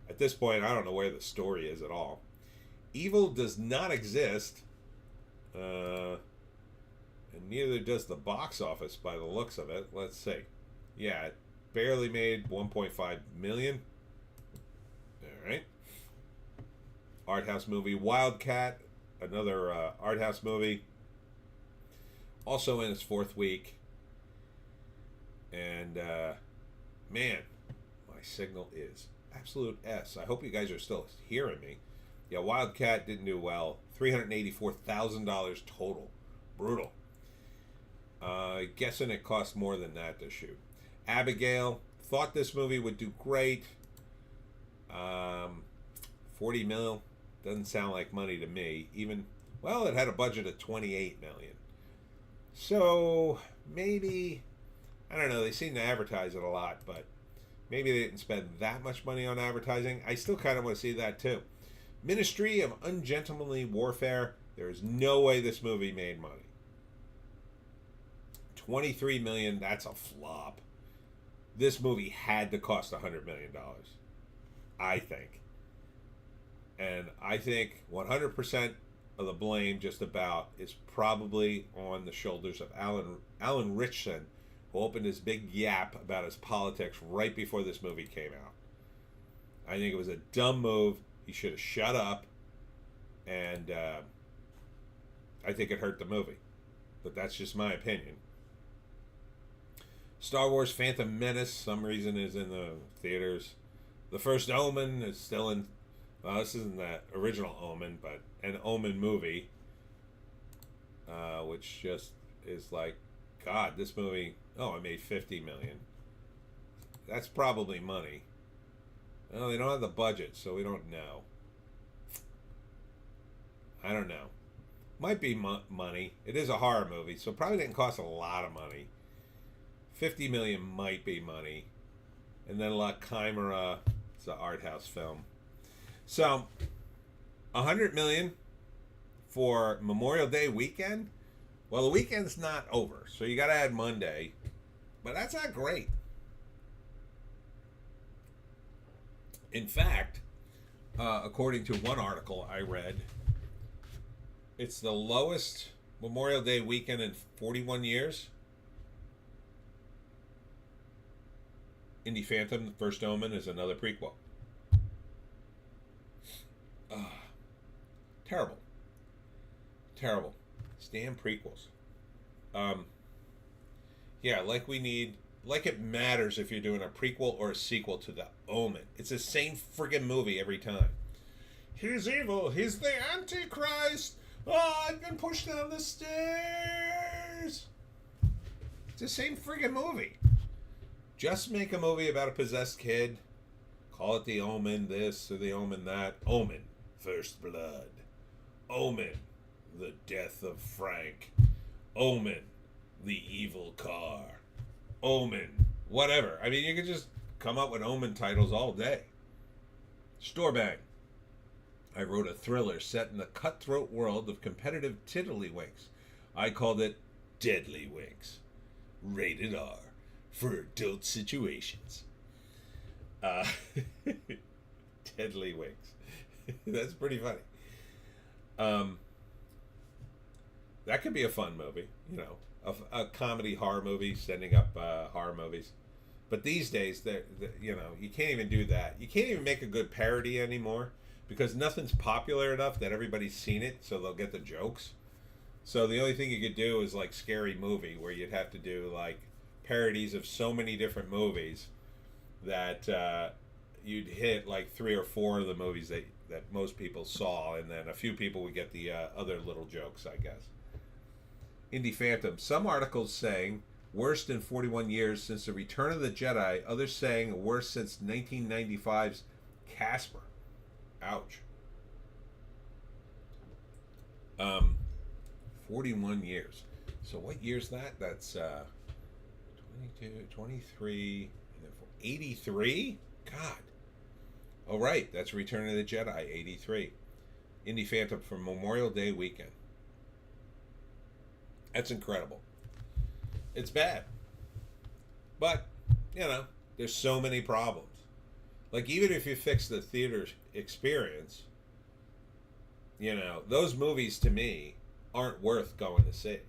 S1: At this point, I don't know where the story is at all. Evil does not exist. And neither does the box office by the looks of it. Let's see. Yeah, it barely made 1.5 million. All right. Art house movie Wildcat, another art house movie. Also in its 4th week. And, man, my signal is absolute S. I hope you guys are still hearing me. Yeah, Wildcat didn't do well. $384,000 total. Brutal. Guessing it cost more than that to shoot. Abigail, thought this movie would do great. 40 mil doesn't sound like money to me. Even, well, it had a budget of 28 million. So maybe, I don't know, they seem to advertise it a lot, but maybe they didn't spend that much money on advertising. I still kind of want to see that too. Ministry of Ungentlemanly Warfare, there is no way this movie made money. 23 million, that's a flop. This movie had to cost $100 million, I think. And I think 100% of the blame just about is probably on the shoulders of Alan Richson, who opened his big yap about his politics right before this movie came out. I think it was a dumb move. He should have shut up, and I think it hurt the movie. But that's just my opinion. Star Wars Phantom Menace, some reason, is in the theaters. The First Omen is still in. Well, this isn't that original Omen, but an Omen movie, which just is like, God, this movie. Oh, it made 50 million. That's probably money. Well, they don't have the budget, so we don't know. I don't know. Might be money. It is a horror movie, so it probably didn't cost a lot of money. 50 million might be money. And then La Chimera, it's an art house film. So, 100 million for Memorial Day weekend? Well, the weekend's not over, so you got to add Monday. But that's not great. In fact, according to one article I read, it's the lowest Memorial Day weekend in 41 years. Indie Phantom, The First Omen, is another prequel. Terrible. Terrible. It's damn prequels. Um, yeah, like it matters if you're doing a prequel or a sequel to The Omen. It's the same friggin' movie every time. He's evil. He's the Antichrist. Oh, I've been pushed down the stairs. It's the same friggin' movie. Just make a movie about a possessed kid. Call it The Omen this or The Omen that. Omen, First Blood. Omen, the death of Frank. Omen, the evil car. Omen, whatever. I mean, you could just come up with Omen titles all day. Storebang. I wrote a thriller set in the cutthroat world of competitive tiddlywinks. I called it Deadly Winks. Rated R for adult situations. Uh, Deadly Winks. That's pretty funny. That could be a fun movie, you know, a comedy horror movie, setting up horror movies. But these days, you know, you can't even do that. You can't even make a good parody anymore because nothing's popular enough that everybody's seen it, so they'll get the jokes. So the only thing you could do is like Scary Movie, where you'd have to do like parodies of so many different movies that you'd hit like 3 or 4 of the movies that most people saw, and then a few people would get the other little jokes, I guess. Indie Phantom. Some articles saying worst in 41 years since the Return of the Jedi. Others saying worst since 1995's Casper. Ouch. 41 years. So what year's that? That's 22, 23, 83? God. Oh, right. That's Return of the Jedi, 83. Indie Phantom for Memorial Day weekend. That's incredible. It's bad. But, you know, there's so many problems. Like, even if you fix the theater experience, you know, those movies to me aren't worth going to see.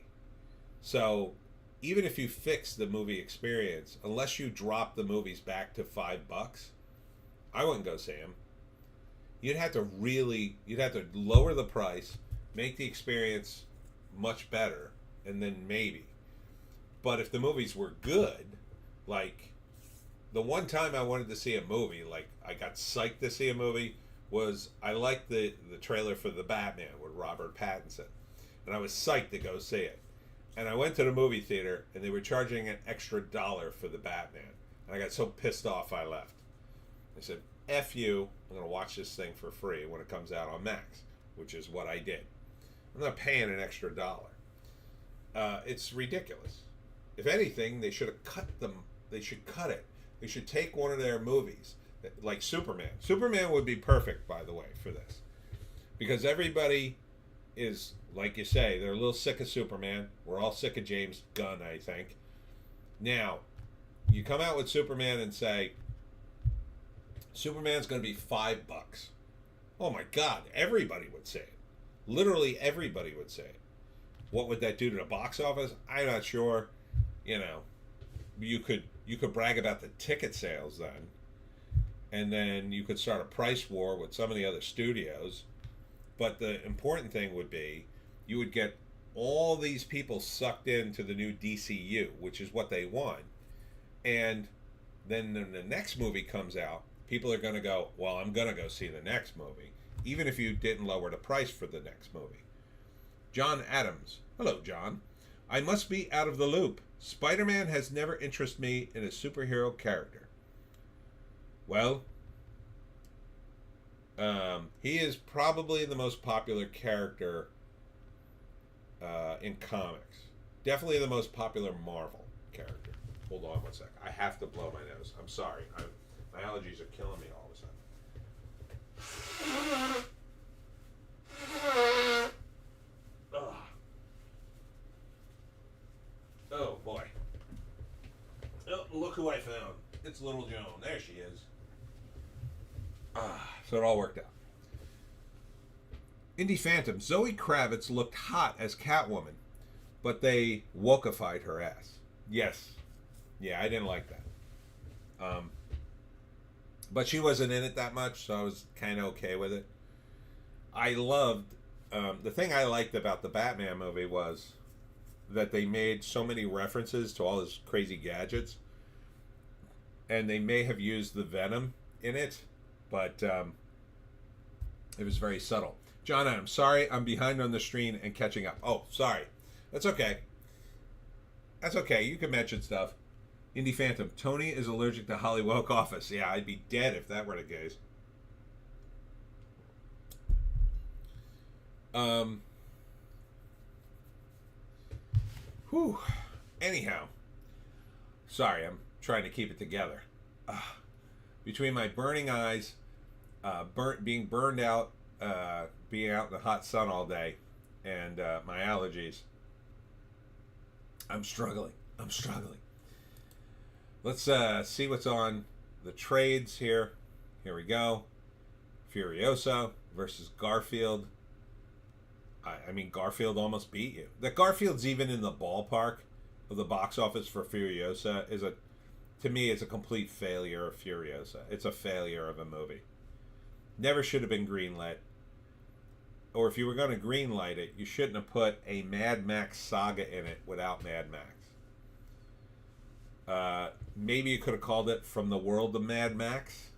S1: So, even if you fix the movie experience, unless you drop the movies back to $5, I wouldn't go see them. You'd have to lower the price, make the experience much better, and then maybe. But if the movies were good, like the one time I wanted to see a movie, like I got psyched to see a movie, was I liked the trailer for The Batman with Robert Pattinson. And I was psyched to go see it. And I went to the movie theater and they were charging an extra $1 for The Batman. And I got so pissed off I left. I said, F you, I'm going to watch this thing for free when it comes out on Max, which is what I did. I'm not paying an extra $1. It's ridiculous. If anything, they should have cut them. They should cut it. They should take one of their movies, like Superman. Superman would be perfect, by the way, for this. Because everybody is, like you say, they're a little sick of Superman. We're all sick of James Gunn, I think. Now, you come out with Superman and say, Superman's going to be $5. Oh my God, everybody would say it. Literally everybody would say it. What would that do to the box office? I'm not sure. You know, you could brag about the ticket sales then, and then you could start a price war with some of the other studios. But the important thing would be you would get all these people sucked into the new DCU, which is what they want. And then when the next movie comes out, people are going to go, well, I'm going to go see the next movie, even if you didn't lower the price for the next movie. John Adams. Hello, John. I must be out of the loop. Spider-Man has never interested me in a superhero character. Well, he is probably the most popular character in comics. Definitely the most popular Marvel character. Hold on one sec. I have to blow my nose. I'm sorry. My allergies are killing me all of a sudden. Ugh. Oh, boy. Oh, look who I found. It's Little Joan. There she is. So it all worked out. Indie Phantom. Zoe Kravitz looked hot as Catwoman, but they wokeified her ass. Yes. Yeah, I didn't like that. But she wasn't in it that much, so I was kind of okay with it. I loved... the thing I liked about the Batman movie was that they made so many references to all his crazy gadgets, and they may have used the venom in it, but it was very subtle. John Adams, sorry, I'm behind on the stream and catching up. Oh, sorry. That's okay. That's okay. You can mention stuff. Indie Phantom, Tony is allergic to Hollywoke Office. Yeah, I'd be dead if that were the case. Whew. Anyhow, sorry, I'm trying to keep it together. Between my burning eyes, being burned out, being out in the hot sun all day, and my allergies, I'm struggling. Let's see what's on the trades here. Here we go. Furiosa versus Garfield. I mean, Garfield almost beat you. That Garfield's even in the ballpark of the box office for Furiosa is to me, it's a complete failure of Furiosa. It's a failure of a movie. Never should have been greenlit. Or if you were going to greenlight it, you shouldn't have put a Mad Max saga in it without Mad Max. Maybe you could have called it From the World of Mad Max.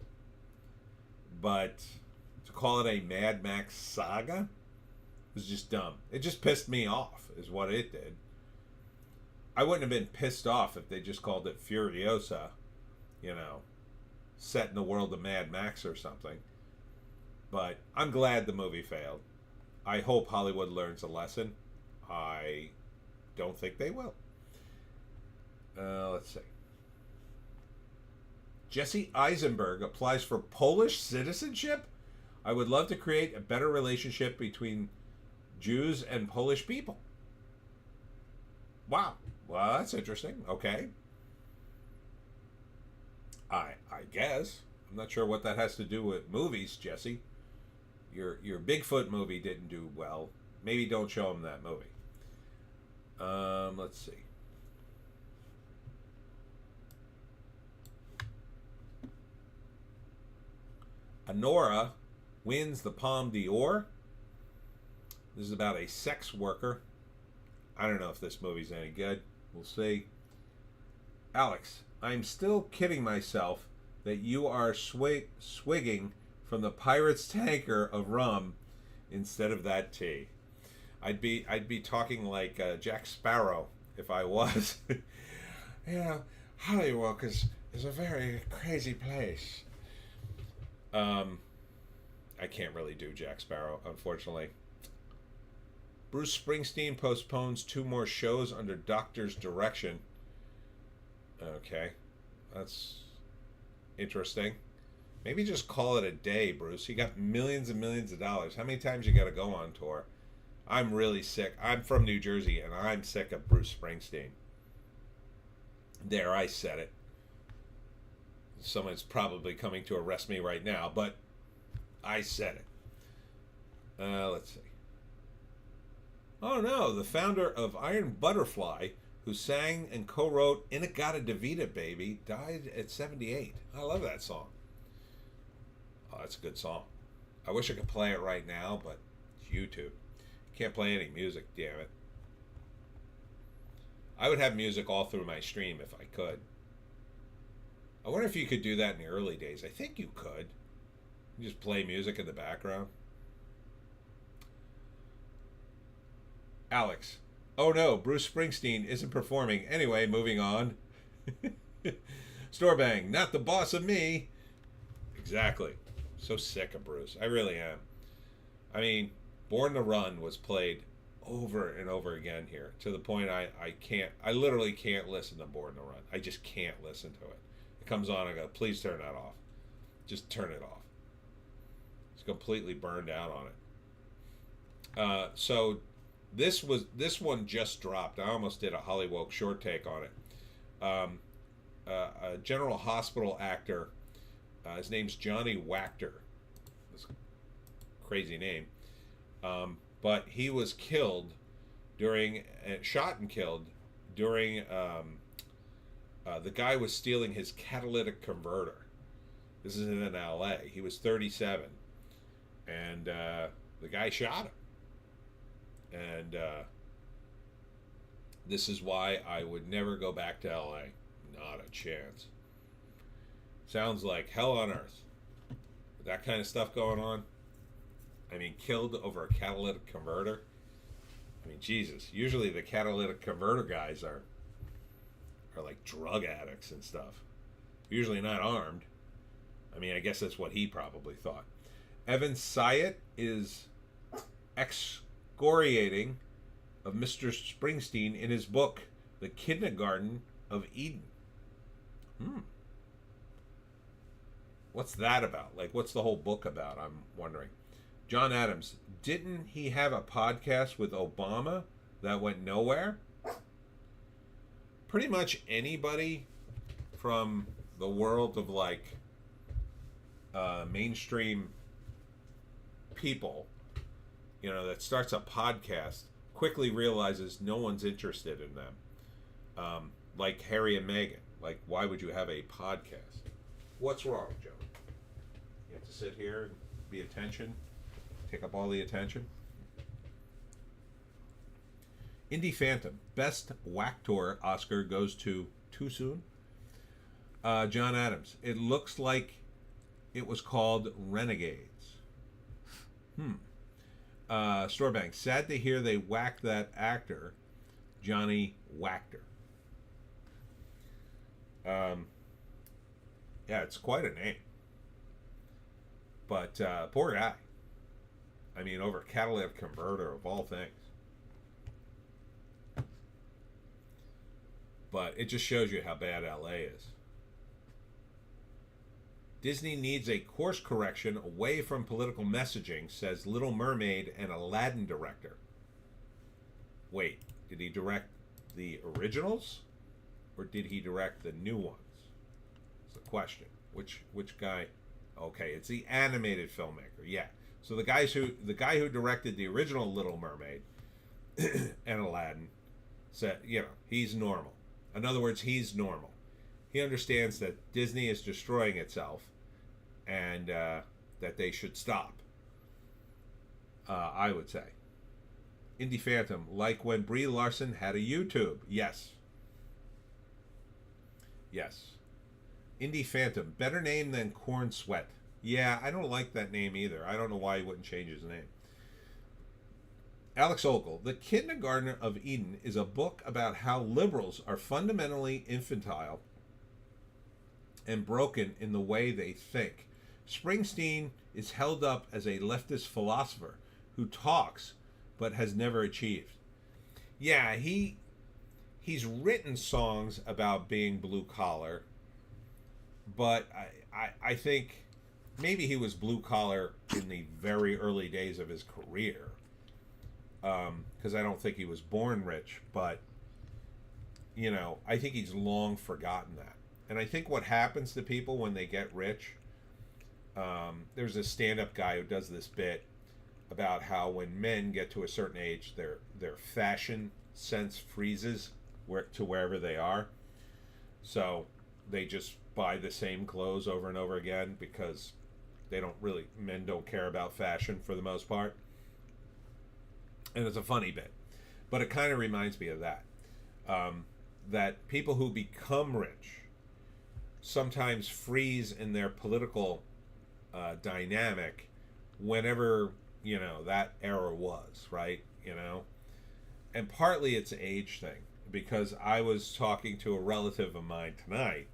S1: But to call it a Mad Max saga was just dumb. It just pissed me off, is what it did. I wouldn't have been pissed off if they just called it Furiosa, set in the world of Mad Max or something. But I'm glad the movie failed. I hope Hollywood learns a lesson. I don't think they will. Let's see. Jesse Eisenberg applies for Polish citizenship? I would love to create a better relationship between Jews and Polish people. Wow. Well, that's interesting. Okay. I guess. I'm not sure what that has to do with movies, Jesse. Your Bigfoot movie didn't do well. Maybe don't show him that movie. Let's see. Honora wins the Palme d'Or. This is about a sex worker. I don't know if this movie's any good. We'll see. Alex, I'm still kidding myself that you are swigging from the pirate's tanker of rum instead of that tea. I'd be talking like Jack Sparrow if I was. Hollywoke is a very crazy place. I can't really do Jack Sparrow, unfortunately. Bruce Springsteen postpones 2 more shows under doctor's direction. Okay, that's interesting. Maybe just call it a day, Bruce. You got millions and millions of dollars. How many times you got to go on tour? I'm really sick. I'm from New Jersey, and I'm sick of Bruce Springsteen. There, I said it. Someone's probably coming to arrest me right now, but I said it. Let's see. Oh no, the founder of Iron Butterfly, who sang and co-wrote In-A-Gadda-Da-Vida Baby, died at 78. I love that song. Oh, that's a good song. I wish I could play it right now, but it's YouTube. Can't play any music, damn it. I would have music all through my stream if I could. I wonder if you could do that in the early days. I think you could. You just play music in the background. Alex. Oh no, Bruce Springsteen isn't performing. Anyway, moving on. Storebang, not the boss of me. Exactly. So sick of Bruce. I really am. I mean, Born to Run was played over and over again here to the point I literally can't listen to Born to Run. I just can't listen to it. It comes on, I go, please turn that off. Just turn it off. It's completely burned out on it. So this one just dropped. I almost did a Hollywoke short take on it. A General Hospital actor, his name's Johnny Wachter. This crazy name. But he was killed shot and killed during, the guy was stealing his catalytic converter. This is in LA. He was 37. And the guy shot him. And This is why I would never go back to LA. Not a chance. Sounds like hell on earth. That kind of stuff going on. I mean, killed over a catalytic converter. I mean, Jesus. Usually the catalytic converter guys are like drug addicts and stuff. Usually not armed. I mean, I guess that's what he probably thought. Evan Syatt is excoriating of Mr. Springsteen in his book, The Kindergarten of Eden. What's that about? Like, what's the whole book about? I'm wondering. John Adams, didn't he have a podcast with Obama that went nowhere? Pretty much anybody from the world of, like, mainstream people, that starts a podcast quickly realizes no one's interested in them. Like Harry and Meghan. Like, why would you have a podcast? What's wrong, Joe? You have to sit here and be attention, take up all the attention. Indie Phantom, Best Whack-Tour Oscar goes to Too Soon. John Adams, it looks like it was called Renegades. Storebank, sad to hear they whacked that actor, Johnny Wachter. Yeah, it's quite a name. But poor guy. I mean, over catalytic converter of all things. But it just shows you how bad LA is. Disney needs a course correction away from political messaging, says Little Mermaid and Aladdin director. Wait, did he direct the originals? Or did he direct the new ones? It's the question. Which guy? Okay, it's the animated filmmaker. Yeah. So the guy who directed the original Little Mermaid and Aladdin said, he's normal. In other words, he's normal. He understands that Disney is destroying itself and that they should stop. I would say. Indie Phantom, like when Brie Larson had a YouTube. Yes. Indie Phantom, better name than Corn Sweat. Yeah, I don't like that name either. I don't know why he wouldn't change his name. Alex Ogle, The Kindergarten of Eden is a book about how liberals are fundamentally infantile and broken in the way they think. Springsteen is held up as a leftist philosopher who talks but has never achieved. Yeah, he's written songs about being blue collar, but I think maybe he was blue collar in the very early days of his career, because I don't think he was born rich, but I think he's long forgotten that. And I think what happens to people when they get rich, there's a stand-up guy who does this bit about how when men get to a certain age, their fashion sense freezes to wherever they are. So they just buy the same clothes over and over again because men don't care about fashion for the most part. And it's a funny bit. But it kind of reminds me of that. That people who become rich sometimes freeze in their political dynamic whenever, that era was, right? And partly it's an age thing, because I was talking to a relative of mine tonight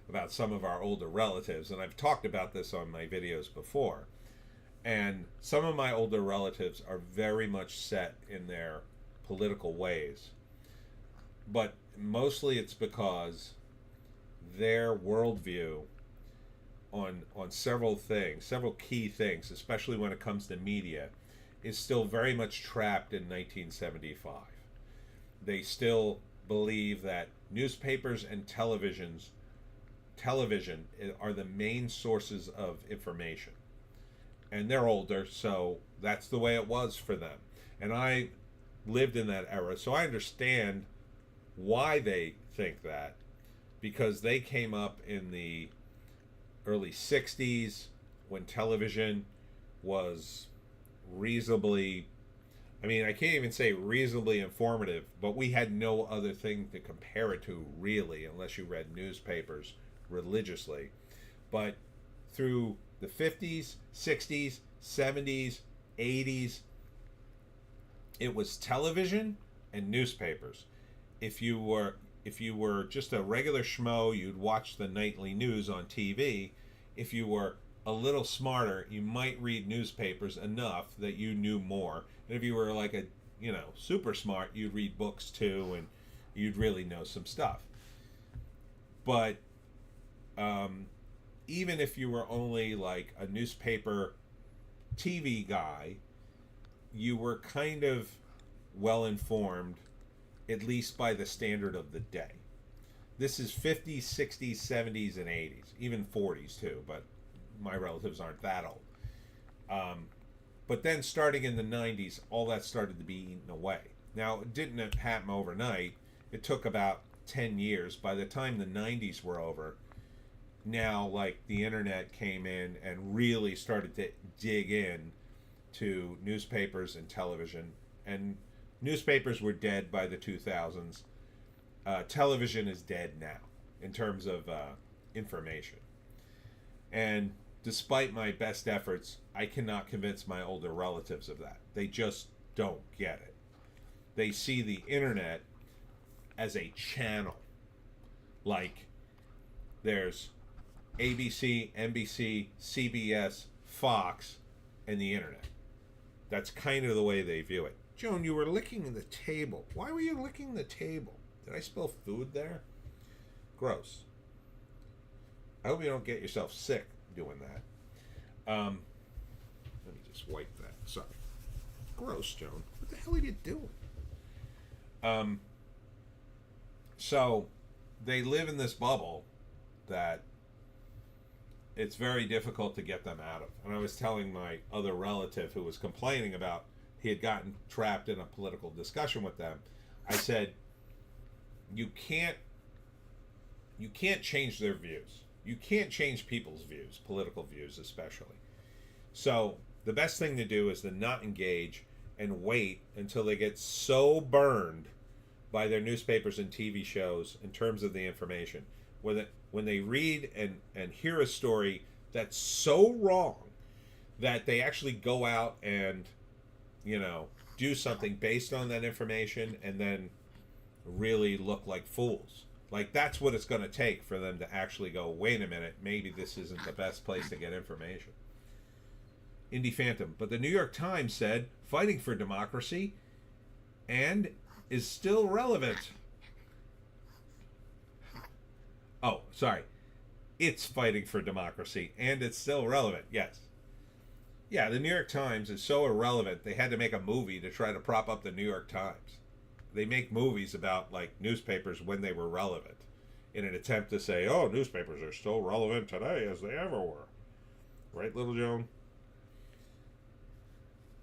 S1: about some of our older relatives, and I've talked about this on my videos before. And some of my older relatives are very much set in their political ways. But mostly it's because their worldview on several key things, especially when it comes to media, is still very much trapped in 1975. They still believe that newspapers and television are the main sources of information. And they're older, so that's the way it was for them. And I lived in that era, so I understand why they think that, because they came up in the early 60s when television was reasonably I mean, I can't even say reasonably informative, but we had no other thing to compare it to, really, unless you read newspapers religiously. But through the 50s, 60s, 70s, 80s, it was television and newspapers. If you were just a regular schmo, you'd watch the nightly news on TV. If you were a little smarter, you might read newspapers enough that you knew more. And if you were like a, super smart, you'd read books too, and you'd really know some stuff. But even if you were only like a newspaper TV guy, you were kind of well informed, at least by the standard of the day. This is 50s, 60s, 70s, and 80s, even 40s too, but my relatives aren't that old. But then starting in the 90s, all that started to be eaten away. Now, it didn't happen overnight. It took about 10 years. By the time the 90s were over, now like the internet came in and really started to dig in to newspapers and television. And newspapers were dead by the 2000s. Television is dead now in terms of information. And despite my best efforts, I cannot convince my older relatives of that. They just don't get it. They see the internet as a channel. Like there's ABC, NBC, CBS, Fox, and the internet. That's kind of the way they view it. Joan, you were licking the table. Why were you licking the table? Did I spill food there? Gross. I hope you don't get yourself sick doing that. Let me just wipe that. Sorry. Gross, Joan. What the hell are you doing? So they live in this bubble that it's very difficult to get them out of. And I was telling my other relative who was complaining about he had gotten trapped in a political discussion with them. I said, you can't change their views. You can't change people's views, political views especially. So the best thing to do is to not engage and wait until they get so burned by their newspapers and TV shows in terms of the information. When they read and hear a story that's so wrong that they actually go out and, do something based on that information and then really look like fools. Like, that's what it's going to take for them to actually go, wait a minute, maybe this isn't the best place to get information. Indie Phantom. But the New York Times said, fighting for democracy and is still relevant. Oh, sorry. It's fighting for democracy and it's still relevant. Yes. Yeah, the New York Times is so irrelevant, they had to make a movie to try to prop up the New York Times. They make movies about like newspapers when they were relevant in an attempt to say, oh, newspapers are still relevant today as they ever were. Right, little Joan?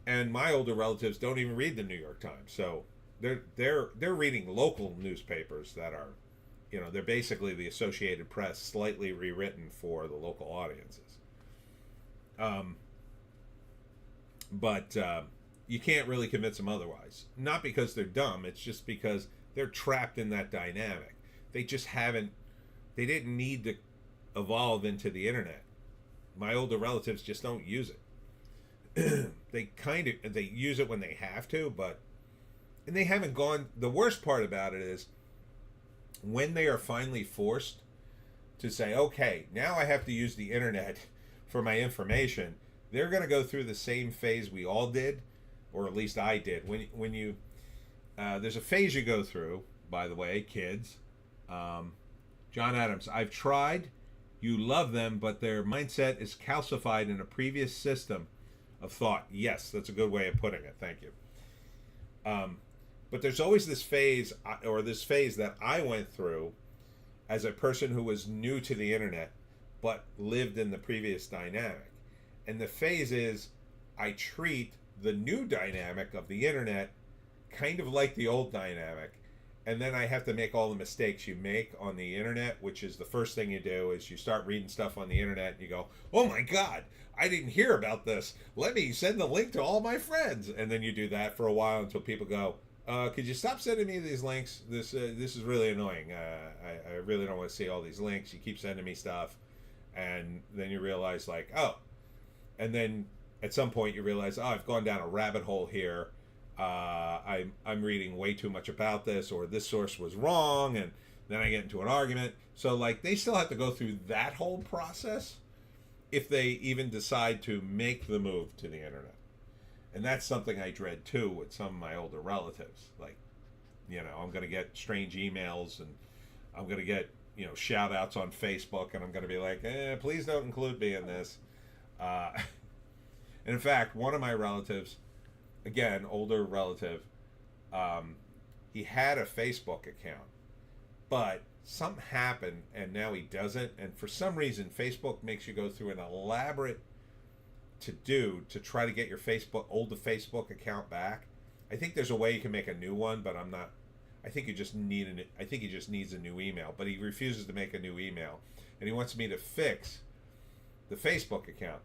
S1: And my older relatives don't even read the New York Times. So they're reading local newspapers that are, they're basically the Associated Press slightly rewritten for the local audiences. But you can't really convince them otherwise. Not because they're dumb, it's just because they're trapped in that dynamic. They just they didn't need to evolve into the internet. My older relatives just don't use it. They use it when they have to, and they haven't gone, the worst part about it is when they are finally forced to say, okay, now I have to use the internet for my information, they're going to go through the same phase we all did, or at least I did. When you there's a phase you go through, by the way, kids. John Adams, I've tried. You love them, but their mindset is calcified in a previous system of thought. Yes, that's a good way of putting it. Thank you. But there's always this phase that I went through as a person who was new to the internet, but lived in the previous dynamic. And the phase is, I treat the new dynamic of the internet kind of like the old dynamic, and then I have to make all the mistakes you make on the internet, which is the first thing you do is you start reading stuff on the internet and you go, oh my God, I didn't hear about this. Let me send the link to all my friends. And then you do that for a while until people go, could you stop sending me these links? This is really annoying. I really don't want to see all these links. You keep sending me stuff. And then you realize like, oh, and then at some point you realize, oh, I've gone down a rabbit hole here. I'm reading way too much about this, or this source was wrong, and then I get into an argument. So like they still have to go through that whole process if they even decide to make the move to the internet. And that's something I dread too with some of my older relatives. Like, you know, I'm gonna get strange emails, and I'm gonna get, you know, shout outs on Facebook, and I'm gonna be like, please don't include me in this. And in fact, one of my relatives, again, older relative, he had a Facebook account, but something happened and now he doesn't. And for some reason, Facebook makes you go through an elaborate to-do to try to get your old Facebook account back. I think there's a way you can make a new one, but I'm not. I think you just need I think he just needs a new email, but he refuses to make a new email, and he wants me to fix the Facebook account.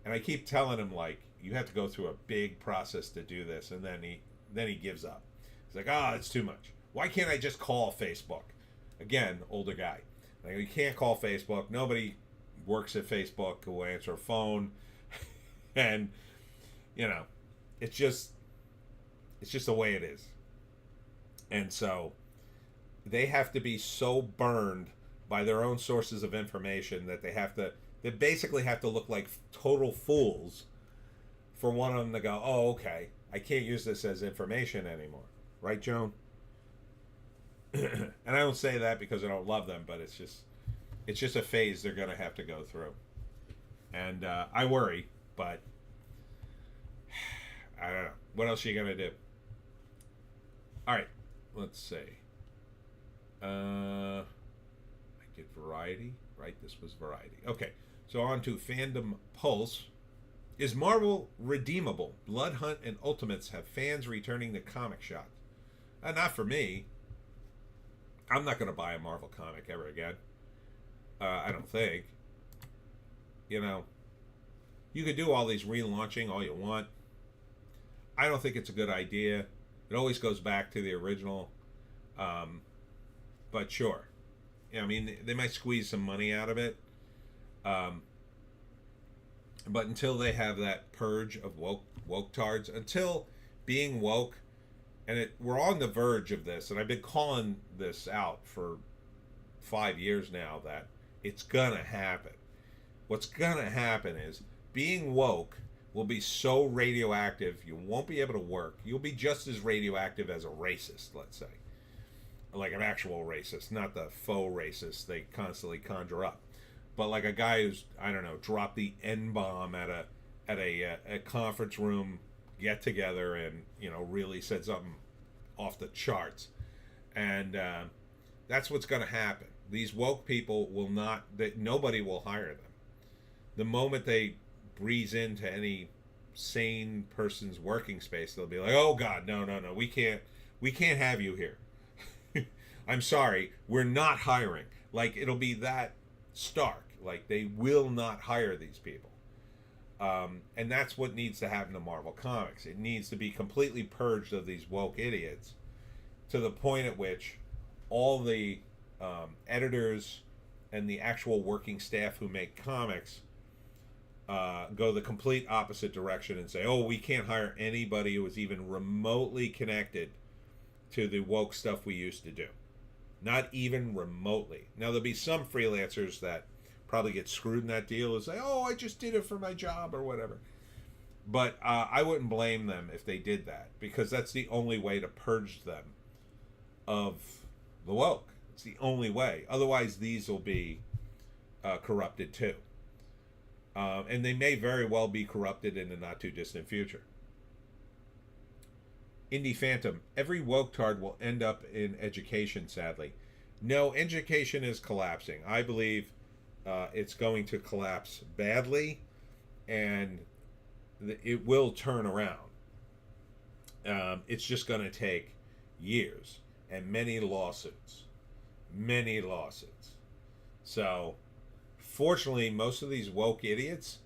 S1: And I keep telling him, like, you have to go through a big process to do this, and then he gives up. He's like, it's too much. Why can't I just call Facebook? Again, older guy. Like, you can't call Facebook. Nobody works at Facebook who will answer a phone. And, you know, it's just the way it is. And so they have to be so burned by their own sources of information that they basically have to look like total fools for one of them to go, oh, okay, I can't use this as information anymore. Right, Joan? And I don't say that because I don't love them, but it's just a phase they're going to have to go through. And I worry, but I don't know. What else are you going to do? All right, let's see. I did Variety, right? This was Variety. Okay, so on to Fandom Pulse. Is Marvel redeemable? Blood Hunt and Ultimates have fans returning to comic shops. Not for me. I'm not going to buy a Marvel comic ever again. I don't think. You know, you could do all these relaunching all you want. I don't think it's a good idea. It always goes back to the original. But sure. Yeah, I mean, they might squeeze some money out of it. But until they have that purge of woke-tards, until being woke, and we're on the verge of this, and I've been calling this out for 5 years now, that it's gonna happen. What's gonna happen is being woke will be so radioactive you won't be able to work. You'll be just as radioactive as a racist, let's say. Like an actual racist, not the faux racist they constantly conjure up. But like a guy who's, I don't know, dropped the N-bomb at a conference room get together and, you know, really said something off the charts. And that's what's going to happen. These woke people will not, nobody will hire them. The moment they breeze into any sane person's working space, they'll be like, oh God, no, we can't have you here. I'm sorry, we're not hiring. Like, it'll be that stark. Like, they will not hire these people. And that's what needs to happen to Marvel Comics. It needs to be completely purged of these woke idiots to the point at which all the editors and the actual working staff who make comics go the complete opposite direction and say, oh, we can't hire anybody who is even remotely connected to the woke stuff we used to do. Not even remotely. Now, there'll be some freelancers that probably get screwed in that deal and say, oh, I just did it for my job or whatever. But I wouldn't blame them if they did that, because that's the only way to purge them of the woke. It's the only way. Otherwise, these will be corrupted too. And they may very well be corrupted in the not-too-distant future. Indie Phantom, every woke-tard will end up in education, sadly. No, education is collapsing. I believe it's going to collapse badly, and it will turn around. It's just going to take years. and many lawsuits. Many lawsuits. So, fortunately, most of these woke idiots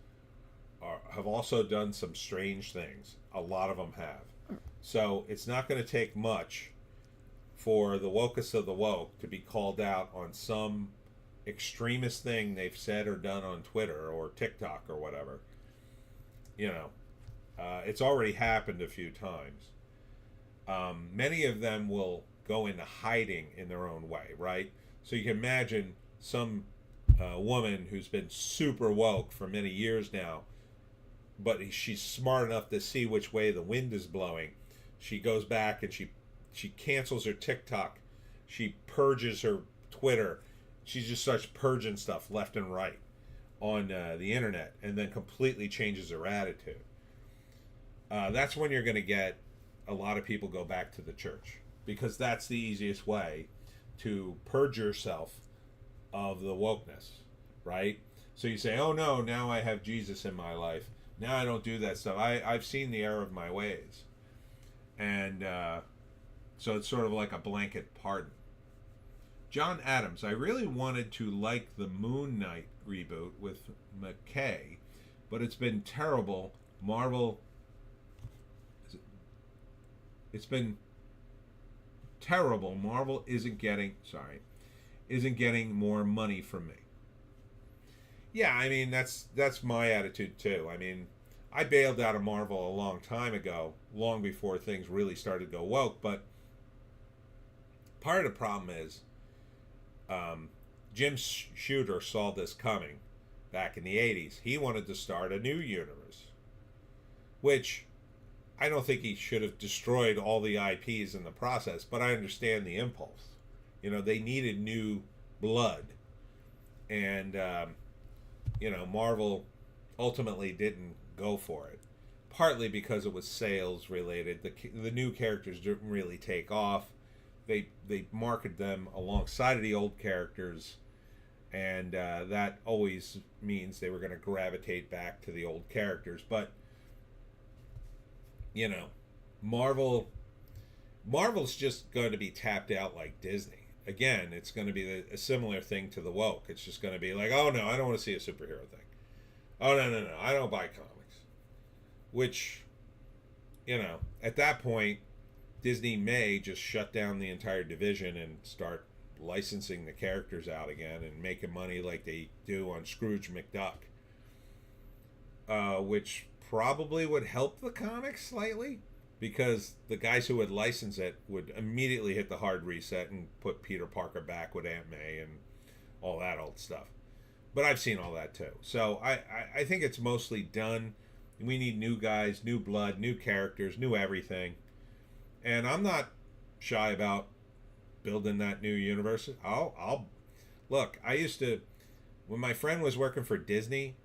S1: have also done some strange things. A lot of them have. So, it's not going to take much for the wokest of the woke to be called out on some extremist thing they've said or done on Twitter or TikTok or whatever. You know, it's already happened a few times. Many of them will go into hiding in their own way, right? So you can imagine some woman who's been super woke for many years now, but she's smart enough to see which way the wind is blowing. She goes back and she cancels her TikTok. She purges her Twitter. She just starts purging stuff left and right on the internet, and then completely changes her attitude. That's when you're going to get a lot of people go back to the church, because that's the easiest way to purge yourself of the wokeness, right? So you say, oh no, now I have Jesus in my life. Now I don't do that stuff. I've seen the error of my ways. And so it's sort of like a blanket pardon. John Adams, I really wanted to like the Moon Knight reboot with McKay, but it's been terrible. It's been terrible. Marvel isn't getting more money from me. Yeah, I mean that's my attitude too. I mean, I bailed out of Marvel a long time ago, long before things really started to go woke, but part of the problem is Jim Shooter saw this coming back in the 80s. He wanted to start a new universe, which I don't think he should have destroyed all the IPs in the process, but I understand the impulse. You know, they needed new blood. And, Marvel ultimately didn't go for it. Partly because it was sales related. The new characters didn't really take off. They marketed them alongside of the old characters, and that always means they were going to gravitate back to the old characters. But Marvel's just going to be tapped out like Disney. Again, it's going to be a similar thing to the woke. It's just going to be like, oh no, I don't want to see a superhero thing. Oh no, I don't buy comics. Which, at that point, Disney may just shut down the entire division and start licensing the characters out again and making money like they do on Scrooge McDuck. Which probably would help the comics slightly, because the guys who would license it would immediately hit the hard reset and put Peter Parker back with Aunt May and all that old stuff. But I've seen all that too. So I think it's mostly done. We need new guys, new blood, new characters, new everything. And I'm not shy about building that new universe. I'll look, I used to, when my friend was working for Disney,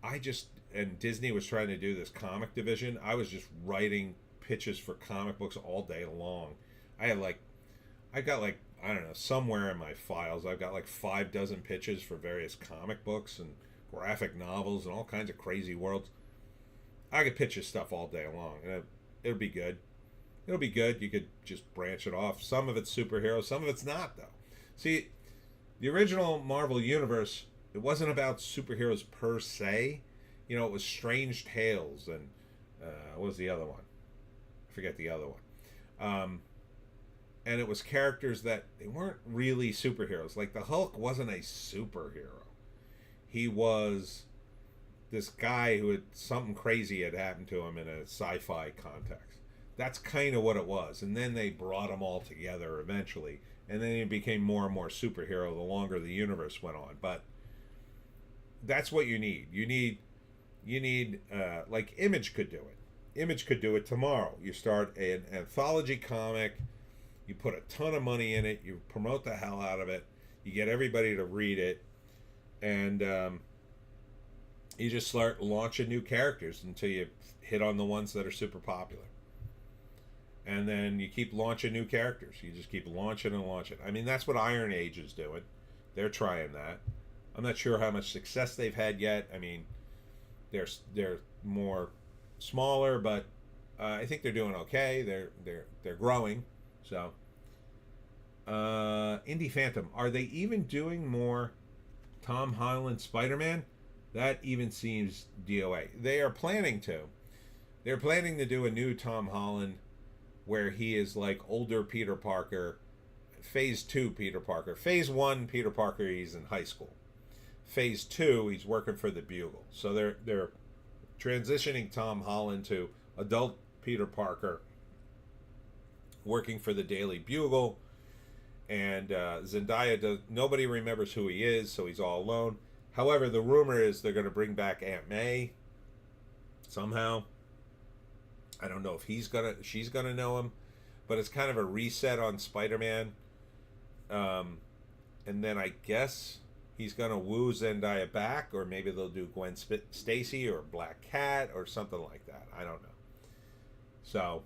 S1: and Disney was trying to do this comic division, I was just writing pitches for comic books all day long. I got I don't know, somewhere in my files, I've got 5 dozen pitches for various comic books and graphic novels and all kinds of crazy worlds. I could pitch this stuff all day long, and it'll be good. It'll be good. You could just branch it off. Some of it's superheroes, some of it's not, though. See, the original Marvel Universe, it wasn't about superheroes per se. It was Strange Tales and what was the other one? I forget the other one. And it was characters that they weren't really superheroes. Like the Hulk wasn't a superhero. He was this guy who had something crazy had happened to him in a sci-fi context. That's kind of what it was. And then they brought them all together eventually. And then he became more and more superhero the longer the universe went on. But that's what you need. You need Image could do it. Image could do it tomorrow. You start an anthology comic, you put a ton of money in it, you promote the hell out of it, you get everybody to read it, and you just start launching new characters until you hit on the ones that are super popular. And then you keep launching new characters. You just keep launching and launching. I mean, that's what Iron Age is doing. They're trying that. I'm not sure how much success they've had yet. I mean, they're more smaller, but I think they're doing okay. They're growing. So Indie Phantom. Are they even doing more Tom Holland Spider-Man? That even seems DOA. They are planning to. They're planning to do a new Tom Holland where he is like older Peter Parker. Phase 2 Peter Parker. Phase 1 Peter Parker, he's in high school. Phase 2, he's working for the Bugle. So they're transitioning Tom Holland to adult Peter Parker working for the Daily Bugle. And Zendaya does. Nobody remembers who he is, so he's all alone. However, the rumor is they're going to bring back Aunt May somehow. I don't know if she's gonna know him, but it's kind of a reset on Spider-Man. And then I guess he's gonna woo Zendaya back, or maybe they'll do Gwen Stacy or Black Cat or something like that. I don't know. So,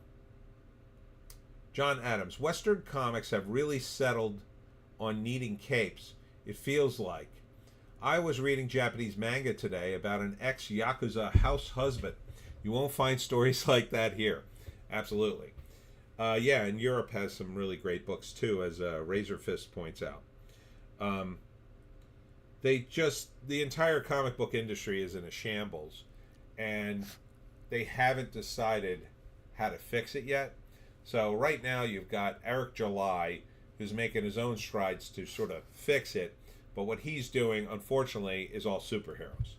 S1: John Adams, Western comics have really settled on needing capes. It feels like. I was reading Japanese manga today about an ex-Yakuza house husband. You won't find stories like that here. Absolutely. Yeah, and Europe has some really great books too, as Razor Fist points out. The entire comic book industry is in a shambles, and they haven't decided how to fix it yet. So right now you've got Eric July, who's making his own strides to sort of fix it, but what he's doing, unfortunately, is all superheroes.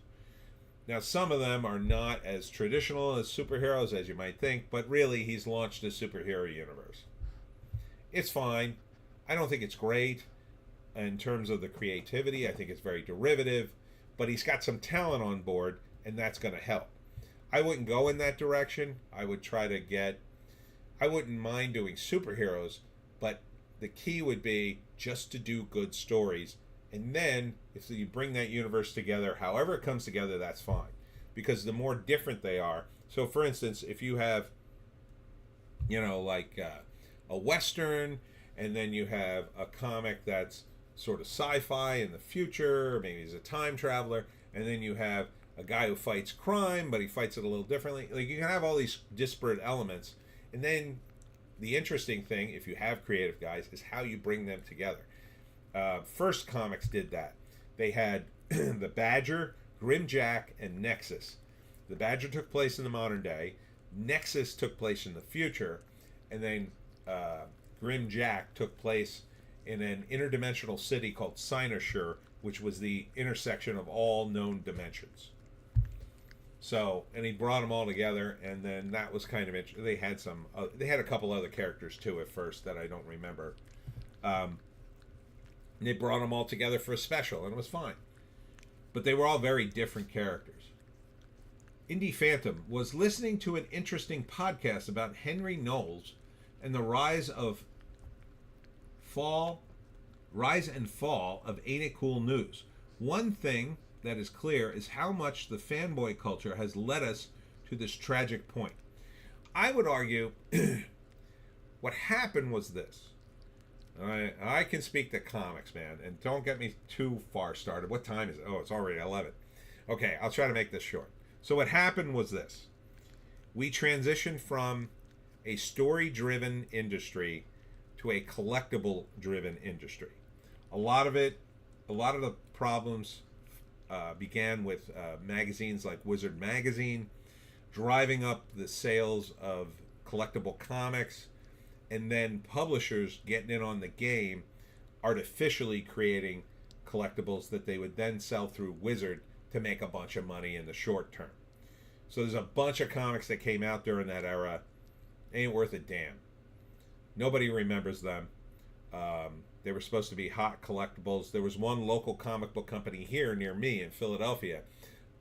S1: Now, some of them are not as traditional as superheroes as you might think, but really, he's launched a superhero universe. It's fine. I don't think it's great in terms of the creativity. I think it's very derivative, but he's got some talent on board, and that's going to help. I wouldn't go in that direction. I wouldn't mind doing superheroes, but the key would be just to do good stories. And then, if you bring that universe together, however it comes together, that's fine. Because the more different they are. So, for instance, if you have, like a Western, and then you have a comic that's sort of sci-fi in the future, or maybe he's a time traveler, and then you have a guy who fights crime, but he fights it a little differently. Like, you can have all these disparate elements. And then the interesting thing, if you have creative guys, is how you bring them together. First Comics did that. They had the Badger, Grimjack, and Nexus. The Badger took place in the modern day. Nexus took place in the future. And then Grimjack took place in an interdimensional city called Cynosure, which was the intersection of all known dimensions. So, and he brought them all together, and then that was kind of interesting. They had a couple other characters too at first that I don't remember. And they brought them all together for a special, and it was fine. But they were all very different characters. Indie Phantom was listening to an interesting podcast about Henry Knowles and the rise and fall of Ain't It Cool News. One thing that is clear is how much the fanboy culture has led us to this tragic point. I would argue what happened was this. I can speak to comics, man, and don't get me too far started. What time is it? Oh, it's already 11. Okay, I'll try to make this short. So what happened was this. We transitioned from a story-driven industry to a collectible-driven industry. A lot of the problems began with magazines like Wizard Magazine, driving up the sales of collectible comics, and then publishers getting in on the game, artificially creating collectibles that they would then sell through Wizard to make a bunch of money in the short term. So there's a bunch of comics that came out during that era. Ain't worth a damn. Nobody remembers them. They were supposed to be hot collectibles. There was one local comic book company here near me in Philadelphia.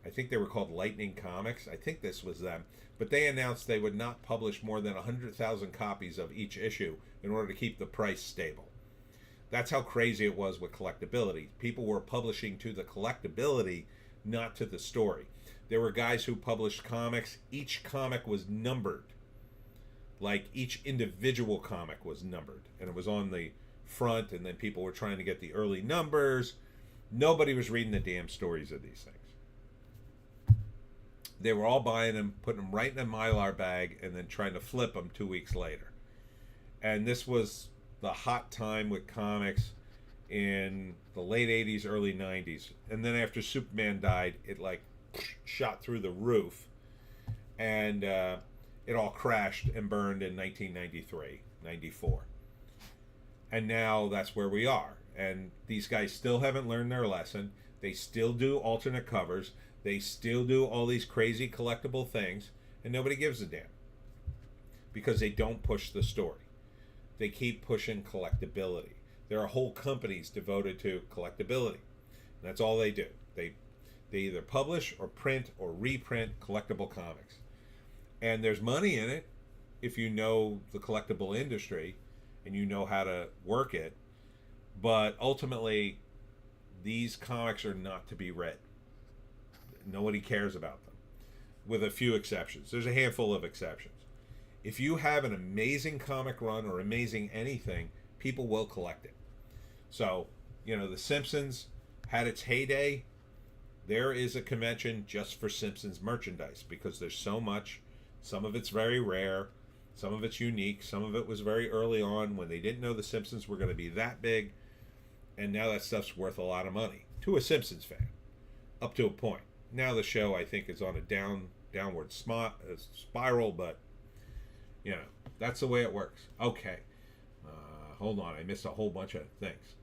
S1: I think they were called Lightning Comics. I think this was them. But they announced they would not publish more than 100,000 copies of each issue in order to keep the price stable. That's how crazy it was with collectability. People were publishing to the collectability, not to the story. There were guys who published comics. Each comic was numbered. Like, each individual comic was numbered. And it was on the front, and then people were trying to get the early numbers. Nobody was reading the damn stories of these things. They were all buying them, putting them right in a Mylar bag, and then trying to flip them 2 weeks later. And this was the hot time with comics in the late 80s, early 90s. And then after Superman died, it like shot through the roof, and it all crashed and burned in 1993, 94. And now that's where we are. And these guys still haven't learned their lesson. They still do alternate covers. They still do all these crazy collectible things, and nobody gives a damn because they don't push the story. They keep pushing collectability. There are whole companies devoted to collectability. And that's all they do. They either publish or print or reprint collectible comics. And there's money in it if you know the collectible industry and you know how to work it. But ultimately, these comics are not to be read. Nobody cares about them, with a few exceptions. There's a handful of exceptions. If you have an amazing comic run or amazing anything, people will collect it. So, The Simpsons had its heyday. There is a convention just for Simpsons merchandise because there's so much. Some of it's very rare. Some of it's unique. Some of it was very early on when they didn't know the Simpsons were going to be that big. And now that stuff's worth a lot of money to a Simpsons fan, up to a point. Now the show, I think, is on a downward spiral, but, that's the way it works. Okay. Hold on. I missed a whole bunch of things.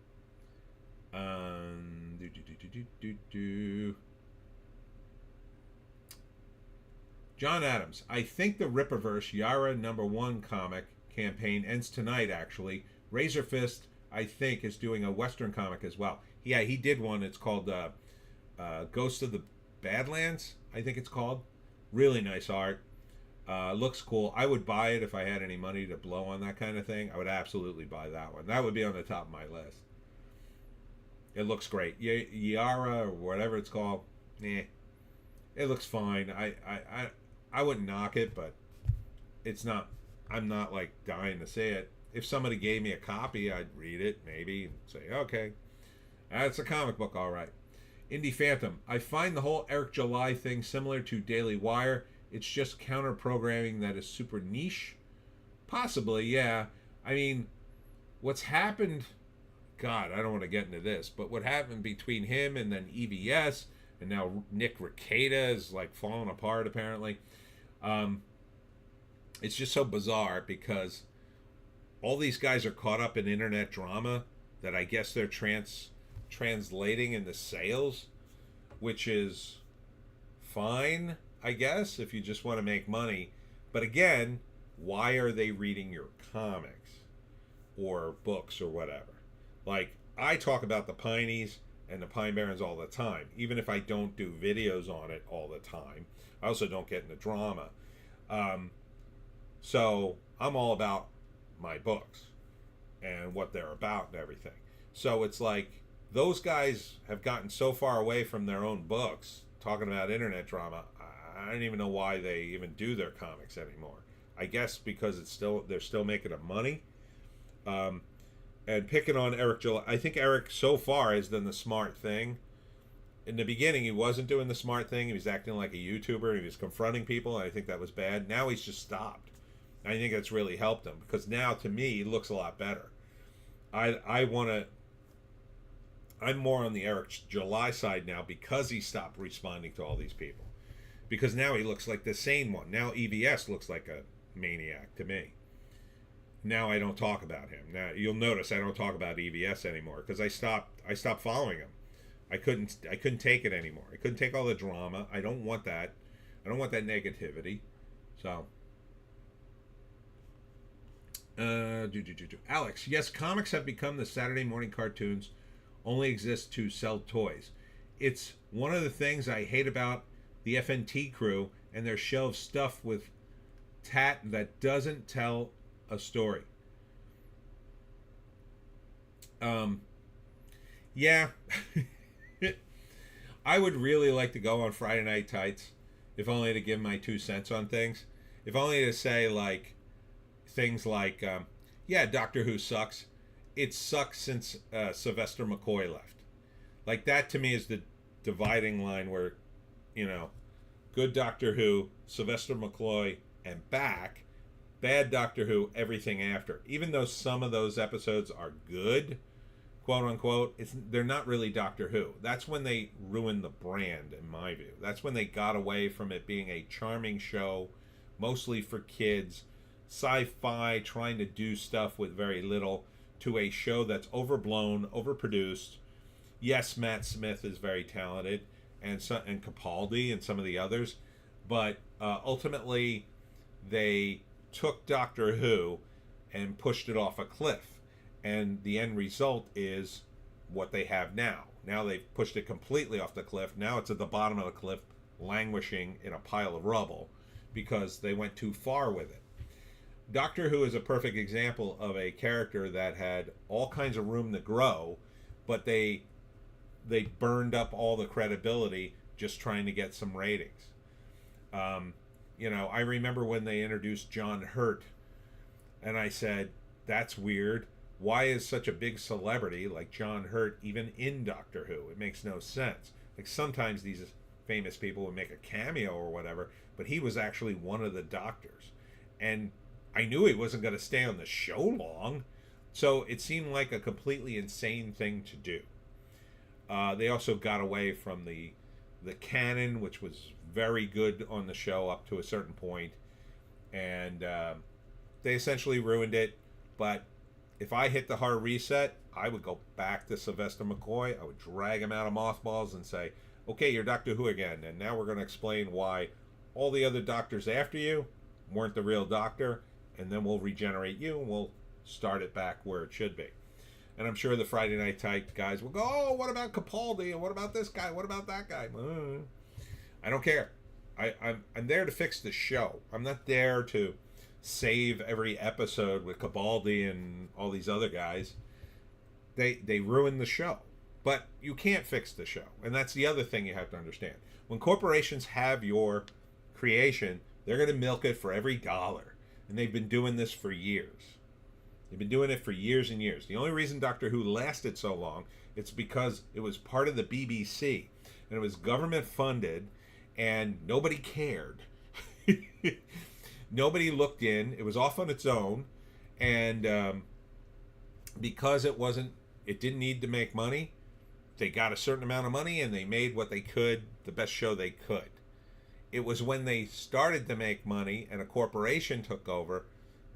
S1: John Adams. I think the Rippaverse Yara #1 comic campaign ends tonight, actually. Razor Fist, I think, is doing a Western comic as well. Yeah, he did one. It's called Ghost of the Badlands, I think it's called. Really nice art. Looks cool. I would buy it if I had any money to blow on that kind of thing. I would absolutely buy that one. That would be on the top of my list. It looks great. Yara or whatever it's called. It looks fine. I wouldn't knock it, but it's not. I'm not like dying to see it. If somebody gave me a copy, I'd read it maybe and say, okay, that's a comic book, all right. Indie Phantom. I find the whole Eric July thing similar to Daily Wire. It's just counter programming that is super niche. Possibly, yeah. I mean, what's happened, God, I don't want to get into this, but what happened between him and then EBS, and now Nick Rekieta is like falling apart apparently. It's just so bizarre because all these guys are caught up in internet drama that I guess they're translating into sales, which is fine, I guess, if you just want to make money. But again, why are they reading your comics or books or whatever? Like, I talk about the Pineys and the Pine Barrens all the time, even if I don't do videos on it all the time. I also don't get into drama. So I'm all about my books and what they're about and everything. So it's like those guys have gotten so far away from their own books talking about internet drama. I don't even know why they even do their comics anymore. I guess because they're still making them money. And picking on Eric July, I think Eric so far has done the smart thing. In the beginning, he wasn't doing the smart thing. He was acting like a YouTuber. He was confronting people, and I think that was bad. Now he's just stopped. I think that's really helped him because now, to me, he looks a lot better. I'm more on the Eric July side now because he stopped responding to all these people. Because now he looks like the sane one. Now EBS looks like a maniac to me. Now I don't talk about him. Now you'll notice I don't talk about EBS anymore because I stopped following him. I couldn't take it anymore. I couldn't take all the drama. I don't want that. I don't want that negativity. So Alex, yes, comics have become the Saturday morning cartoons only exist to sell toys. It's one of the things I hate about the FNT crew and their shelf stuff with tat that doesn't tell a story. Yeah. I would really like to go on Friday Night Tights, if only to give my 2 cents on things. If only to say like things like, yeah, Doctor Who sucks. It sucks since Sylvester McCoy left. Like that to me is the dividing line where, good Doctor Who, Sylvester McCoy, and back, bad Doctor Who, everything after. Even though some of those episodes are good, quote unquote, they're not really Doctor Who. That's when they ruined the brand, in my view. That's when they got away from it being a charming show, mostly for kids, sci-fi, trying to do stuff with very little, to a show that's overblown, overproduced. Yes, Matt Smith is very talented, and Capaldi and some of the others, but ultimately they took Doctor Who and pushed it off a cliff, and the end result is what they have now. Now they've pushed it completely off the cliff. Now it's at the bottom of the cliff, languishing in a pile of rubble because they went too far with it. Doctor Who is a perfect example of a character that had all kinds of room to grow, but they burned up all the credibility just trying to get some ratings. I remember when they introduced John Hurt, and I said, that's weird. Why is such a big celebrity like John Hurt even in Doctor Who? It makes no sense. Like, sometimes these famous people would make a cameo or whatever, but he was actually one of the doctors. And I knew he wasn't going to stay on the show long, so it seemed like a completely insane thing to do. They also got away from the canon, which was very good on the show up to a certain point, and they essentially ruined it. But if I hit the hard reset, I would go back to Sylvester McCoy. I would drag him out of mothballs and say, okay, you're Doctor Who again, and now we're going to explain why all the other doctors after you weren't the real doctor, and then we'll regenerate you and we'll start it back where it should be. And I'm sure the Friday Night Type guys will go, oh, what about Capaldi? And what about this guy? What about that guy? I don't care. I'm there to fix the show. I'm not there to save every episode with Capaldi and all these other guys. They ruin the show. But you can't fix the show. And that's the other thing you have to understand. When corporations have your creation, they're going to milk it for every dollar. And they've been doing this for years. They've been doing it for years and years. The only reason Doctor Who lasted so long, it's because it was part of the BBC. And it was government funded, and nobody cared. Nobody looked in. It was off on its own. And because it didn't need to make money, they got a certain amount of money, and they made what they could, the best show they could. It was when they started to make money and a corporation took over,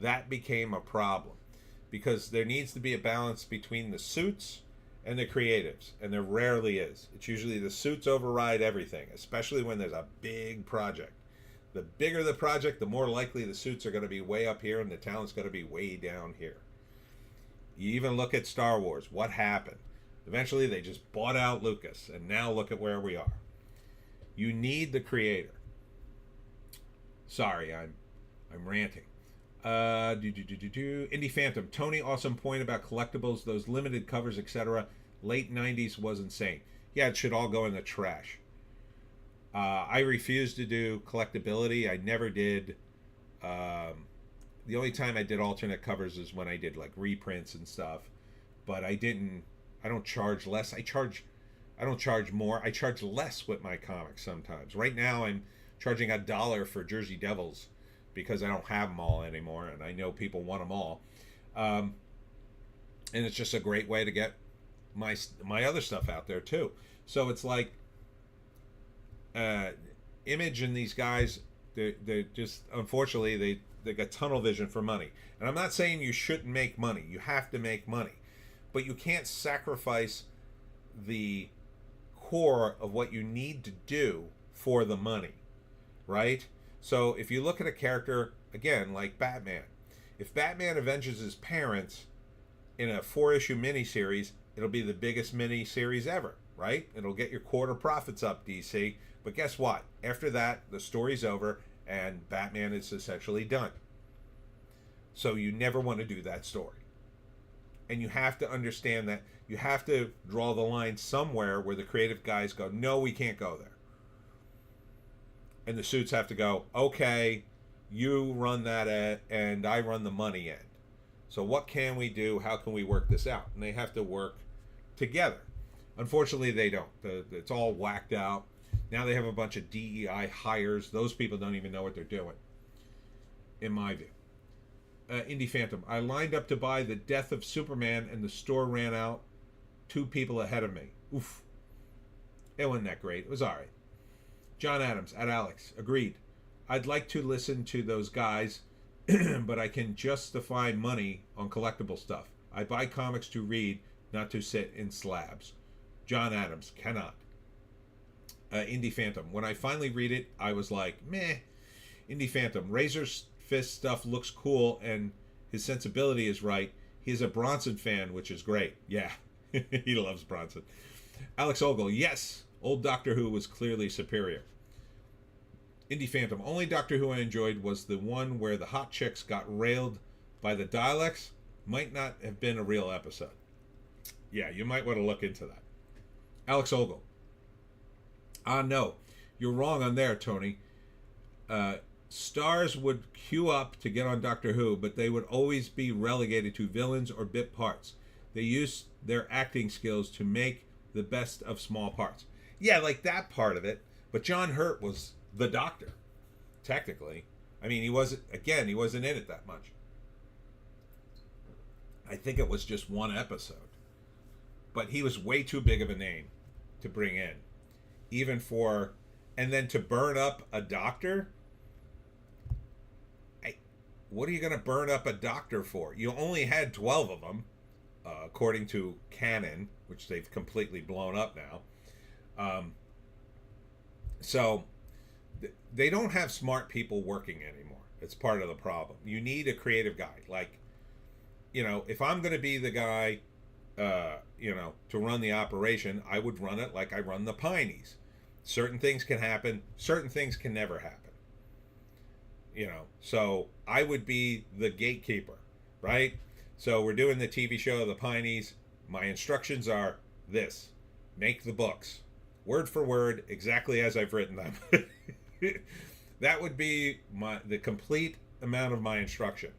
S1: that became a problem. Because there needs to be a balance between the suits and the creatives. And there rarely is. It's usually the suits override everything, especially when there's a big project. The bigger the project, the more likely the suits are going to be way up here and the talent's going to be way down here. You even look at Star Wars. What happened? Eventually they just bought out Lucas, and now look at where we are. You need the creator. Sorry, I'm ranting. Indie Phantom. Tony, awesome point about collectibles, those limited covers, etc. Late 90s was insane. Yeah, it should all go in the trash. I refuse to do collectability. I never did. The only time I did alternate covers is when I did like reprints and stuff. But I don't charge less. I don't charge more. I charge less with my comics sometimes. Right now I'm charging $1 for Jersey Devils because I don't have them all anymore, and I know people want them all. And it's just a great way to get my other stuff out there too. So it's like Image and these guys, they're just, unfortunately, they got tunnel vision for money. And I'm not saying you shouldn't make money. You have to make money. But you can't sacrifice the core of what you need to do for the money, right? So if you look at a character, again, like Batman, if Batman avenges his parents in a 4-issue miniseries, it'll be the biggest miniseries ever, right? It'll get your quarter profits up, DC. But guess what? After that, the story's over, and Batman is essentially done. So you never want to do that story. And you have to understand that you have to draw the line somewhere where the creative guys go, no, we can't go there. And the suits have to go, okay, you run that and I run the money end. So what can we do? How can we work this out? And they have to work together. Unfortunately, they don't. It's all whacked out. Now they have a bunch of DEI hires. Those people don't even know what they're doing, in my view. Indie Phantom. I lined up to buy The Death of Superman, and the store ran out 2 people ahead of me. Oof. It wasn't that great. It was all right. John Adams, at Alex. Agreed. I'd like to listen to those guys, but I can justify money on collectible stuff. I buy comics to read, not to sit in slabs. John Adams, cannot. Indie Phantom. When I finally read it, I was like, meh. Indie Phantom. Razor's Fist stuff looks cool, and his sensibility is right. He's a Bronson fan, which is great. Yeah, he loves Bronson. Alex Ogle. Yes, old Doctor Who was clearly superior. Indie Phantom. Only Doctor Who I enjoyed was the one where the hot chicks got railed by the Daleks. Might not have been a real episode. Yeah, you might want to look into that. Alex Ogle. No. You're wrong on there, Tony. Stars would queue up to get on Doctor Who, but they would always be relegated to villains or bit parts. They used their acting skills to make the best of small parts. Yeah, like that part of it. But John Hurt was the Doctor, technically. I mean, he wasn't in it that much. I think it was just one episode. But he was way too big of a name to bring in. And then to burn up a Doctor? What are you going to burn up a Doctor for? You only had 12 of them, according to canon, which they've completely blown up now. So they don't have smart people working anymore. It's part of the problem. You need a creative guy. Like, if I'm going to be the guy, to run the operation, I would run it like I run the Pineys. Certain things can happen. Certain things can never happen. So I would be the gatekeeper, right? So we're doing the TV show, The Pineys. My instructions are this: make the books, word for word, exactly as I've written them. That would be the complete amount of my instruction.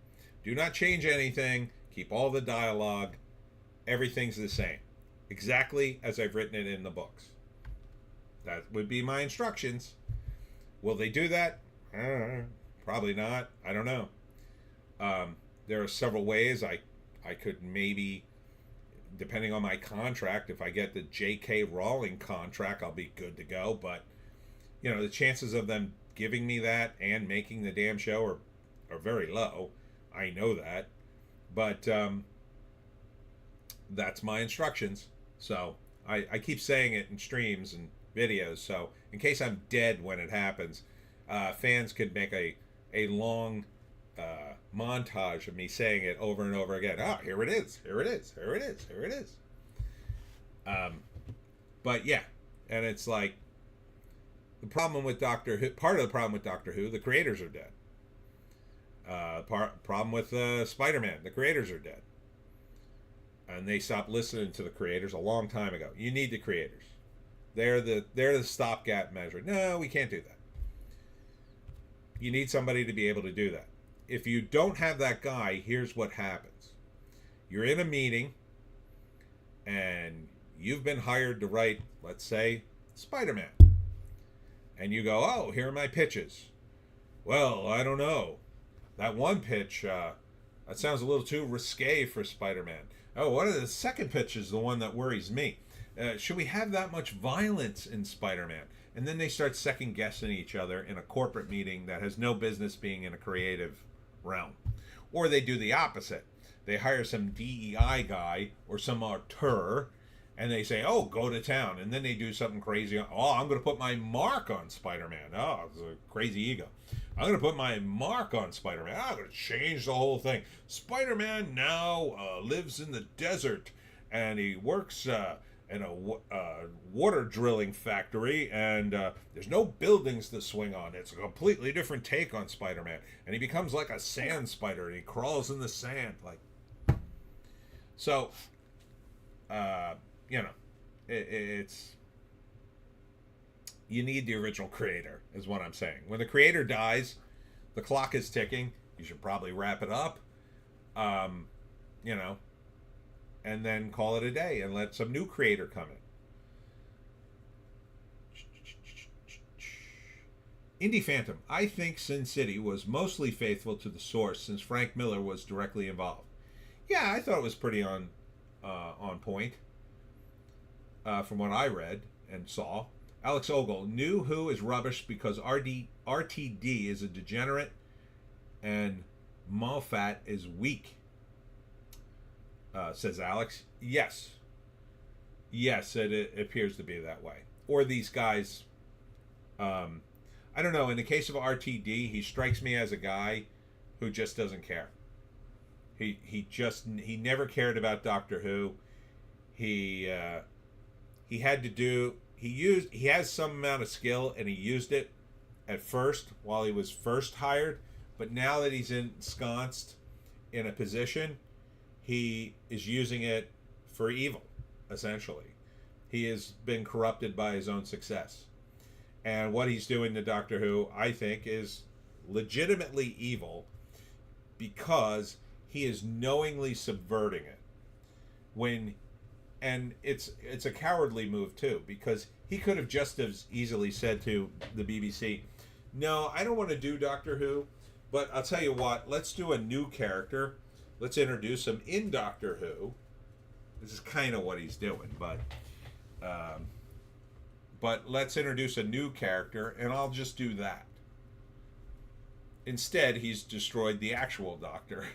S1: Do not change anything. Keep all the dialogue. Everything's the same, exactly as I've written it in the books. That would be my instructions. Will they do that? Probably not. I don't know. There are several ways I could maybe, depending on my contract, if I get the J.K. Rowling contract, I'll be good to go. But, the chances of them giving me that and making the damn show are very low. I know that. But that's my instructions. So I keep saying it in streams and videos. So in case I'm dead when it happens, fans could make a long montage of me saying it over and over again. Here it is. Here it is. Here it is. Here it is. But yeah, and it's like the problem with Doctor Who. Part of the problem with Doctor Who, the creators are dead. Problem with Spider-Man, the creators are dead, and they stopped listening to the creators a long time ago. You need the creators. They're the stopgap measure. No, we can't do that. You need somebody to be able to do that. If you don't have that guy, here's what happens. You're in a meeting, and you've been hired to write, let's say, Spider-Man. And you go, oh, here are my pitches. Well, I don't know. That one pitch, that sounds a little too risque for Spider-Man. Oh, what are the second pitch is the one that worries me. Should we have that much violence in Spider-Man? And then they start second-guessing each other in a corporate meeting that has no business being in a creative realm. Or they do the opposite. They hire some DEI guy or some auteur, and they say, oh, go to town. And then they do something crazy. Oh, I'm going to put my mark on Spider-Man. Oh, it's a crazy ego. I'm going to put my mark on Spider-Man. I'm going to change the whole thing. Spider-Man now lives in the desert, and he works in a water drilling factory, and there's no buildings to swing on. It's a completely different take on Spider-Man. And he becomes like a sand spider, and he crawls in the sand. So, it's... You need the original creator, is what I'm saying. When the creator dies, the clock is ticking. You should probably wrap it up, and then call it a day and let some new creator come Indie Phantom. I think Sin City was mostly faithful to the source since Frank Miller was directly involved. Yeah, I thought it was pretty on point from what I read and saw. Alex Ogle, New Who is rubbish because RTD is a degenerate and Moffat is weak, says Alex. Yes. Yes, it appears to be that way. Or these guys, I don't know, in the case of RTD, he strikes me as a guy who just doesn't care. He never cared about Doctor Who. He has some amount of skill and he used it at first while he was first hired, but now that he's ensconced in a position, he is using it for evil, essentially. He has been corrupted by his own success. And what he's doing to Doctor Who, I think, is legitimately evil because he is knowingly subverting it. And it's a cowardly move too, because he could have just as easily said to the BBC, "No, I don't want to do Doctor Who, but I'll tell you what, let's do a new character. Let's introduce him in Doctor Who." This is kind of what he's doing, but let's introduce a new character, and I'll just do that. Instead, he's destroyed the actual Doctor,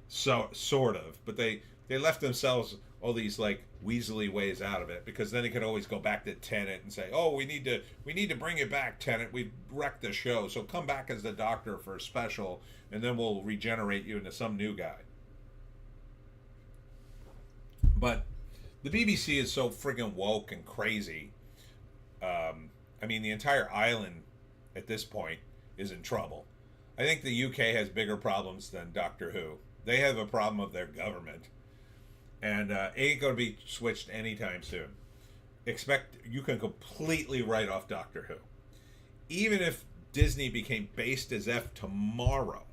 S1: so sort of. But they left themselves all these like weaselly ways out of it, because then he could always go back to Tennant and say, "Oh, we need to bring it back, Tennant. We've wrecked the show, so come back as the Doctor for a special, and then we'll regenerate you into some new guy." But the BBC is so friggin' woke and crazy. I mean, the entire island at this point is in trouble. I think the UK has bigger problems than Doctor Who. They have a problem of their government, and ain't going to be switched anytime soon. You can completely write off Doctor Who. Even if Disney became based as F tomorrow,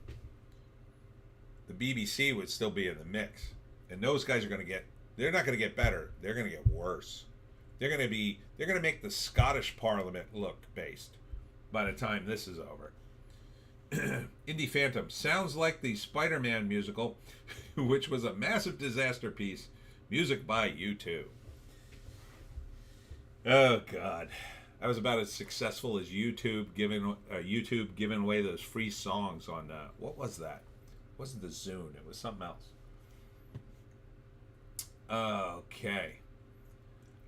S1: the BBC would still be in the mix. And those guys they're not going to get better. They're going to get worse. They're going to make the Scottish Parliament look based by the time this is over. Indie Phantom sounds like the Spider-Man musical, which was a massive disaster piece. Music by U2. Oh God, that was about as successful as YouTube giving away those free songs on what was that? It wasn't the Zune. It was something else. Okay.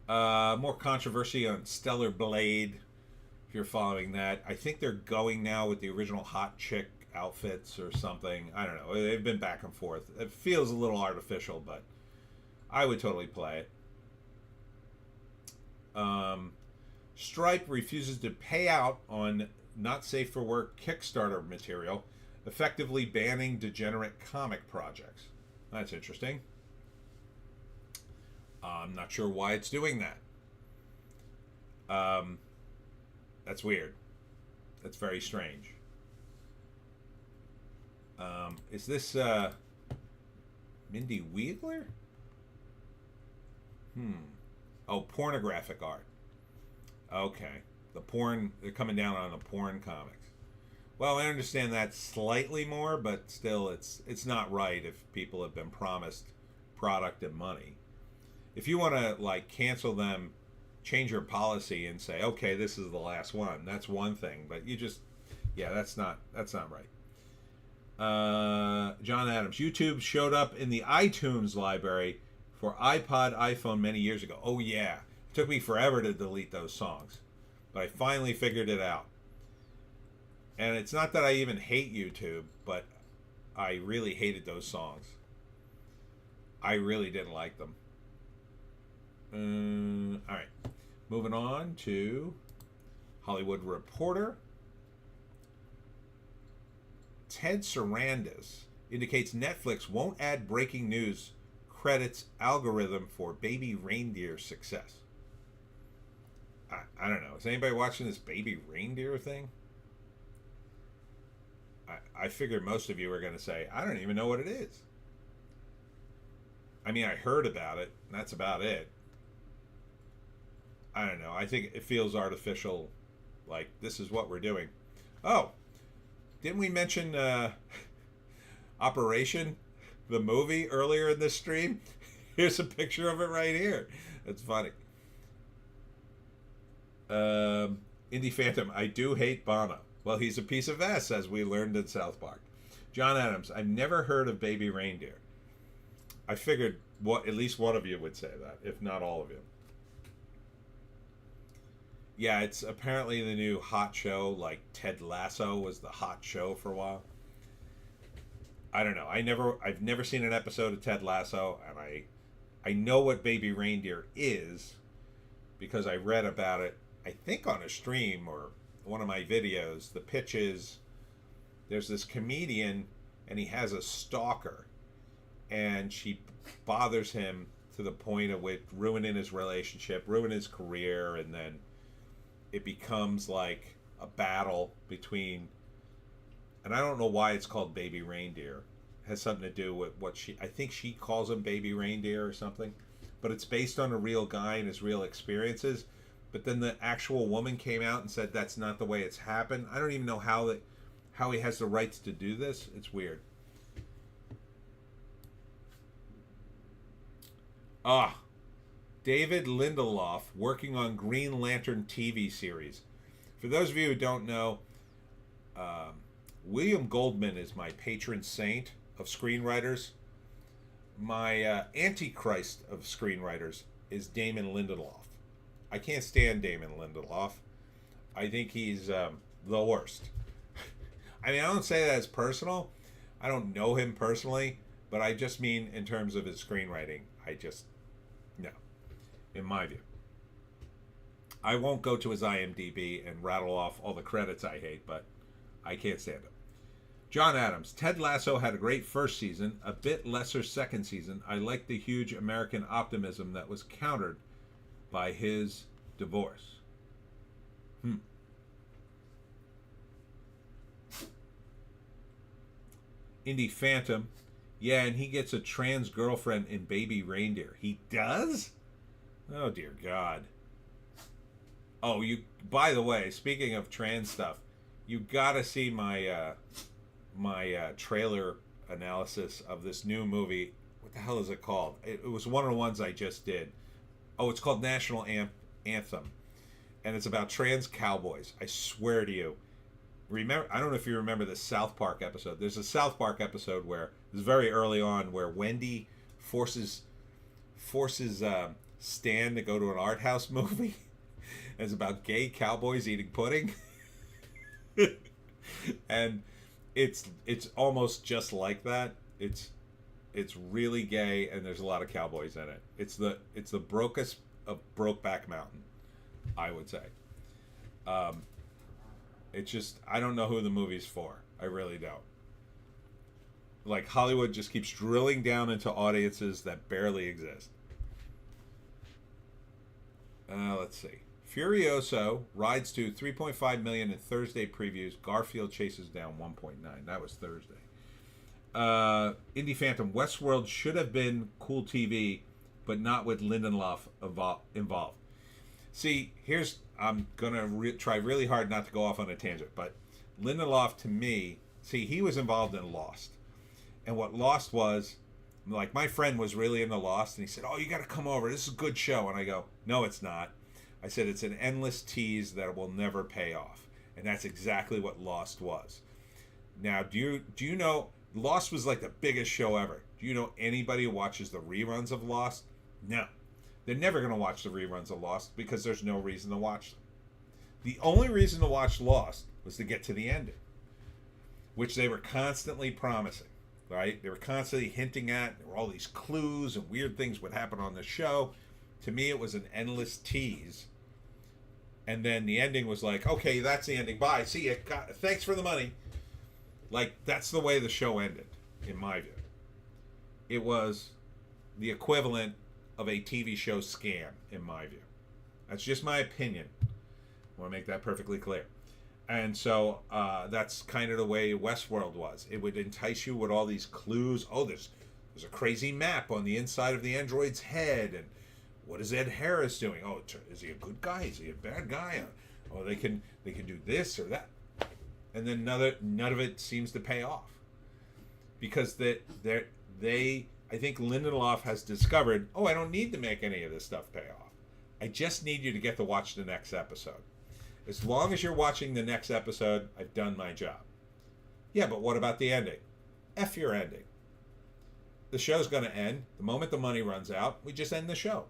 S1: More controversy on Stellar Blade. If you're following that, I think they're going now with the original hot chick outfits or something. I don't know. They've been back and forth. It feels a little artificial, but I would totally play it. Stripe refuses to pay out on not safe for work Kickstarter material, effectively banning degenerate comic projects. That's interesting. I'm not sure why it's doing that. That's weird. That's very strange. Is this Mindy Wiegler? Oh, pornographic art. Okay. They're coming down on the porn comics. Well, I understand that slightly more, but still it's not right if people have been promised product and money. If you want to like cancel them, change your policy and say, okay, this is the last one. That's one thing, but that's not right. John Adams, YouTube showed up in the iTunes library for iPod, iPhone many years ago. Oh yeah, it took me forever to delete those songs, but I finally figured it out. And it's not that I even hate YouTube, but I really hated those songs. I really didn't like them. All right, moving on to Hollywood Reporter. Ted Sarandis indicates Netflix won't add breaking news credits algorithm for Baby Reindeer success. I don't know. Is anybody watching this Baby Reindeer thing? I figured most of you were going to say, I don't even know what it is. I mean, I heard about it, and that's about it. I don't know. I think it feels artificial, like this is what we're doing. Oh, didn't we mention Operation, the movie, earlier in this stream? Here's a picture of it right here. That's funny. Indie Phantom, I do hate Bono. Well, he's a piece of ass, as we learned in South Park. John Adams, I've never heard of Baby Reindeer. I figured at least one of you would say that, if not all of you. Yeah, it's apparently the new hot show, like Ted Lasso was the hot show for a while. I don't know. I've never seen an episode of Ted Lasso, and I know what Baby Reindeer is because I read about it, I think on a stream or one of my videos. The pitch is there's this comedian and he has a stalker, and she bothers him to the point of which ruining his relationship, ruining his career, and then it becomes like a battle between, and I don't know why it's called Baby Reindeer. It has something to do with what I think she calls him Baby Reindeer or something, but it's based on a real guy and his real experiences. But then the actual woman came out and said that's not the way it's happened. I don't even know how he has the rights to do this. It's weird. David Lindelof working on Green Lantern TV series. For those of you who don't know, William Goldman is my patron saint of screenwriters. My antichrist of screenwriters is Damon Lindelof. I can't stand Damon Lindelof. I think he's the worst. I mean, I don't say that as personal. I don't know him personally, but I just mean in terms of his screenwriting. No, in my view. I won't go to his IMDb and rattle off all the credits I hate, but I can't stand him. John Adams, Ted Lasso had a great first season, a bit lesser second season. I liked the huge American optimism that was countered by his divorce. Indie Phantom, yeah, and he gets a trans girlfriend in Baby Reindeer. He does? Oh, dear God. Oh, by the way, speaking of trans stuff, you gotta see my trailer analysis of this new movie. What the hell is it called? It was one of the ones I just did. Oh, it's called National Anthem. And it's about trans cowboys. I swear to you. Remember, I don't know if you remember the South Park episode. There's a South Park episode where, it's very early on, where Wendy forces Stan to go to an art house movie. And it's about gay cowboys eating pudding. And it's almost just like that. It's really gay, and there's a lot of cowboys in it. It's the brokest of Brokeback Mountain, I would say. It's just, I don't know who the movie's for. I really don't. Like, Hollywood just keeps drilling down into audiences that barely exist. Let's see. Furiosa rides to 3.5 million in Thursday previews. Garfield chases down 1.9. That was Thursday. Indie Phantom, Westworld should have been cool TV, but not with Lindelof involved. See, I'm going to try really hard not to go off on a tangent, but Lindelof, to me, he was involved in Lost. And what Lost was, like, my friend was really into Lost, and he said, oh, you got to come over. This is a good show. And I go, no, it's not. I said, it's an endless tease that will never pay off. And that's exactly what Lost was. Now, do you know, Lost was like the biggest show ever. Do you know anybody who watches the reruns of Lost? No. They're never going to watch the reruns of Lost because there's no reason to watch them. The only reason to watch Lost was to get to the ending, which they were constantly promising, right? They were constantly hinting at. There were all these clues and weird things would happen on the show. To me, it was an endless tease. And then the ending was like, okay, that's the ending. Bye. See ya. Thanks for the money. Like, that's the way the show ended, in my view. It was the equivalent of a TV show scam, in my view. That's just my opinion. I want to make that perfectly clear. And so that's kind of the way Westworld was. It would entice you with all these clues. Oh, there's a crazy map on the inside of the android's head, and what is Ed Harris doing? Oh, is he a good guy? Is he a bad guy? Oh, they can do this or that. and then none of it seems to pay off, because I think Lindelof has discovered, oh, I don't need to make any of this stuff pay off. I just need you to get to watch the next episode. As long as you're watching the next episode, I've done my job. Yeah, but what about the ending? F your ending. The show's going to end. The moment the money runs out, we just end the show.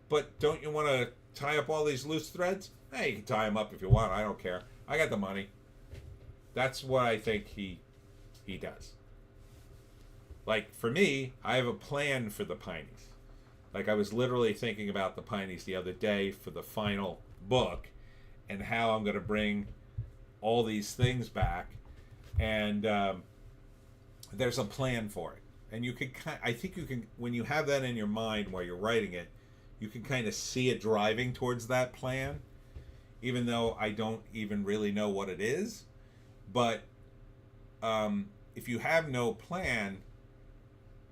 S1: But don't you want to tie up all these loose threads? Hey, you can tie them up if you want. I don't care. I got the money. That's what I think he does. Like, for me, I have a plan for the Pineys. Like, I was literally thinking about the Pineys the other day for the final book and how I'm going to bring all these things back. And there's a plan for it. And you can, I think you can, when you have that in your mind while you're writing it, you can kind of see it driving towards that plan, even though I don't even really know what it is. But if you have no plan,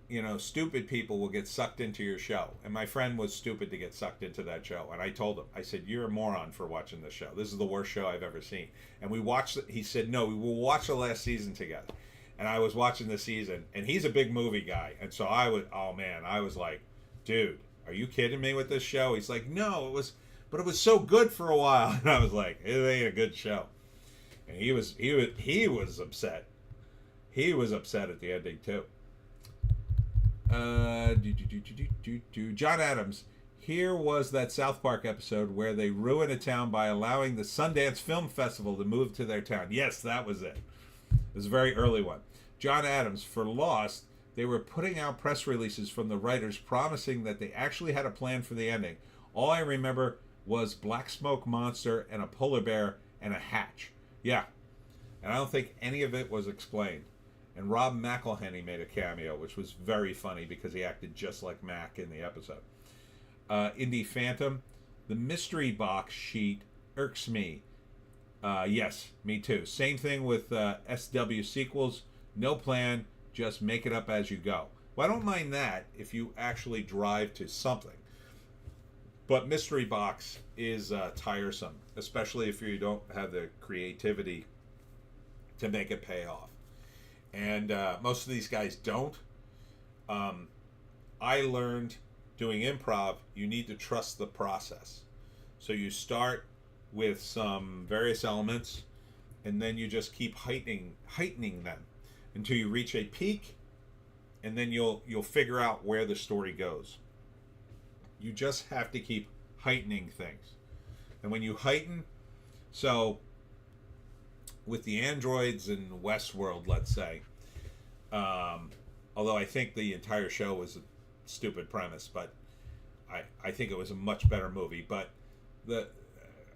S1: you know, stupid people will get sucked into your show. And my friend was stupid to get sucked into that show. And I told him, I said, you're a moron for watching this show. This is the worst show I've ever seen. And we watched it. He said, no, we will watch the last season together. And I was watching the season, and he's a big movie guy. And so I was like, dude, are you kidding me with this show? He's like, no, it was so good for a while. And I was like, it ain't a good show. And he was upset. He was upset at the ending too. John Adams. Here was that South Park episode where they ruin a town by allowing the Sundance Film Festival to move to their town. Yes, that was it. It was a very early one. John Adams. For Lost, they were putting out press releases from the writers promising that they actually had a plan for the ending. All I remember was black smoke monster and a polar bear and a hatch. Yeah. And I don't think any of it was explained. And Rob McElhenney made a cameo, which was very funny because he acted just like Mac in the episode. Indie Phantom. The mystery box sheet irks me. Yes, me too. Same thing with SW sequels. No plan, just make it up as you go. Well, I don't mind that if you actually drive to something. But mystery box is tiresome, especially if you don't have the creativity to make it pay off. And most of these guys don't. I learned doing improv, you need to trust the process. So you start with some various elements, and then you just keep heightening them until you reach a peak, and then you'll figure out where the story goes. You just have to keep heightening things. And when you heighten, so with the androids in Westworld, let's say, although I think the entire show was a stupid premise, but I think it was a much better movie. But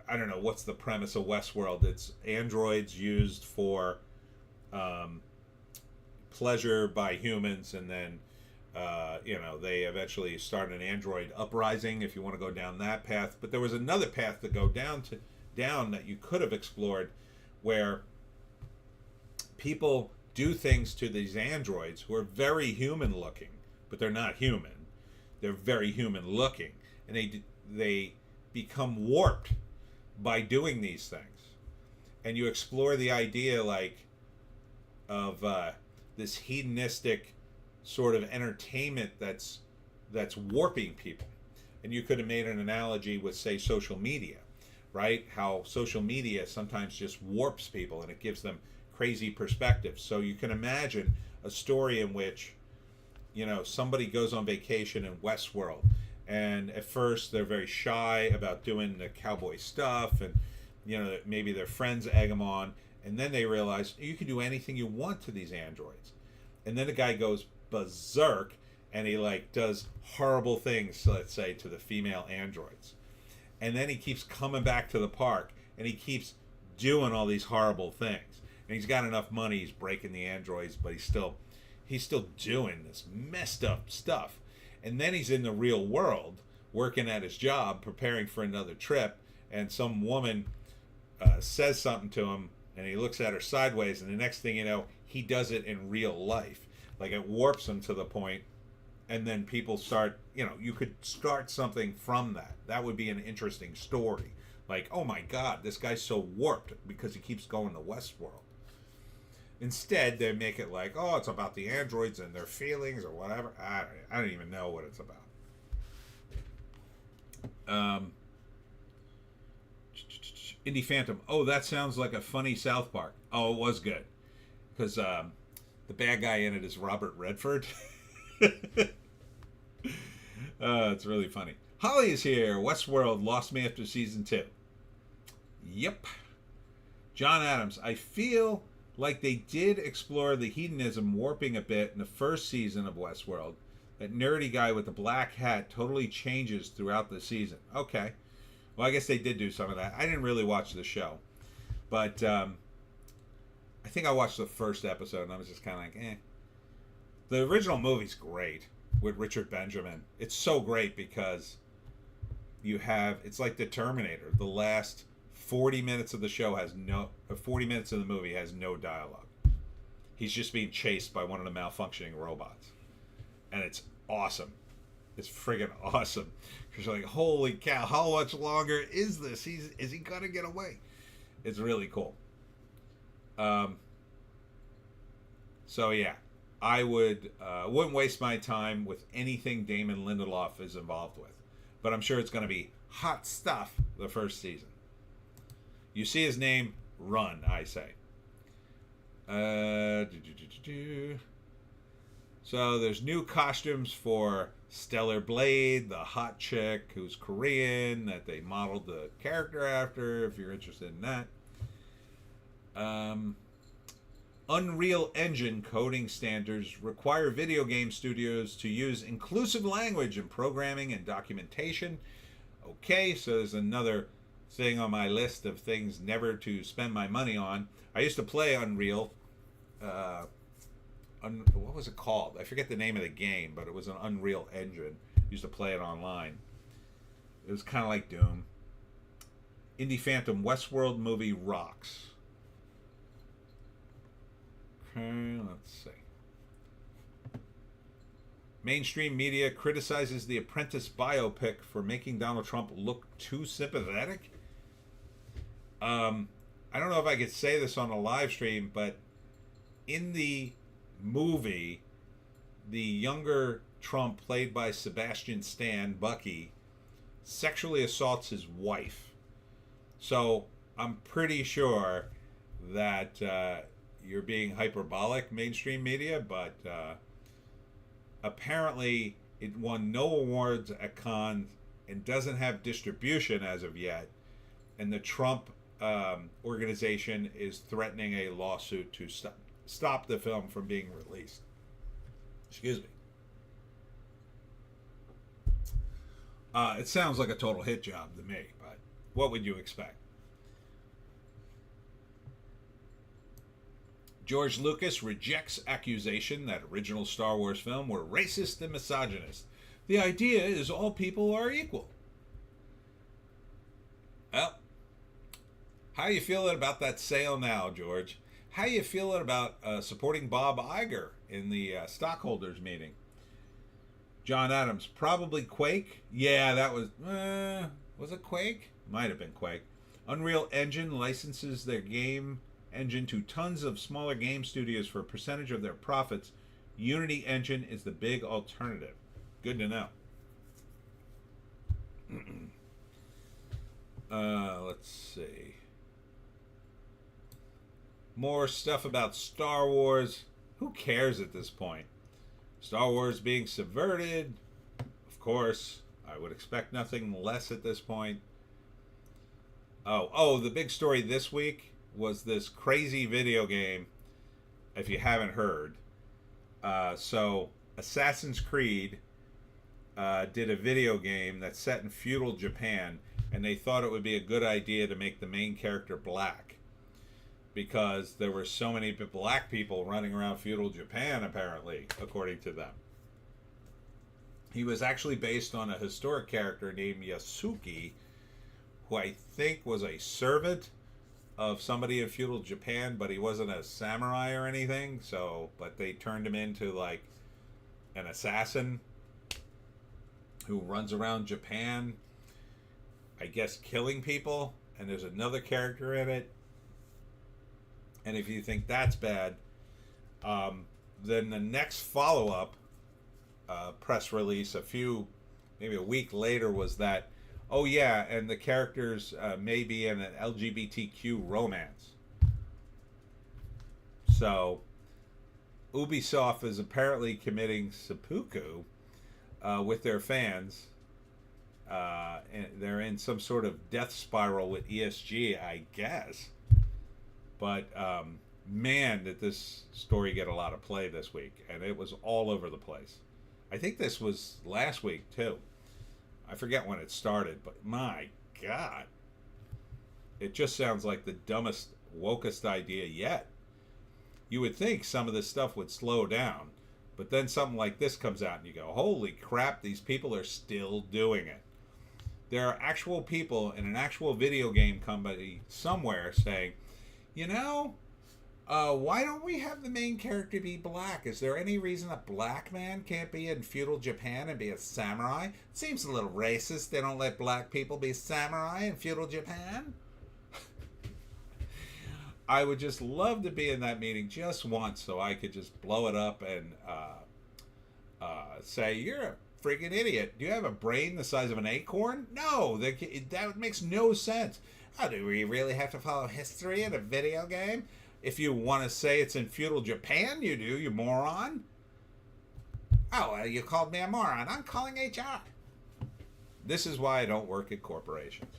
S1: I don't know, what's the premise of Westworld? It's androids used for pleasure by humans, and then they eventually start an android uprising, if you want to go down that path. But there was another path to go down that you could have explored, where people do things to these androids who are very human looking, but they're not human. They're very human looking, and they become warped by doing these things. And you explore the idea of this hedonistic sort of entertainment that's warping people. And you could have made an analogy with, say, social media, right? How social media sometimes just warps people and it gives them crazy perspectives. So you can imagine a story in which, somebody goes on vacation in Westworld, and at first they're very shy about doing the cowboy stuff, and maybe their friends egg them on, and then they realize you can do anything you want to these androids. And then the guy goes berserk, and he does horrible things, let's say, to the female androids. And then he keeps coming back to the park, and he keeps doing all these horrible things. And he's got enough money, he's breaking the androids, but he's still doing this messed up stuff. And then he's in the real world, working at his job, preparing for another trip, and some woman says something to him, and he looks at her sideways, and the next thing you know, he does it in real life. It warps him to the point, and then people start, you could start something from that. That would be an interesting story. Like, oh my God, this guy's so warped because he keeps going to Westworld. Instead, they make it like, oh, it's about the androids and their feelings or whatever. I don't even know what it's about. Indie Phantom. Oh, that sounds like a funny South Park. Oh, it was good. Because the bad guy in it is Robert Redford. It's really funny. Holly is here. Westworld lost me after season 2. Yep. John Adams. I feel like they did explore the hedonism warping a bit in the first season of Westworld. That nerdy guy with the black hat totally changes throughout the season. Okay. Well, I guess they did do some of that. I didn't really watch the show. But I think I watched the first episode and I was just kind of like, eh. The original movie's great with Richard Benjamin. It's so great because you have, it's like the Terminator. The last 40 minutes of the show has 40 minutes of the movie has no dialogue. He's just being chased by one of the malfunctioning robots. And it's awesome. It's friggin' awesome. Because you're like, holy cow, how much longer is this? Is he gonna get away? It's really cool. So yeah, I wouldn't waste my time with anything Damon Lindelof is involved with. But I'm sure it's gonna be hot stuff the first season. You see his name, run, I say. So there's new costumes for Stellar Blade, the hot chick who's Korean that they modeled the character after, if you're interested in that. Unreal Engine coding standards require video game studios to use inclusive language in programming and documentation. Okay, so there's another thing on my list of things never to spend my money on. I used to play Unreal. What was it called? I forget the name of the game, but it was an Unreal Engine. Used to play it online. It was kind of like Doom. Indie Phantom Westworld movie rocks. Okay, let's see. Mainstream media criticizes The Apprentice biopic for making Donald Trump look too sympathetic. I don't know if I could say this on a live stream, but in the movie, the younger Trump, played by Sebastian Stan, Bucky, sexually assaults his wife. So I'm pretty sure that you're being hyperbolic, mainstream media, but apparently it won no awards at Cannes and doesn't have distribution as of yet. And the Trump organization is threatening a lawsuit to stop the film from being released. Excuse me. It sounds like a total hit job to me, but what would you expect? George Lucas rejects accusation that original Star Wars film were racist and misogynist. The idea is all people are equal. Well, how you feeling about that sale now, George? How you feeling about supporting Bob Iger in the stockholders meeting? John Adams, probably Quake. Yeah, that was it Quake? Might have been Quake. Unreal Engine licenses their game engine to tons of smaller game studios for a percentage of their profits. Unity Engine is the big alternative. Good to know. Let's see. More stuff about Star Wars. Who cares at this point? Star Wars being subverted. Of course, I would expect nothing less at this point. Oh, the big story this week was this crazy video game, if you haven't heard. So Assassin's Creed did a video game that's set in feudal Japan, and they thought it would be a good idea to make the main character black, because there were so many black people running around feudal Japan, apparently, according to them. He was actually based on a historic character named Yasuki, who I think was a servant of somebody in feudal Japan, but he wasn't a samurai or anything, but they turned him into like an assassin who runs around Japan. I guess, killing people, and there's another character in it. And if you think that's bad, then the next follow-up press release, maybe a week later, was that, oh yeah, and the characters may be in an LGBTQ romance. So, Ubisoft is apparently committing seppuku with their fans. And they're in some sort of death spiral with ESG, I guess. But man, did this story get a lot of play this week, and it was all over the place. I think this was last week too. I forget when it started, but my God, it just sounds like the dumbest, wokest idea yet. You would think some of this stuff would slow down, but then something like this comes out and you go, holy crap, these people are still doing it. There are actual people in an actual video game company somewhere saying, you know, why don't we have the main character be black? Is there any reason a black man can't be in feudal Japan and be a samurai? It seems a little racist. They don't let black people be samurai in feudal Japan. I would just love to be in that meeting just once so I could just blow it up and say, you're a freaking idiot. Do you have a brain the size of an acorn? No, that makes no sense. Oh, do we really have to follow history in a video game? If you want to say it's in feudal Japan, you do, you moron. Oh, you called me a moron. I'm calling HR. This is why I don't work at corporations.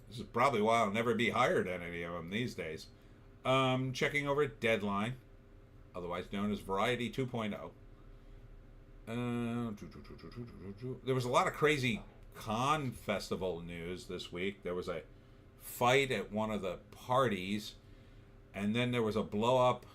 S1: This is probably why I'll never be hired at any of them these days. Checking over Deadline, otherwise known as Variety 2.0. There was a lot of crazy con festival news this week. There was a fight at one of the parties, and then there was a blow up.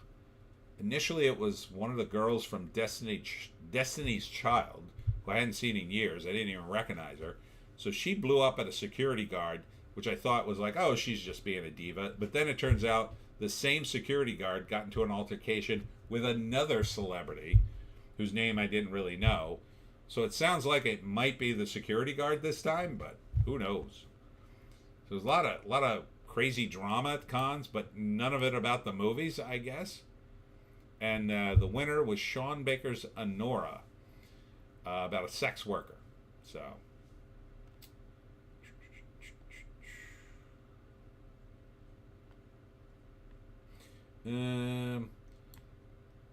S1: Initially, it was one of the girls from Destiny's Child, who I hadn't seen in years. I didn't even recognize her. So she blew up at a security guard, which I thought was like, oh, she's just being a diva. But then it turns out the same security guard got into an altercation with another celebrity whose name I didn't really know. So it sounds like it might be the security guard this time, but who knows? So there's a lot of crazy drama at cons, but none of it about the movies, I guess. And the winner was Sean Baker's Anora, about a sex worker. So,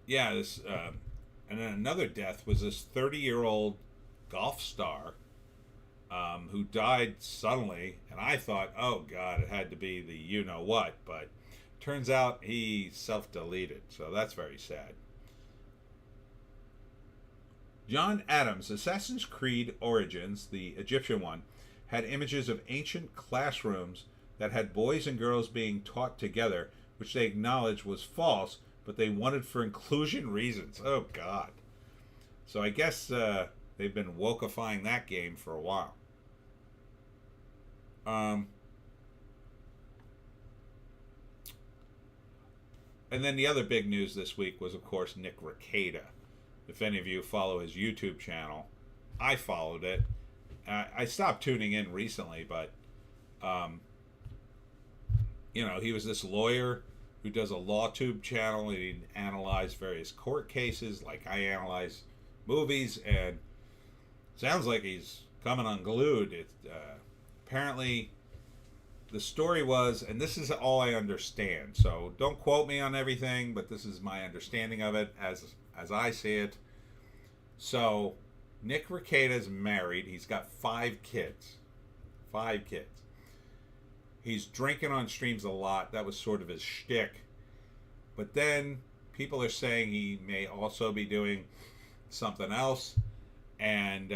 S1: yeah, this, and then another death was this 30-year-old golf star who died suddenly, and I thought, oh God, it had to be the you-know-what, but turns out he self-deleted, so that's very sad. John Adams' Assassin's Creed Origins, the Egyptian one, had images of ancient classrooms that had boys and girls being taught together, which they acknowledged was false, but they wanted for inclusion reasons. Oh, God. So I guess they've been wokeifying that game for a while. And then the other big news this week was, of course, Nick Rekieta. If any of you follow his YouTube channel, I followed it. I stopped tuning in recently, but, he was this lawyer who does a LawTube channel, and he analyzed various court cases like I analyze movies, and sounds like he's coming unglued. Apparently, the story was, and this is all I understand, so don't quote me on everything, but this is my understanding of it as I see it. So, Nick Rekieta's married. He's got 5 kids. 5 kids. He's drinking on streams a lot. That was sort of his shtick. But then people are saying he may also be doing something else. And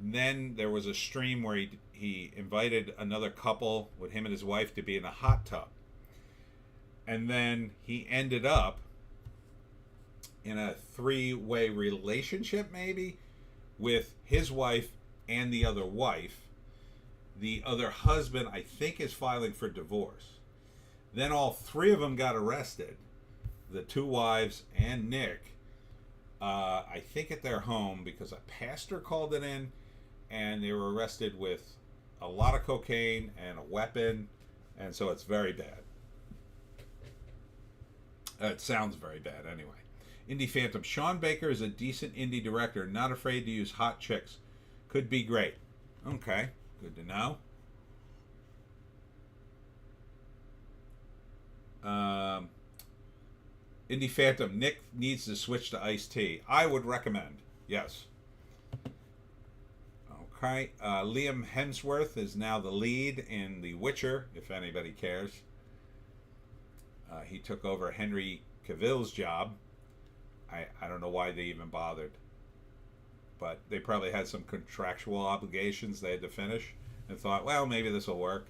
S1: then there was a stream where he invited another couple with him and his wife to be in a hot tub. And then he ended up in a 3-way relationship, maybe, with his wife and the other wife. The other husband, I think, is filing for divorce. Then all 3 of them got arrested, the 2 wives and Nick, I think at their home because a pastor called it in, and they were arrested with a lot of cocaine and a weapon, and so it's very bad. It sounds very bad anyway. Indie Phantom. Sean Baker is a decent indie director, not afraid to use hot chicks. Could be great. Okay, good to know. Indie Phantom. Nick needs to switch to iced tea. I would recommend. Yes. Okay. Liam Hemsworth is now the lead in The Witcher, if anybody cares. He took over Henry Cavill's job. I don't know why they even bothered. But they probably had some contractual obligations they had to finish and thought, well, maybe this will work.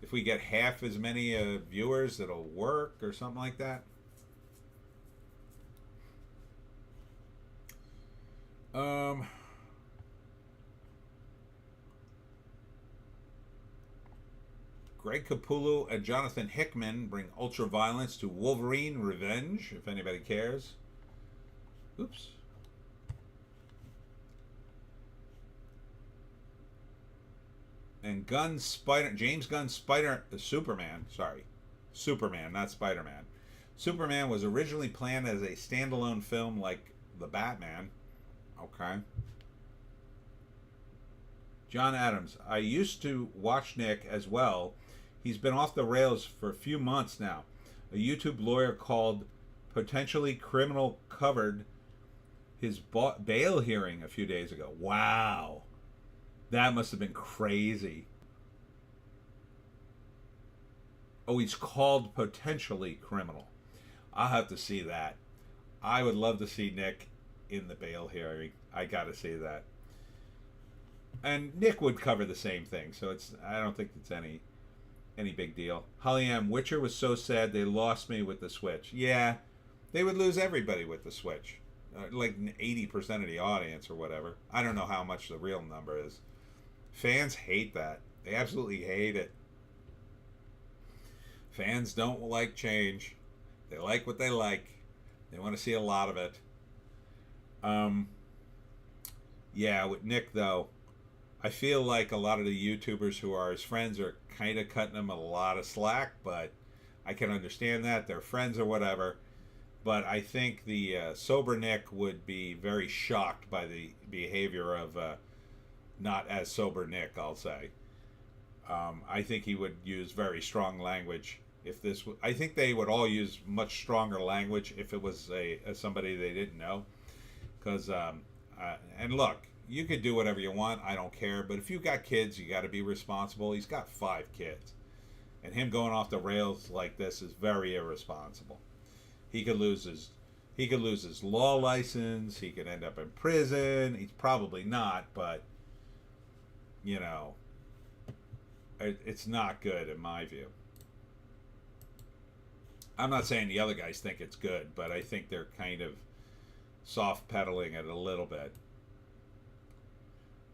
S1: If we get half as many viewers, it'll work or something like that. Greg Capullo and Jonathan Hickman bring ultra violence to Wolverine Revenge, if anybody cares. Oops. And James Gunn's Superman, not Spider-Man. Superman was originally planned as a standalone film like The Batman. Okay. John Adams. I used to watch Nick as well. He's been off the rails for a few months now. A YouTube lawyer called Potentially Criminal covered his bail hearing a few days ago. Wow. That must have been crazy. Oh, he's called Potentially Criminal. I'll have to see that. I would love to see Nick in the bail hearing. I gotta see that. And Nick would cover the same thing, so I don't think it's any big deal. Holly M. Witcher was so sad they lost me with the Switch. Yeah, they would lose everybody with the Switch. Like 80% of the audience or whatever. I don't know how much the real number is. Fans hate that. They absolutely hate it. Fans don't like change. They like what they like. They want to see a lot of it. Yeah, with Nick though, I feel like a lot of the YouTubers who are his friends are kind of cutting him a lot of slack, but I can understand that. They're friends or whatever. But I think the sober Nick would be very shocked by the behavior of not as sober Nick, I'll say. I think he would use very strong language. I think they would all use much stronger language if it was somebody they didn't know. Because, and look, you could do whatever you want. I don't care. But if you've got kids, you got to be responsible. He's got 5 kids. And him going off the rails like this is very irresponsible. He could lose his law license. He could end up in prison. He's probably not, but, you know, it's not good in my view. I'm not saying the other guys think it's good, but I think they're kind of soft pedaling it a little bit.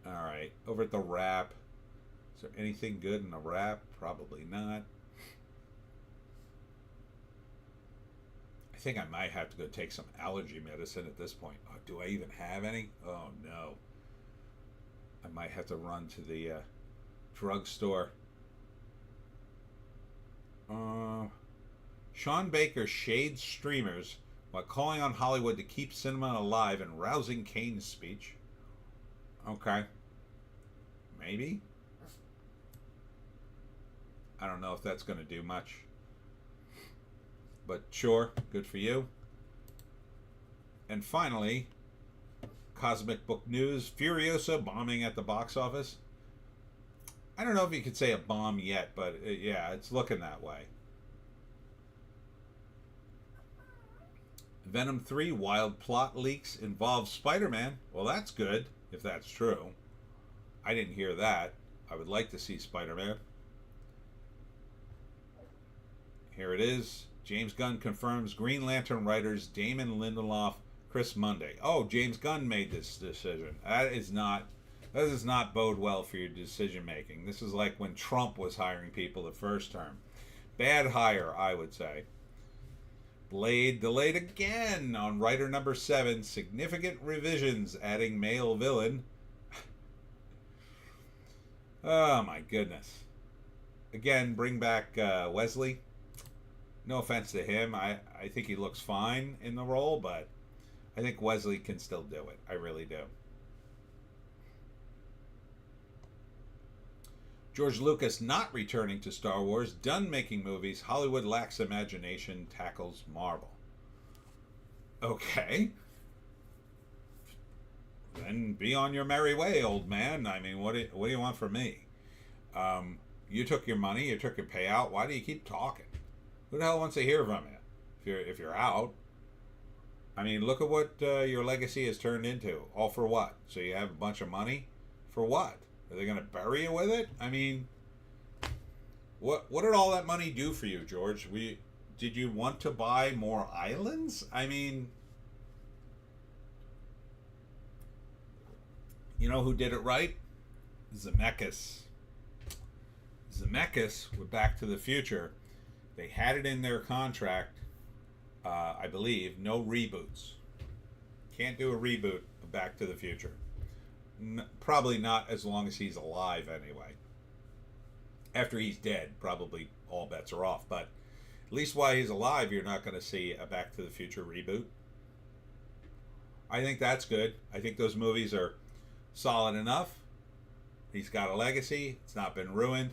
S1: All right, over at the Wrap. Is there anything good in the Wrap? Probably not. I think I might have to go take some allergy medicine at this point. Oh, do I even have any? Oh, no. I might have to run to the drugstore. Sean Baker shades streamers while calling on Hollywood to keep cinema alive in rousing Kane's speech. Okay. Maybe. I don't know if that's going to do much. But sure, good for you. And finally, Cosmic Book News, Furiosa bombing at the box office. I don't know if you could say a bomb yet, but yeah, it's looking that way. Venom 3 wild plot leaks involve Spider-Man. Well, that's good, if that's true. I didn't hear that. I would like to see Spider-Man. Here it is. James Gunn confirms Green Lantern writers Damon Lindelof, Chris Monday. Oh, James Gunn made this decision. That does not bode well for your decision making. This is like when Trump was hiring people the first term. Bad hire, I would say.
S2: Blade delayed again on writer number 7. Significant revisions adding male villain. Oh my goodness. Again, bring back Wesley. No offense to him. I think he looks fine in the role, but I think Wesley can still do it. I really do. George Lucas not returning to Star Wars. Done making movies. Hollywood lacks imagination. Tackles Marvel. Okay. Then be on your merry way, old man. I mean, what do you want from me? You took your money. You took your payout. Why do you keep talking? Who the hell wants to hear from you if you're out? I mean, look at what your legacy has turned into. All for what? So you have a bunch of money? For what? Are they going to bury you with it? I mean, what did all that money do for you, George? Did you want to buy more islands? I mean, you know who did it right? Zemeckis. Zemeckis with Back to the Future. They had it in their contract, I believe, no reboots. Can't do a reboot of Back to the Future. Probably not as long as he's alive, anyway. After he's dead, probably all bets are off. But at least while he's alive, you're not going to see a Back to the Future reboot. I think that's good. I think those movies are solid enough. He's got a legacy. It's not been ruined.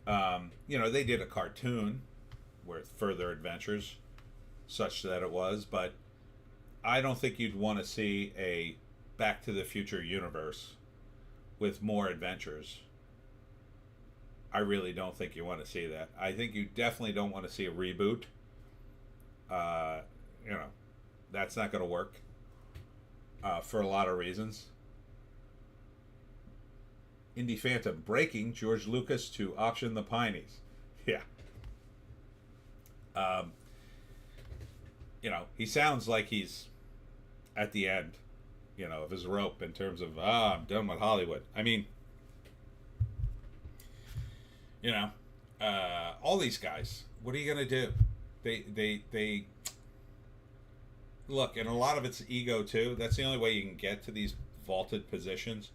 S2: They did a cartoon with further adventures, such that it was. But I don't think you'd want to see a Back to the Future universe with more adventures. I really don't think you want to see that. I think you definitely don't want to see a reboot. That's not going to work for a lot of reasons. Indie Phantom breaking George Lucas to option the Pineys. Yeah. He sounds like he's at the end, of his rope in terms of, I'm done with Hollywood. I mean, all these guys, what are you going to do? They look, and a lot of it's ego too. That's the only way you can get to these vaulted positions.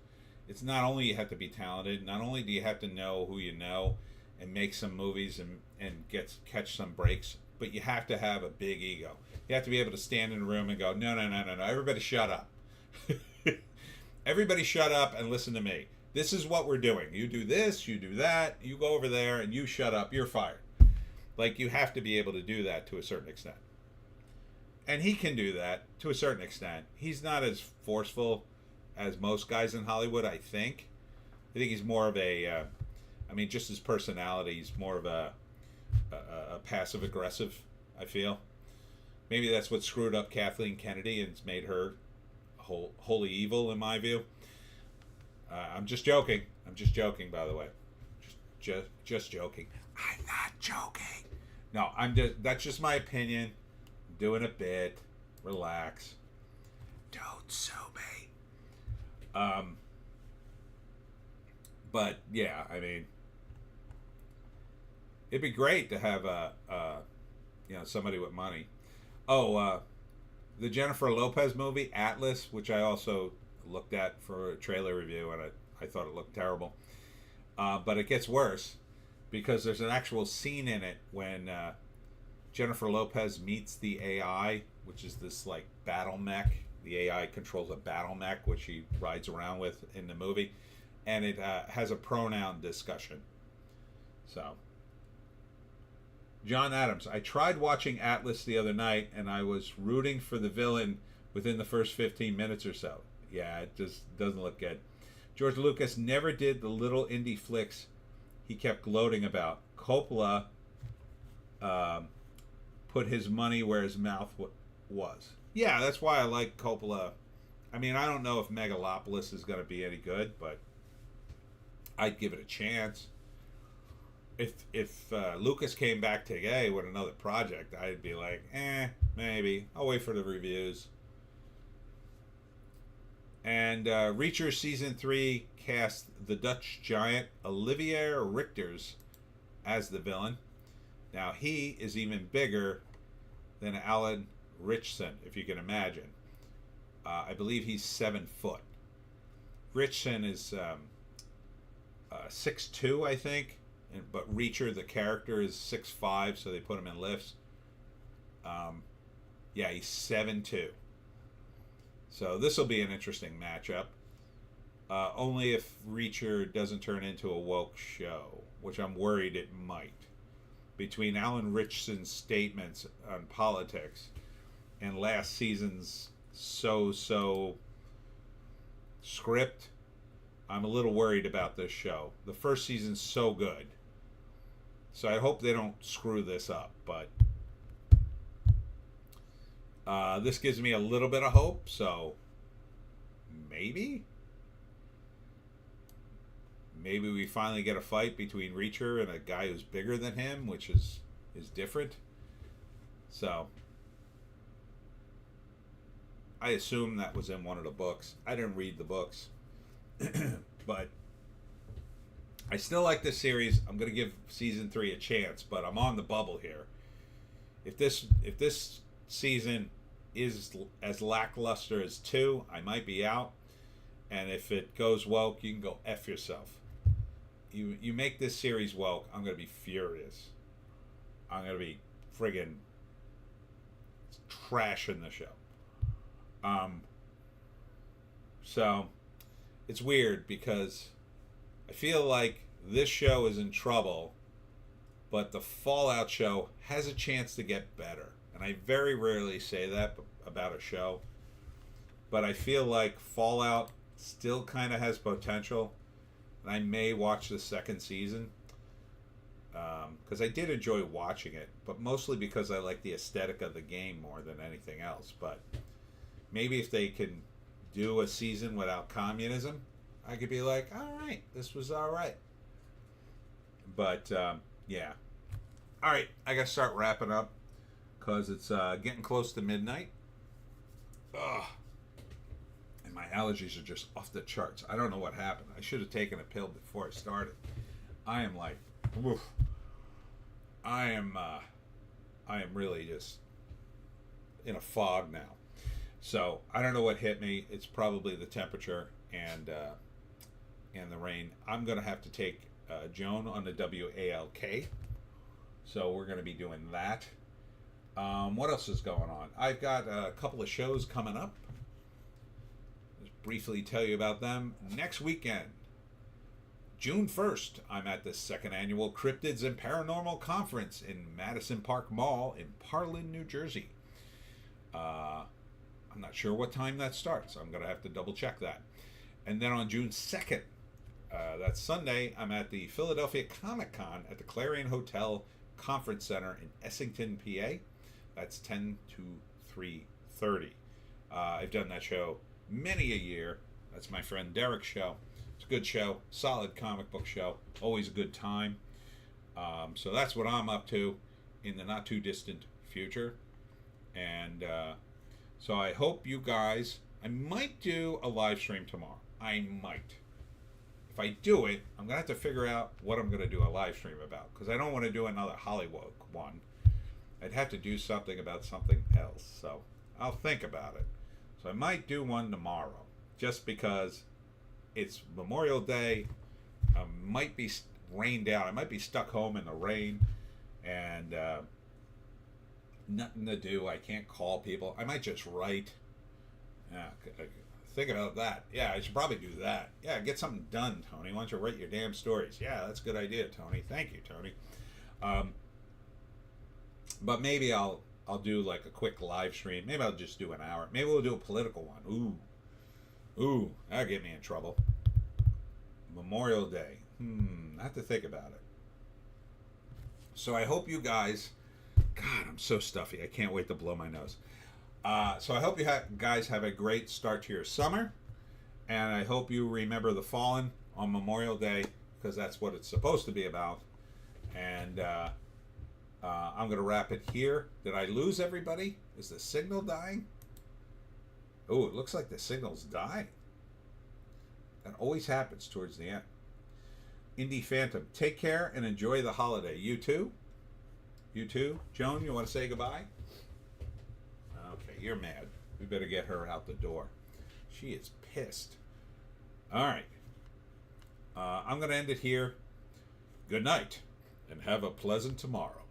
S2: It's not only you have to be talented, not only do you have to know who you know and make some movies and catch some breaks, but you have to have a big ego. You have to be able to stand in a room and go, no, everybody shut up. Everybody shut up and listen to me. This is what we're doing. You do this, you do that, you go over there, and you shut up, you're fired. Like, you have to be able to do that to a certain extent. And he can do that to a certain extent. He's not as forceful as most guys in Hollywood, I think. I think he's more of a, just his personality, he's more of a passive-aggressive, I feel. Maybe that's what screwed up Kathleen Kennedy and made her wholly evil, in my view. I'm just joking. I'm just joking, by the way. Just joking. I'm not joking. No, that's just my opinion. I'm doing a bit. Relax. Don't sue me. But yeah, it'd be great to have somebody with money. The Jennifer Lopez movie Atlas, which I also looked at for a trailer review, and I thought it looked terrible. But it gets worse because there's an actual scene in it when Jennifer Lopez meets the AI, which is this like battle mech. The AI controls a battle mech, which she rides around with in the movie, and it has a pronoun discussion. So, John Adams, I tried watching Atlas the other night, and I was rooting for the villain within the first 15 minutes or so. Yeah, it just doesn't look good. George Lucas never did the little indie flicks he kept gloating about. Coppola put his money where his mouth was. Yeah, that's why I like Coppola. I don't know if Megalopolis is going to be any good, but I'd give it a chance. If Lucas came back today with another project, I'd be like, maybe. I'll wait for the reviews. And Reacher Season 3 cast the Dutch giant Olivier Richters as the villain. Now, he is even bigger than Alan Richson, if you can imagine. I believe he's 7 foot. Richson is 6'2", I think, but Reacher, the character, is 6'5", so they put him in lifts. Yeah, he's 7'2". So this will be an interesting matchup. Only if Reacher doesn't turn into a woke show, which I'm worried it might. Between Alan Richson's statements on politics and last season's so-so script, I'm a little worried about this show. The first season's so good. So I hope they don't screw this up, but this gives me a little bit of hope, so maybe we finally get a fight between Reacher and a guy who's bigger than him, which is different. So I assume that was in one of the books. I didn't read the books. But I still like this series. I'm going to give season 3 a chance, but I'm on the bubble here. If this season is as lackluster as 2, I might be out. And if it goes woke, you can go F yourself. You make this series woke, I'm going to be furious. I'm going to be friggin' trashing the show. So it's weird because I feel like this show is in trouble, but the Fallout show has a chance to get better. And I very rarely say that about a show, but I feel like Fallout still kind of has potential, and I may watch the second season because I did enjoy watching it, but mostly because I like the aesthetic of the game more than anything else. But maybe if they can do a season without communism, I could be like, all right, this was all right. But yeah, all right, I gotta start wrapping up because it's getting close to midnight. Ugh. And my allergies are just off the charts. I don't know what happened. I should have taken a pill before I started. I am like, oof. I am really just in a fog now. So I don't know what hit me. It's probably the temperature and the rain. I'm gonna have to take Joan on the WALK. So we're gonna be doing that. What else is going on? I've got a couple of shows coming up. Just briefly tell you about them. Next weekend, June 1st, I'm at the 2nd Annual Cryptids and Paranormal Conference in Madison Park Mall in Parlin, New Jersey. I'm not sure what time that starts. I'm going to have to double check that. And then on June 2nd, that's Sunday, I'm at the Philadelphia Comic Con at the Clarion Hotel Conference Center in Essington, PA. That's 10 to 3:30. I've done that show many a year. That's my friend Derek's show. It's a good show, solid comic book show, always a good time. So that's what I'm up to in the not too distant future. And so I hope you guys, I might do a live stream tomorrow. I might. If I do it, I'm going to have to figure out what I'm going to do a live stream about, because I don't want to do another Hollywoke one. I'd have to do something about something else. So I'll think about it. So I might do one tomorrow, just because it's Memorial Day. I might be rained out. I might be stuck home in the rain and nothing to do. I can't call people. I might just write. Yeah, think about that. Yeah, I should probably do that. Yeah, get something done, Tony. Why don't you write your damn stories? Yeah, that's a good idea, Tony. Thank you, Tony. But maybe I'll do like a quick live stream. Maybe I'll just do an hour. Maybe we'll do a political one. Ooh, that'll get me in trouble. Memorial Day. I have to think about it. So I hope you guys... God, I'm so stuffy. I can't wait to blow my nose. So I hope you guys have a great start to your summer. And I hope you remember the fallen on Memorial Day, because that's what it's supposed to be about. And I'm going to wrap it here. Did I lose everybody? Is the signal dying? Oh, it looks like the signal's dying. That always happens towards the end. Indie Phantom, take care and enjoy the holiday. You too? You too? Joan, you want to say goodbye? you're mad. We better get her out the door. She is pissed. All right. I'm going to end it here. Good night, and have a pleasant tomorrow.